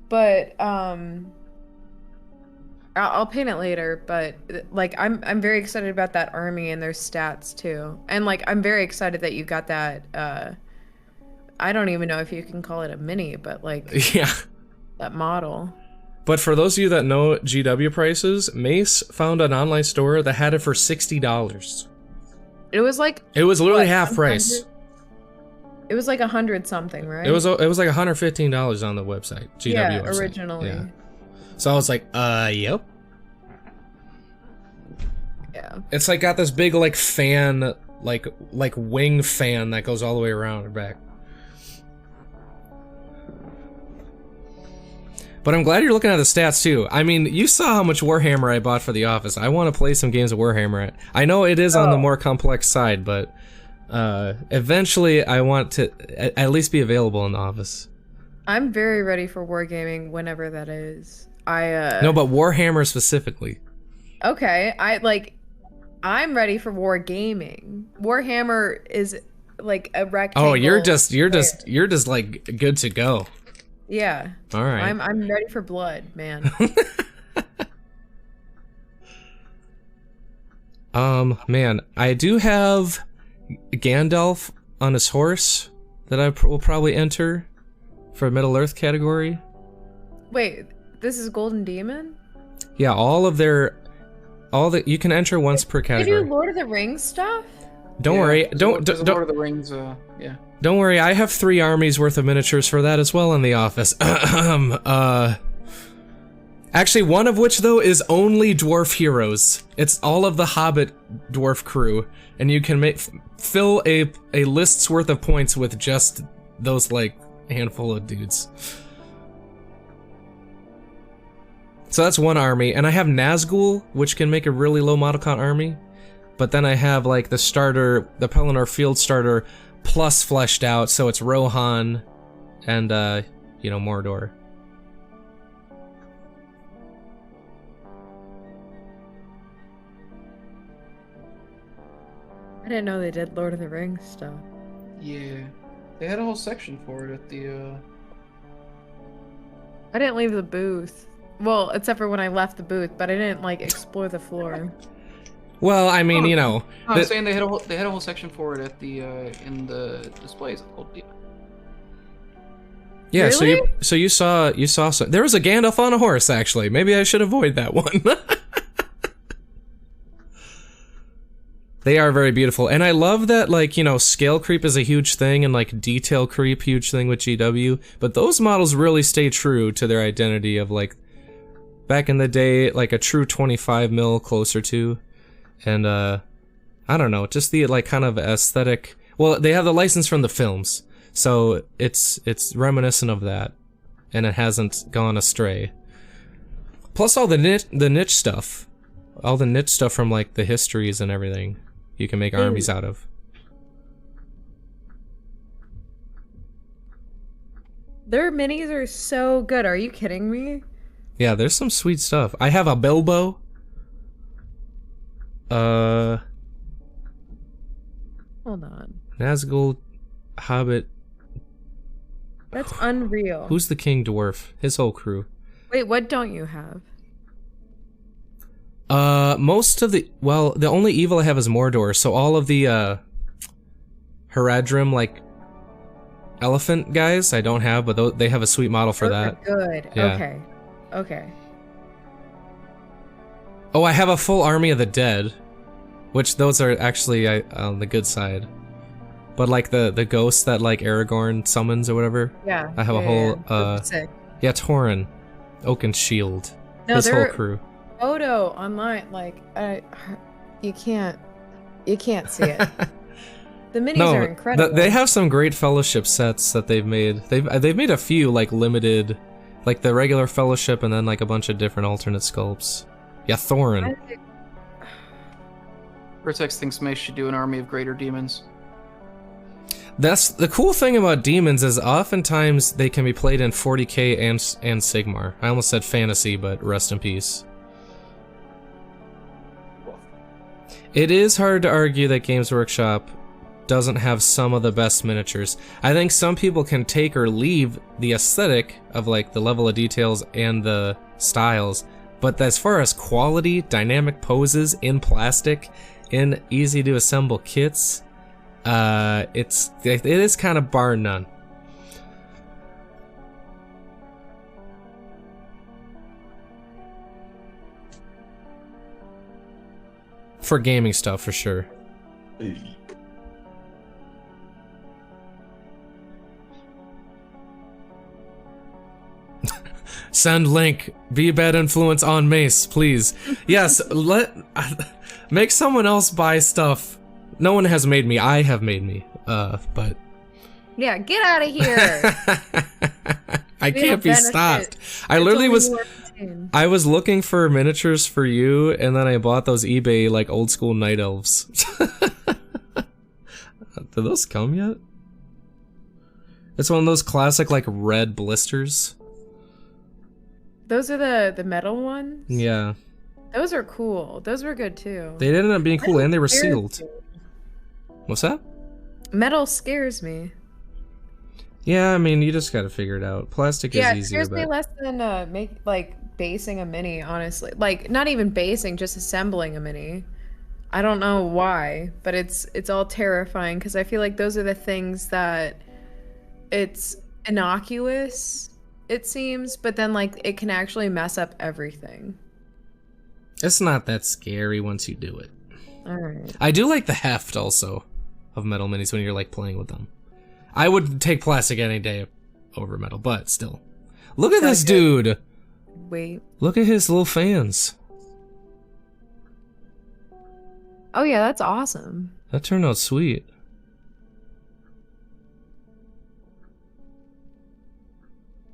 But I'll paint it later. But like I'm very excited about that army and their stats too, and like I'm very excited that you got that. I don't even know if you can call it a mini, but like yeah, that model. But for those of you that know GW prices, Mace found an online store that had it for $60. It was like literally half price. It was like 100 something, right? It was like $115 on the website, GW yeah, website. originally. Yeah. So I was like, yep. Yeah. It's like got this big like fan, like wing fan that goes all the way around and back. But I'm glad you're looking at the stats too. I mean, you saw how much Warhammer I bought for the office. I want to play some games of Warhammer. I know it is on the more complex side, but eventually I want to at least be available in the office. I'm very ready for wargaming whenever that is. No, but Warhammer specifically. Okay, I'm ready for wargaming. Warhammer is like a rectangle. Oh, you're just like good to go. Yeah. All right. I'm ready for blood, man. Man, I do have Gandalf on his horse that I will probably enter for Middle Earth category. Wait, this is Golden Demon? Yeah, you can enter once per They category. do Lord of the Rings stuff? Don't worry. Don't Lord of the Rings, yeah. Don't worry, I have 3 armies worth of miniatures for that as well in the office. Actually, one of which, though, is only dwarf heroes. It's all of the Hobbit dwarf crew, and you can fill a list's worth of points with just those, like, handful of dudes. So that's one army, and I have Nazgul, which can make a really low model count army. But then I have, like, the Pelennor field starter, plus fleshed out, so it's Rohan and, Mordor. I didn't know they did Lord of the Rings stuff. Yeah. They had a whole section for it at the, I didn't leave the booth. Well, except for when I left the booth, but I didn't, like, explore the floor. Well, I mean, I'm saying they had a whole section for it at the in the displays. Yeah, Really? so you saw some, there was a Gandalf on a horse actually. Maybe I should avoid that one. They are very beautiful, and I love that, like, you know, scale creep is a huge thing, and like detail creep, huge thing with GW. But those models really stay true to their identity of like back in the day, like a true 25 mil closer to, and I don't know, just the like kind of aesthetic. Well, they have the license from the films, so it's reminiscent of that, and it hasn't gone astray. Plus all the niche stuff, all the niche stuff from like the histories and everything. You can make armies out of. Their minis are so good. Are you kidding me? Yeah, there's some sweet stuff. I have a Bilbo. Hold on. Nazgul, Hobbit. That's unreal. Who's the King Dwarf? His whole crew. Wait, what don't you have? Most of the, well, the only evil I have is Mordor, so all of the, Haradrim, like, elephant guys, I don't have, but they have a sweet model for that. Good. Yeah. Okay. Okay. Oh, I have a full army of the dead, which those are actually on the good side. But, like, the ghosts that, like, Aragorn summons or whatever. Yeah. I have a whole, Sick. yeah, Tauren, Oakenshield, No, his whole they're- crew. Photo online, like, you can't see it. The minis are incredible. They have some great fellowship sets that they've made. They've made a few like limited, like the regular fellowship, and then like a bunch of different alternate sculpts. Yeah, Thorin. Vertex thinks Mace should do an army of greater demons. That's the cool thing about demons is oftentimes they can be played in 40k and Sigmar. I almost said fantasy, but rest in peace. It is hard to argue that Games Workshop doesn't have some of the best miniatures. I think some people can take or leave the aesthetic of like the level of details and the styles, but as far as quality, dynamic poses in plastic, in easy to assemble kits, it is kind of bar none. For gaming stuff, for sure. Send link. Be a bad influence on Mace, please. Yes, make someone else buy stuff. No one has made me. I have made me. But yeah, get out of here. I can't be stopped. I literally was. I was looking for miniatures for you, and then I bought those eBay like old school night elves. Did those come yet? It's one of those classic like red blisters. Those are the metal ones? Yeah. Those are cool. Those were good too. They ended up being cool, and they were Metal sealed. What's that? Metal scares me. Yeah, I mean, you just gotta figure it out. Plastic Yeah, is it easier, scares me but less than basing a mini, honestly. Like, not even basing, just assembling a mini. I don't know why, but it's all terrifying because I feel like those are the things that it's innocuous, it seems, but then like it can actually mess up everything. it's not that scary once you do it. Alright. I do like the heft also of metal minis when you're like playing with them. I would take plastic any day over metal, but still. Look at this dude! Wait. Look at his little fans. Oh yeah, that's awesome. That turned out sweet.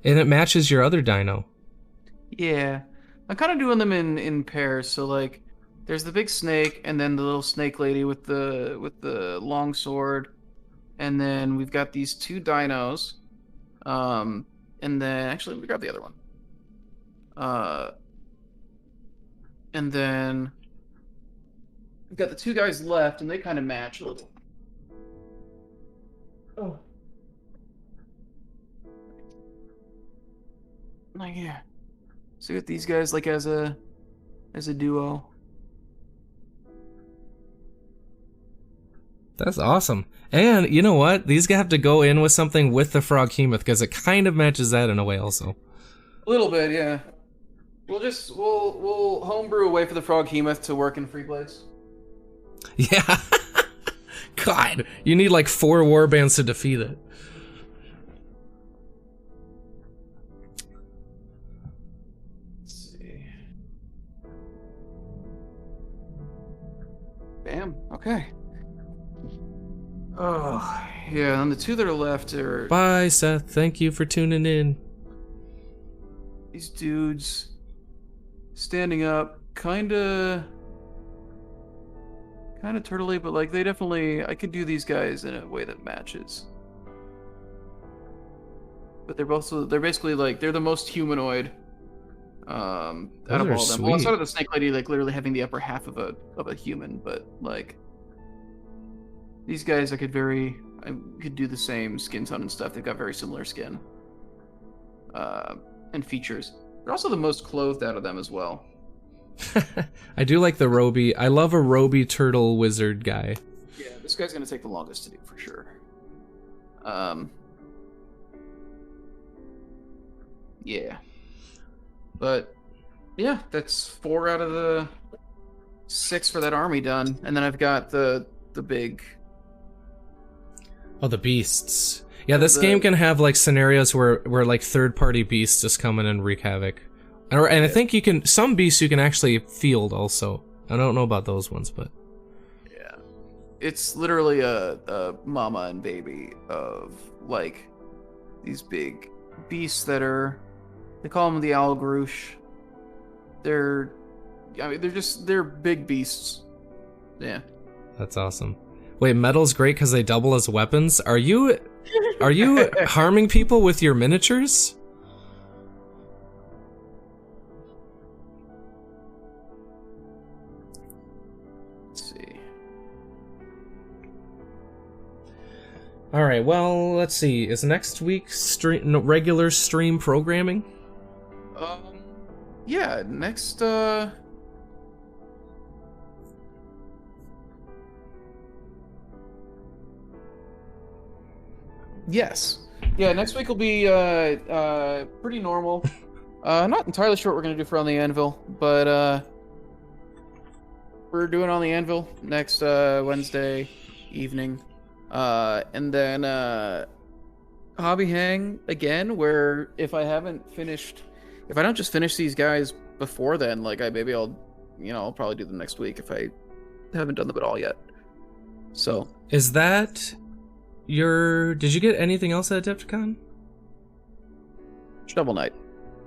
And it matches your other dino. Yeah. I'm kind of doing them in pairs. So like, there's the big snake, and then the little snake lady with the long sword, and then we've got these two dinos, and then actually let me grab the other one. And then we've got the two guys left, and they kind of match a little. Oh. Like, yeah. So we got these guys like as a duo. That's awesome. And you know what? These have to go in with something with the Froghemoth because it kind of matches that in a way also. A little bit, yeah. We'll homebrew a way for the Froghemoth to work in Free Blades. Yeah. God, you need like 4 warbands to defeat it. Let's see. Bam. Okay. Oh, yeah, and the 2 that are left are Bye, Seth. Thank you for tuning in. these dudes standing up, kinda turtley, but like they definitely, I could do these guys in a way that matches. But they're basically like, they're the most humanoid out of all of them. Well, outside of the Snake Lady, like literally having the upper half of a human, but like these guys, I could do the same skin tone and stuff. They've got very similar skin and features. They're also the most clothed out of them as well. I do like the Roby. I love a Roby turtle wizard guy. Yeah, this guy's gonna take the longest to do for sure. Yeah. But yeah, that's 4 out of the 6 for that army done. And then I've got the big... Oh, the beasts. Yeah, this game can have like scenarios where like third-party beasts just come in and wreak havoc. And I think some beasts you can actually field also. I don't know about those ones, but... Yeah. It's literally a mama and baby of like these big beasts that are... They call them the Algrush. They're big beasts. Yeah. That's awesome. Wait, metal's great because they double as weapons? Are you harming people with your miniatures? Let's see. Alright, well, let's see. Is next week's regular stream programming? Yeah, next, Yes. Yeah, next week will be, pretty normal. Not entirely sure what we're gonna do for On the Anvil, but, we're doing On the Anvil next, Wednesday evening. And then, Hobby Hang again, where if I don't just finish these guys before then, like I'll probably do them next week if I haven't done them at all yet. So is that did you get anything else at Adepticon? Shovel Knight.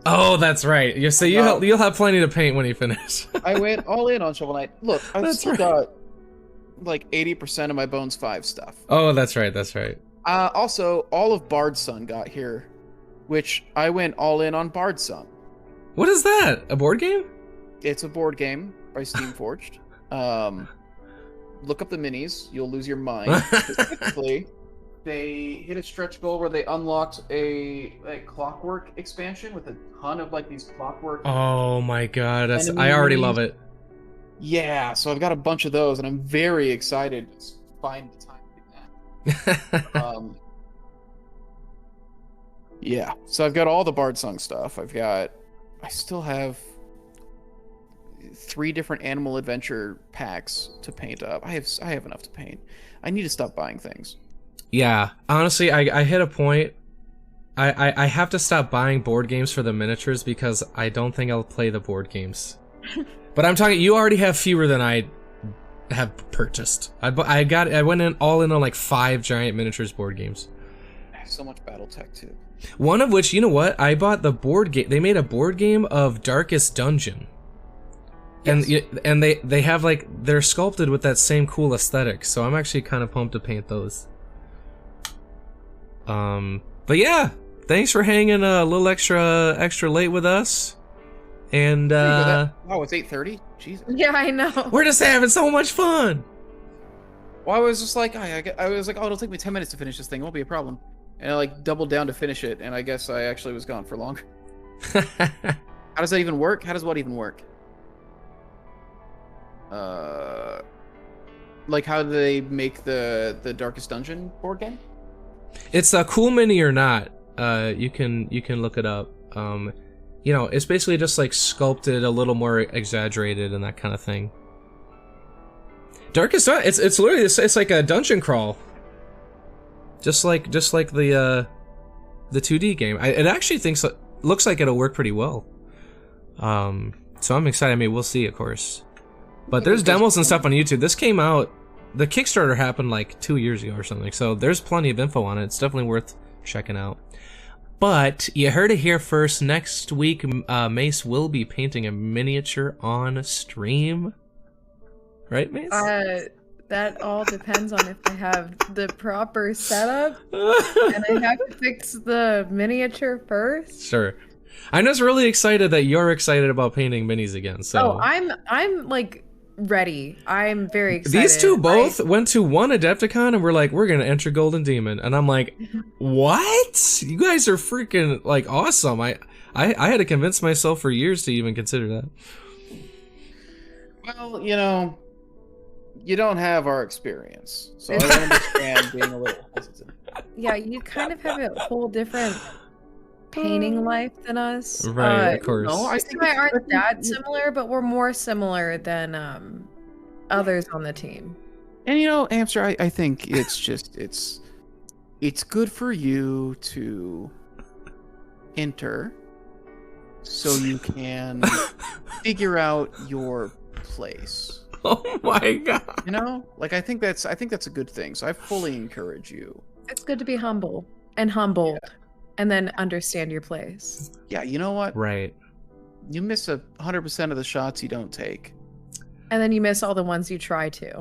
Oh, that's right. You'll have plenty to paint when you finish. I went all in on Shovel Knight. Look, I've still got like 80% of my Bones 5 stuff. Oh, that's right. That's right. Also, all of Bard's Son got here, which I went all in on Bard's Son. What is that? A board game? It's a board game by Steamforged. Look up the minis. You'll lose your mind. Specifically, they hit a stretch goal where they unlocked a Clockwork expansion with a ton of like these Clockwork. Oh my god, I already love it. Yeah, so I've got a bunch of those, and I'm very excited to find the time to do that. Yeah, so I've got all the Bard Song stuff. I still have 3 different Animal Adventure packs to paint up. I have enough to paint. I need to stop buying things. Yeah, honestly, I hit a point. I have to stop buying board games for the miniatures because I don't think I'll play the board games. But I'm talking, you already have fewer than I have purchased. I went all in on like 5 giant miniatures board games. I have so much BattleTech too. One of which, you know what? I bought the board game. They made a board game of Darkest Dungeon. Yes. And they have like, they're sculpted with that same cool aesthetic, so I'm actually kind of pumped to paint those. But yeah, thanks for hanging a little extra late with us. And wow, it's 8:30. Jesus. Yeah, I know. We're just having so much fun. Well, I was just like, I was like, oh, it'll take me 10 minutes to finish this thing. It won't be a problem. And I like doubled down to finish it, and I guess I actually was gone for longer. How does that even work? How does what even work? Like, how do they make the Darkest Dungeon board game? It's a cool mini or not. You can look it up. You know, it's basically just like sculpted a little more exaggerated and that kind of thing. Darkest Dungeon. It's literally it's like a dungeon crawl. Just like the 2D game. It actually looks like it'll work pretty well. So I'm excited. I mean, we'll see, of course. But there's demos and stuff on YouTube. This came out. The Kickstarter happened like 2 years ago or something. So there's plenty of info on it. It's definitely worth checking out. But you heard it here first. Next week, Mace will be painting a miniature on stream. Right, Mace? That all depends on if I have the proper setup, and I have to fix the miniature first. Sure. I'm just really excited that you're excited about painting minis again. So I'm like ready. I'm very excited. These two both went to one Adepticon and were like, we're gonna enter Golden Demon, and I'm like, what? You guys are freaking like awesome. I had to convince myself for years to even consider that. Well, you know, you don't have our experience, so I understand being a little hesitant. Yeah, you kind of have a whole different painting life than us. Right, of course. No, I think we aren't that similar, but we're more similar than others on the team. And you know, Hamster, I think it's just it's good for you to enter so you can figure out your place. Oh my god. You know? Like I think that's a good thing. So I fully encourage you. It's good to be humble and humbled and then understand your place. Yeah, you know what? Right. You miss 100% of the shots you don't take. And then you miss all the ones you try to.